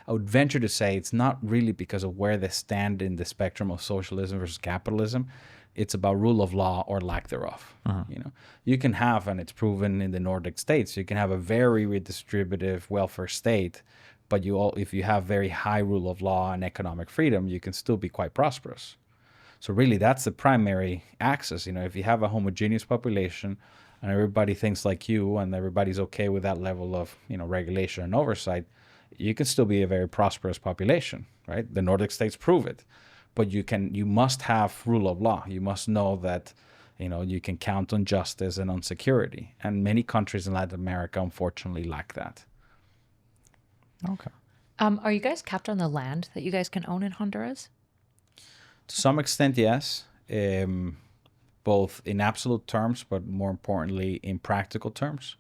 [SPEAKER 1] I would venture to say it's not really because of where they stand in the spectrum of socialism versus capitalism. It's about rule of law or lack thereof. You can have, and it's proven in the Nordic states, you can have a very redistributive welfare state, but if you have very high rule of law and economic freedom, you can still be quite prosperous. So really, that's the primary axis. If you have a homogeneous population and everybody thinks like you and everybody's okay with that level of, regulation and oversight, you can still be a very prosperous population, right? The Nordic states prove it. But you must have rule of law. You must know that, you can count on justice and on security. And many countries in Latin America, unfortunately, lack that.
[SPEAKER 2] Okay.
[SPEAKER 3] Are you guys capped on the land that you guys can own in Honduras?
[SPEAKER 1] To some extent, yes. Both in absolute terms, but more importantly, in practical terms.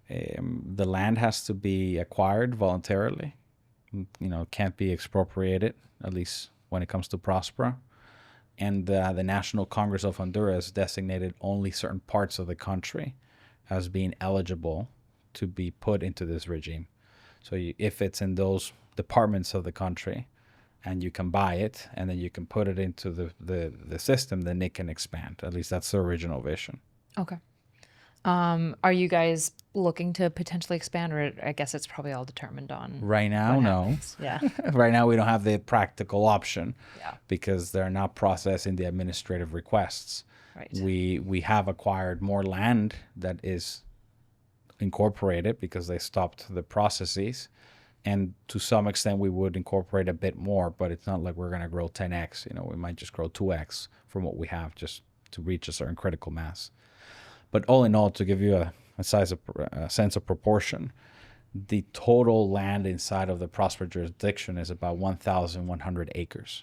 [SPEAKER 1] The land has to be acquired voluntarily. It can't be expropriated, at least when it comes to Próspera. And the National Congress of Honduras designated only certain parts of the country as being eligible to be put into this regime. So if it's in those departments of the country and you can buy it and then you can put it into the system, then it can expand. At least that's the original vision.
[SPEAKER 3] Okay. Are you guys looking to potentially expand, or I guess it's probably all determined on
[SPEAKER 1] right now? No.
[SPEAKER 3] Yeah.
[SPEAKER 1] Right now we don't have the practical option.
[SPEAKER 3] Yeah.
[SPEAKER 1] Because they're not processing the administrative requests.
[SPEAKER 3] Right.
[SPEAKER 1] We have acquired more land that is incorporated because they stopped the processes, and to some extent we would incorporate a bit more, but it's not like we're going to grow 10x. We might just grow 2x from what we have just to reach a certain critical mass. But all in all, to give you a sense of proportion, the total land inside of the Próspera jurisdiction is about 1,100 acres.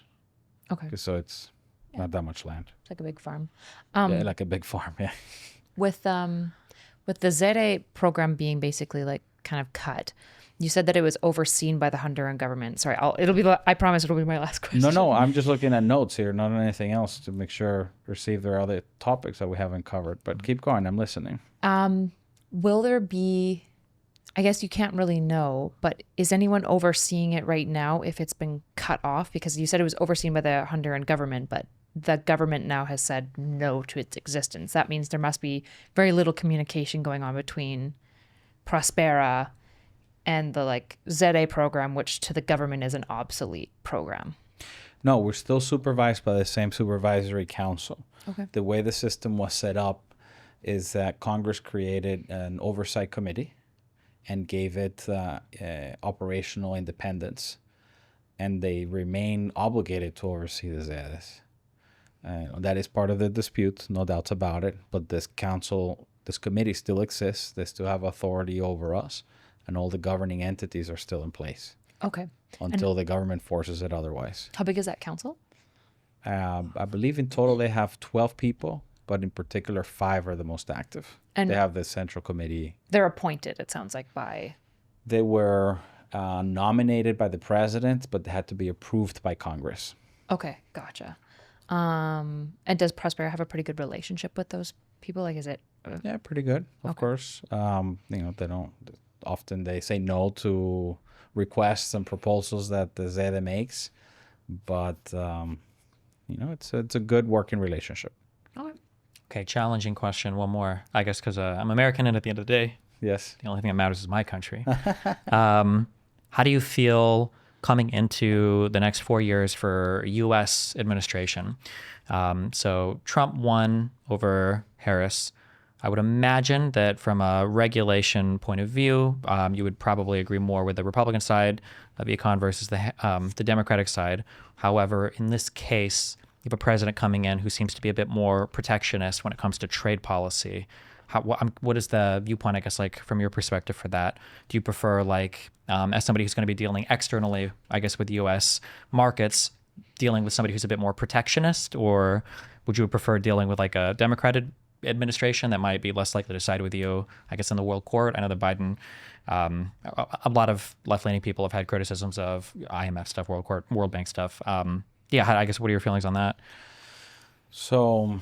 [SPEAKER 3] Okay.
[SPEAKER 1] So it's not that much land.
[SPEAKER 3] It's like a big farm.
[SPEAKER 1] Yeah, like a big farm, yeah.
[SPEAKER 3] With the ZEDE program being basically like kind of cut, you said that it was overseen by the Honduran government. Sorry, I promise it'll be my last question.
[SPEAKER 1] No, I'm just looking at notes here, not on anything else, to make sure if there are other topics that we haven't covered. But keep going, I'm listening.
[SPEAKER 3] Will there be, I guess you can't really know, but is anyone overseeing it right now if it's been cut off? Because you said it was overseen by the Honduran government, but the government now has said no to its existence. That means there must be very little communication going on between Próspera and the ZEDE program, which to the government is an obsolete program.
[SPEAKER 1] No, we're still supervised by the same supervisory council.
[SPEAKER 3] Okay.
[SPEAKER 1] The way the system was set up is that Congress created an oversight committee and gave it operational independence, and they remain obligated to oversee the ZEDEs. That is part of the dispute, no doubts about it, but this committee still exists. They still have authority over us, and all the governing entities are still in place.
[SPEAKER 3] Okay.
[SPEAKER 1] Until the government forces it otherwise.
[SPEAKER 3] How big is that council?
[SPEAKER 1] I believe in total they have 12 people, but in particular 5 are the most active.
[SPEAKER 3] And
[SPEAKER 1] they have the central committee.
[SPEAKER 3] They're appointed, it sounds like, by...
[SPEAKER 1] They were nominated by the president, but they had to be approved by Congress.
[SPEAKER 3] Okay, gotcha. And does Próspera have a pretty good relationship with those people? Is it...
[SPEAKER 1] Yeah, pretty good, of course. They don't... Often they say no to requests and proposals that the ZEDE makes, but it's a good working relationship.
[SPEAKER 2] Okay, challenging question. One more, I guess, because I'm American, and at the end of the day,
[SPEAKER 1] Yes.
[SPEAKER 2] the only thing that matters is my country. How do you feel coming into the next 4 years for U.S. administration? So Trump won over Harris. I would imagine that from a regulation point of view, you would probably agree more with the Republican side of the econ versus the Democratic side. However, in this case, you have a president coming in who seems to be a bit more protectionist when it comes to trade policy. What is the viewpoint, I guess, like from your perspective for that? Do you prefer, like, as somebody who's going to be dealing externally, I guess, with U.S. markets, dealing with somebody who's a bit more protectionist, or would you prefer dealing with like a Democratic administration that might be less likely to side with you, I guess, in the world court? I know that Biden, a lot of left-leaning people have had criticisms of IMF stuff, World Bank stuff. I guess, what are your feelings on that?
[SPEAKER 1] So,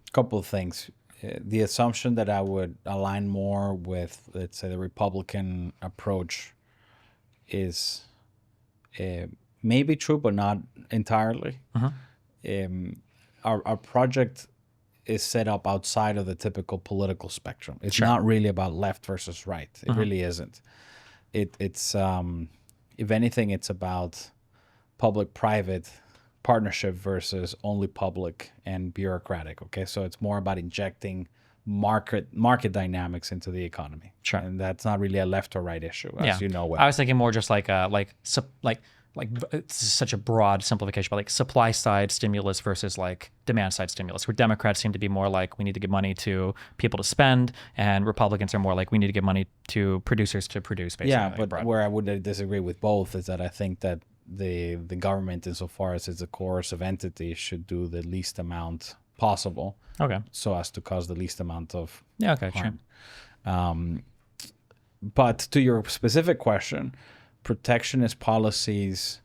[SPEAKER 1] a couple of things. The assumption that I would align more with, let's say, the Republican approach is maybe true, but not entirely. Our project is set up outside of the typical political spectrum. It's not really about left versus right. It really isn't. It's if anything, it's about public-private partnership versus only public and bureaucratic. Okay, so it's more about injecting market dynamics into the economy.
[SPEAKER 2] Sure.
[SPEAKER 1] And that's not really a left or right issue, as you know well.
[SPEAKER 2] I was thinking more just like it's such a broad simplification, but like supply side stimulus versus like demand side stimulus, where Democrats seem to be more like we need to give money to people to spend, and Republicans are more like we need to give money to producers to produce, basically.
[SPEAKER 1] Yeah, but where I would disagree with both is that I think that the government, insofar as it's a coercive entity, should do the least amount possible.
[SPEAKER 2] Okay.
[SPEAKER 1] So as to cause the least amount of
[SPEAKER 2] harm.
[SPEAKER 1] Sure. But to your specific question, protectionist policies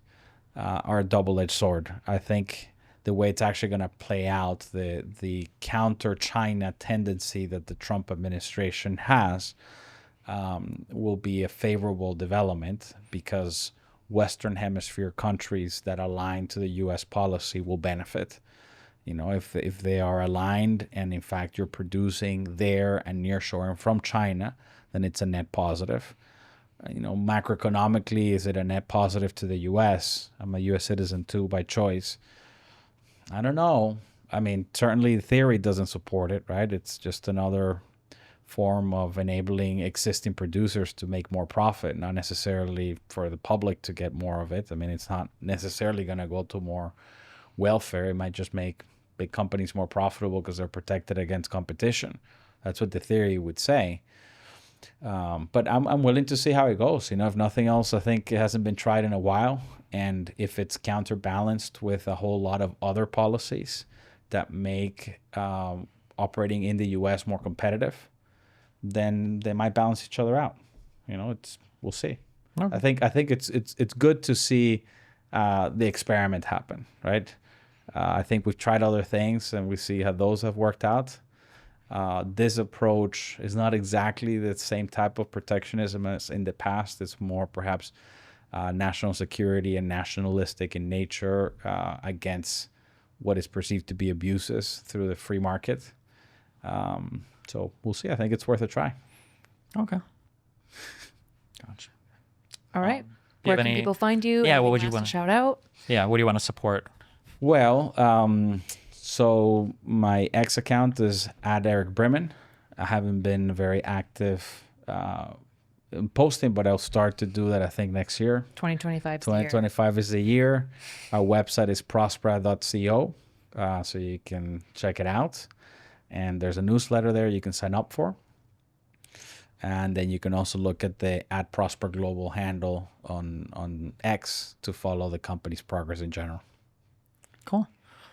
[SPEAKER 1] are a double-edged sword. I think the way it's actually going to play out, the counter-China tendency that the Trump administration has will be a favorable development, because Western Hemisphere countries that align to the U.S. policy will benefit. If they are aligned, and in fact you're producing there and nearshoring from China, then it's a net positive. Macroeconomically, is it a net positive to the U.S.? I'm a U.S. citizen too by choice. I don't know. I mean, certainly theory doesn't support it, right? It's just another form of enabling existing producers to make more profit, not necessarily for the public to get more of it. I mean, it's not necessarily going to go to more welfare. It might just make big companies more profitable because they're protected against competition. That's what the theory would say. But I'm willing to see how it goes. If nothing else, I think it hasn't been tried in a while. And if it's counterbalanced with a whole lot of other policies that make operating in the U.S. more competitive, then they might balance each other out. We'll see. Okay. I think it's good to see the experiment happen, right? I think we've tried other things and we see how those have worked out. This approach is not exactly the same type of protectionism as in the past. It's more perhaps national security and nationalistic in nature against what is perceived to be abuses through the free market. So we'll see. I think it's worth a try.
[SPEAKER 2] Okay.
[SPEAKER 1] Gotcha.
[SPEAKER 3] All right. Where can people find you?
[SPEAKER 2] Yeah, what would you
[SPEAKER 3] want
[SPEAKER 2] want
[SPEAKER 3] to shout out?
[SPEAKER 2] Yeah, what do you want to support?
[SPEAKER 1] Well, so my X account is @Erick Brimen. I haven't been very active in posting, but I'll start to do that, I think, next year.
[SPEAKER 3] 2025
[SPEAKER 1] is the year. Our website is próspera.co, so you can check it out. And there's a newsletter there you can sign up for. And then you can also look at the @ProsperGlobal handle on X to follow the company's progress in general.
[SPEAKER 2] Cool.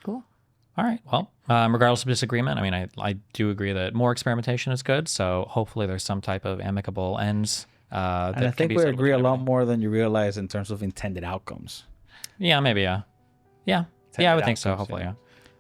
[SPEAKER 3] All
[SPEAKER 2] right. Well, regardless of disagreement, I mean, I do agree that more experimentation is good. So hopefully there's some type of amicable ends.
[SPEAKER 1] And I think we agree a lot more than you realize in terms of intended outcomes.
[SPEAKER 2] Yeah, maybe. Yeah, I would think so. Hopefully, yeah.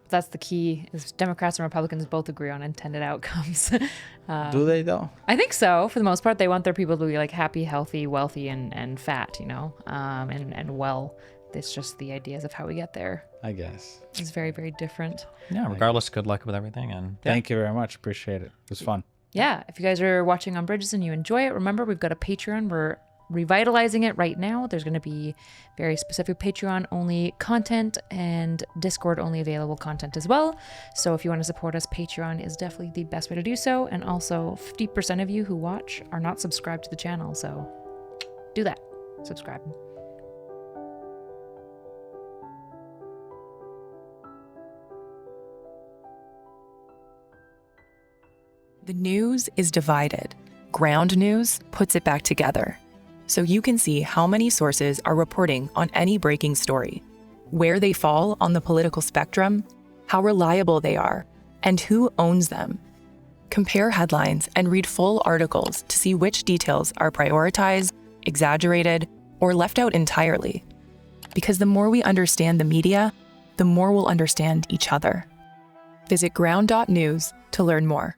[SPEAKER 3] That's the key, is Democrats and Republicans both agree on intended outcomes.
[SPEAKER 1] Do they, though?
[SPEAKER 3] I think so. For the most part, they want their people to be like happy, healthy, wealthy, and fat, and well It's just the ideas of how we get there
[SPEAKER 1] I guess.
[SPEAKER 3] is very, very different.
[SPEAKER 2] Yeah, regardless, good luck with everything. And yeah.
[SPEAKER 1] Thank you very much. Appreciate it. It was fun.
[SPEAKER 3] Yeah, if you guys are watching on Bridges and you enjoy it, remember we've got a Patreon. We're revitalizing it right now. There's going to be very specific Patreon only content and Discord only available content as well. So if you want to support us, Patreon is definitely the best way to do so. And also 50% of you who watch are not subscribed to the channel. So do that. Subscribe.
[SPEAKER 4] The news is divided. Ground news puts it back together. So you can see how many sources are reporting on any breaking story, where they fall on the political spectrum, how reliable they are, and who owns them. Compare headlines and read full articles to see which details are prioritized, exaggerated, or left out entirely. Because the more we understand the media, the more we'll understand each other. Visit ground.news to learn more.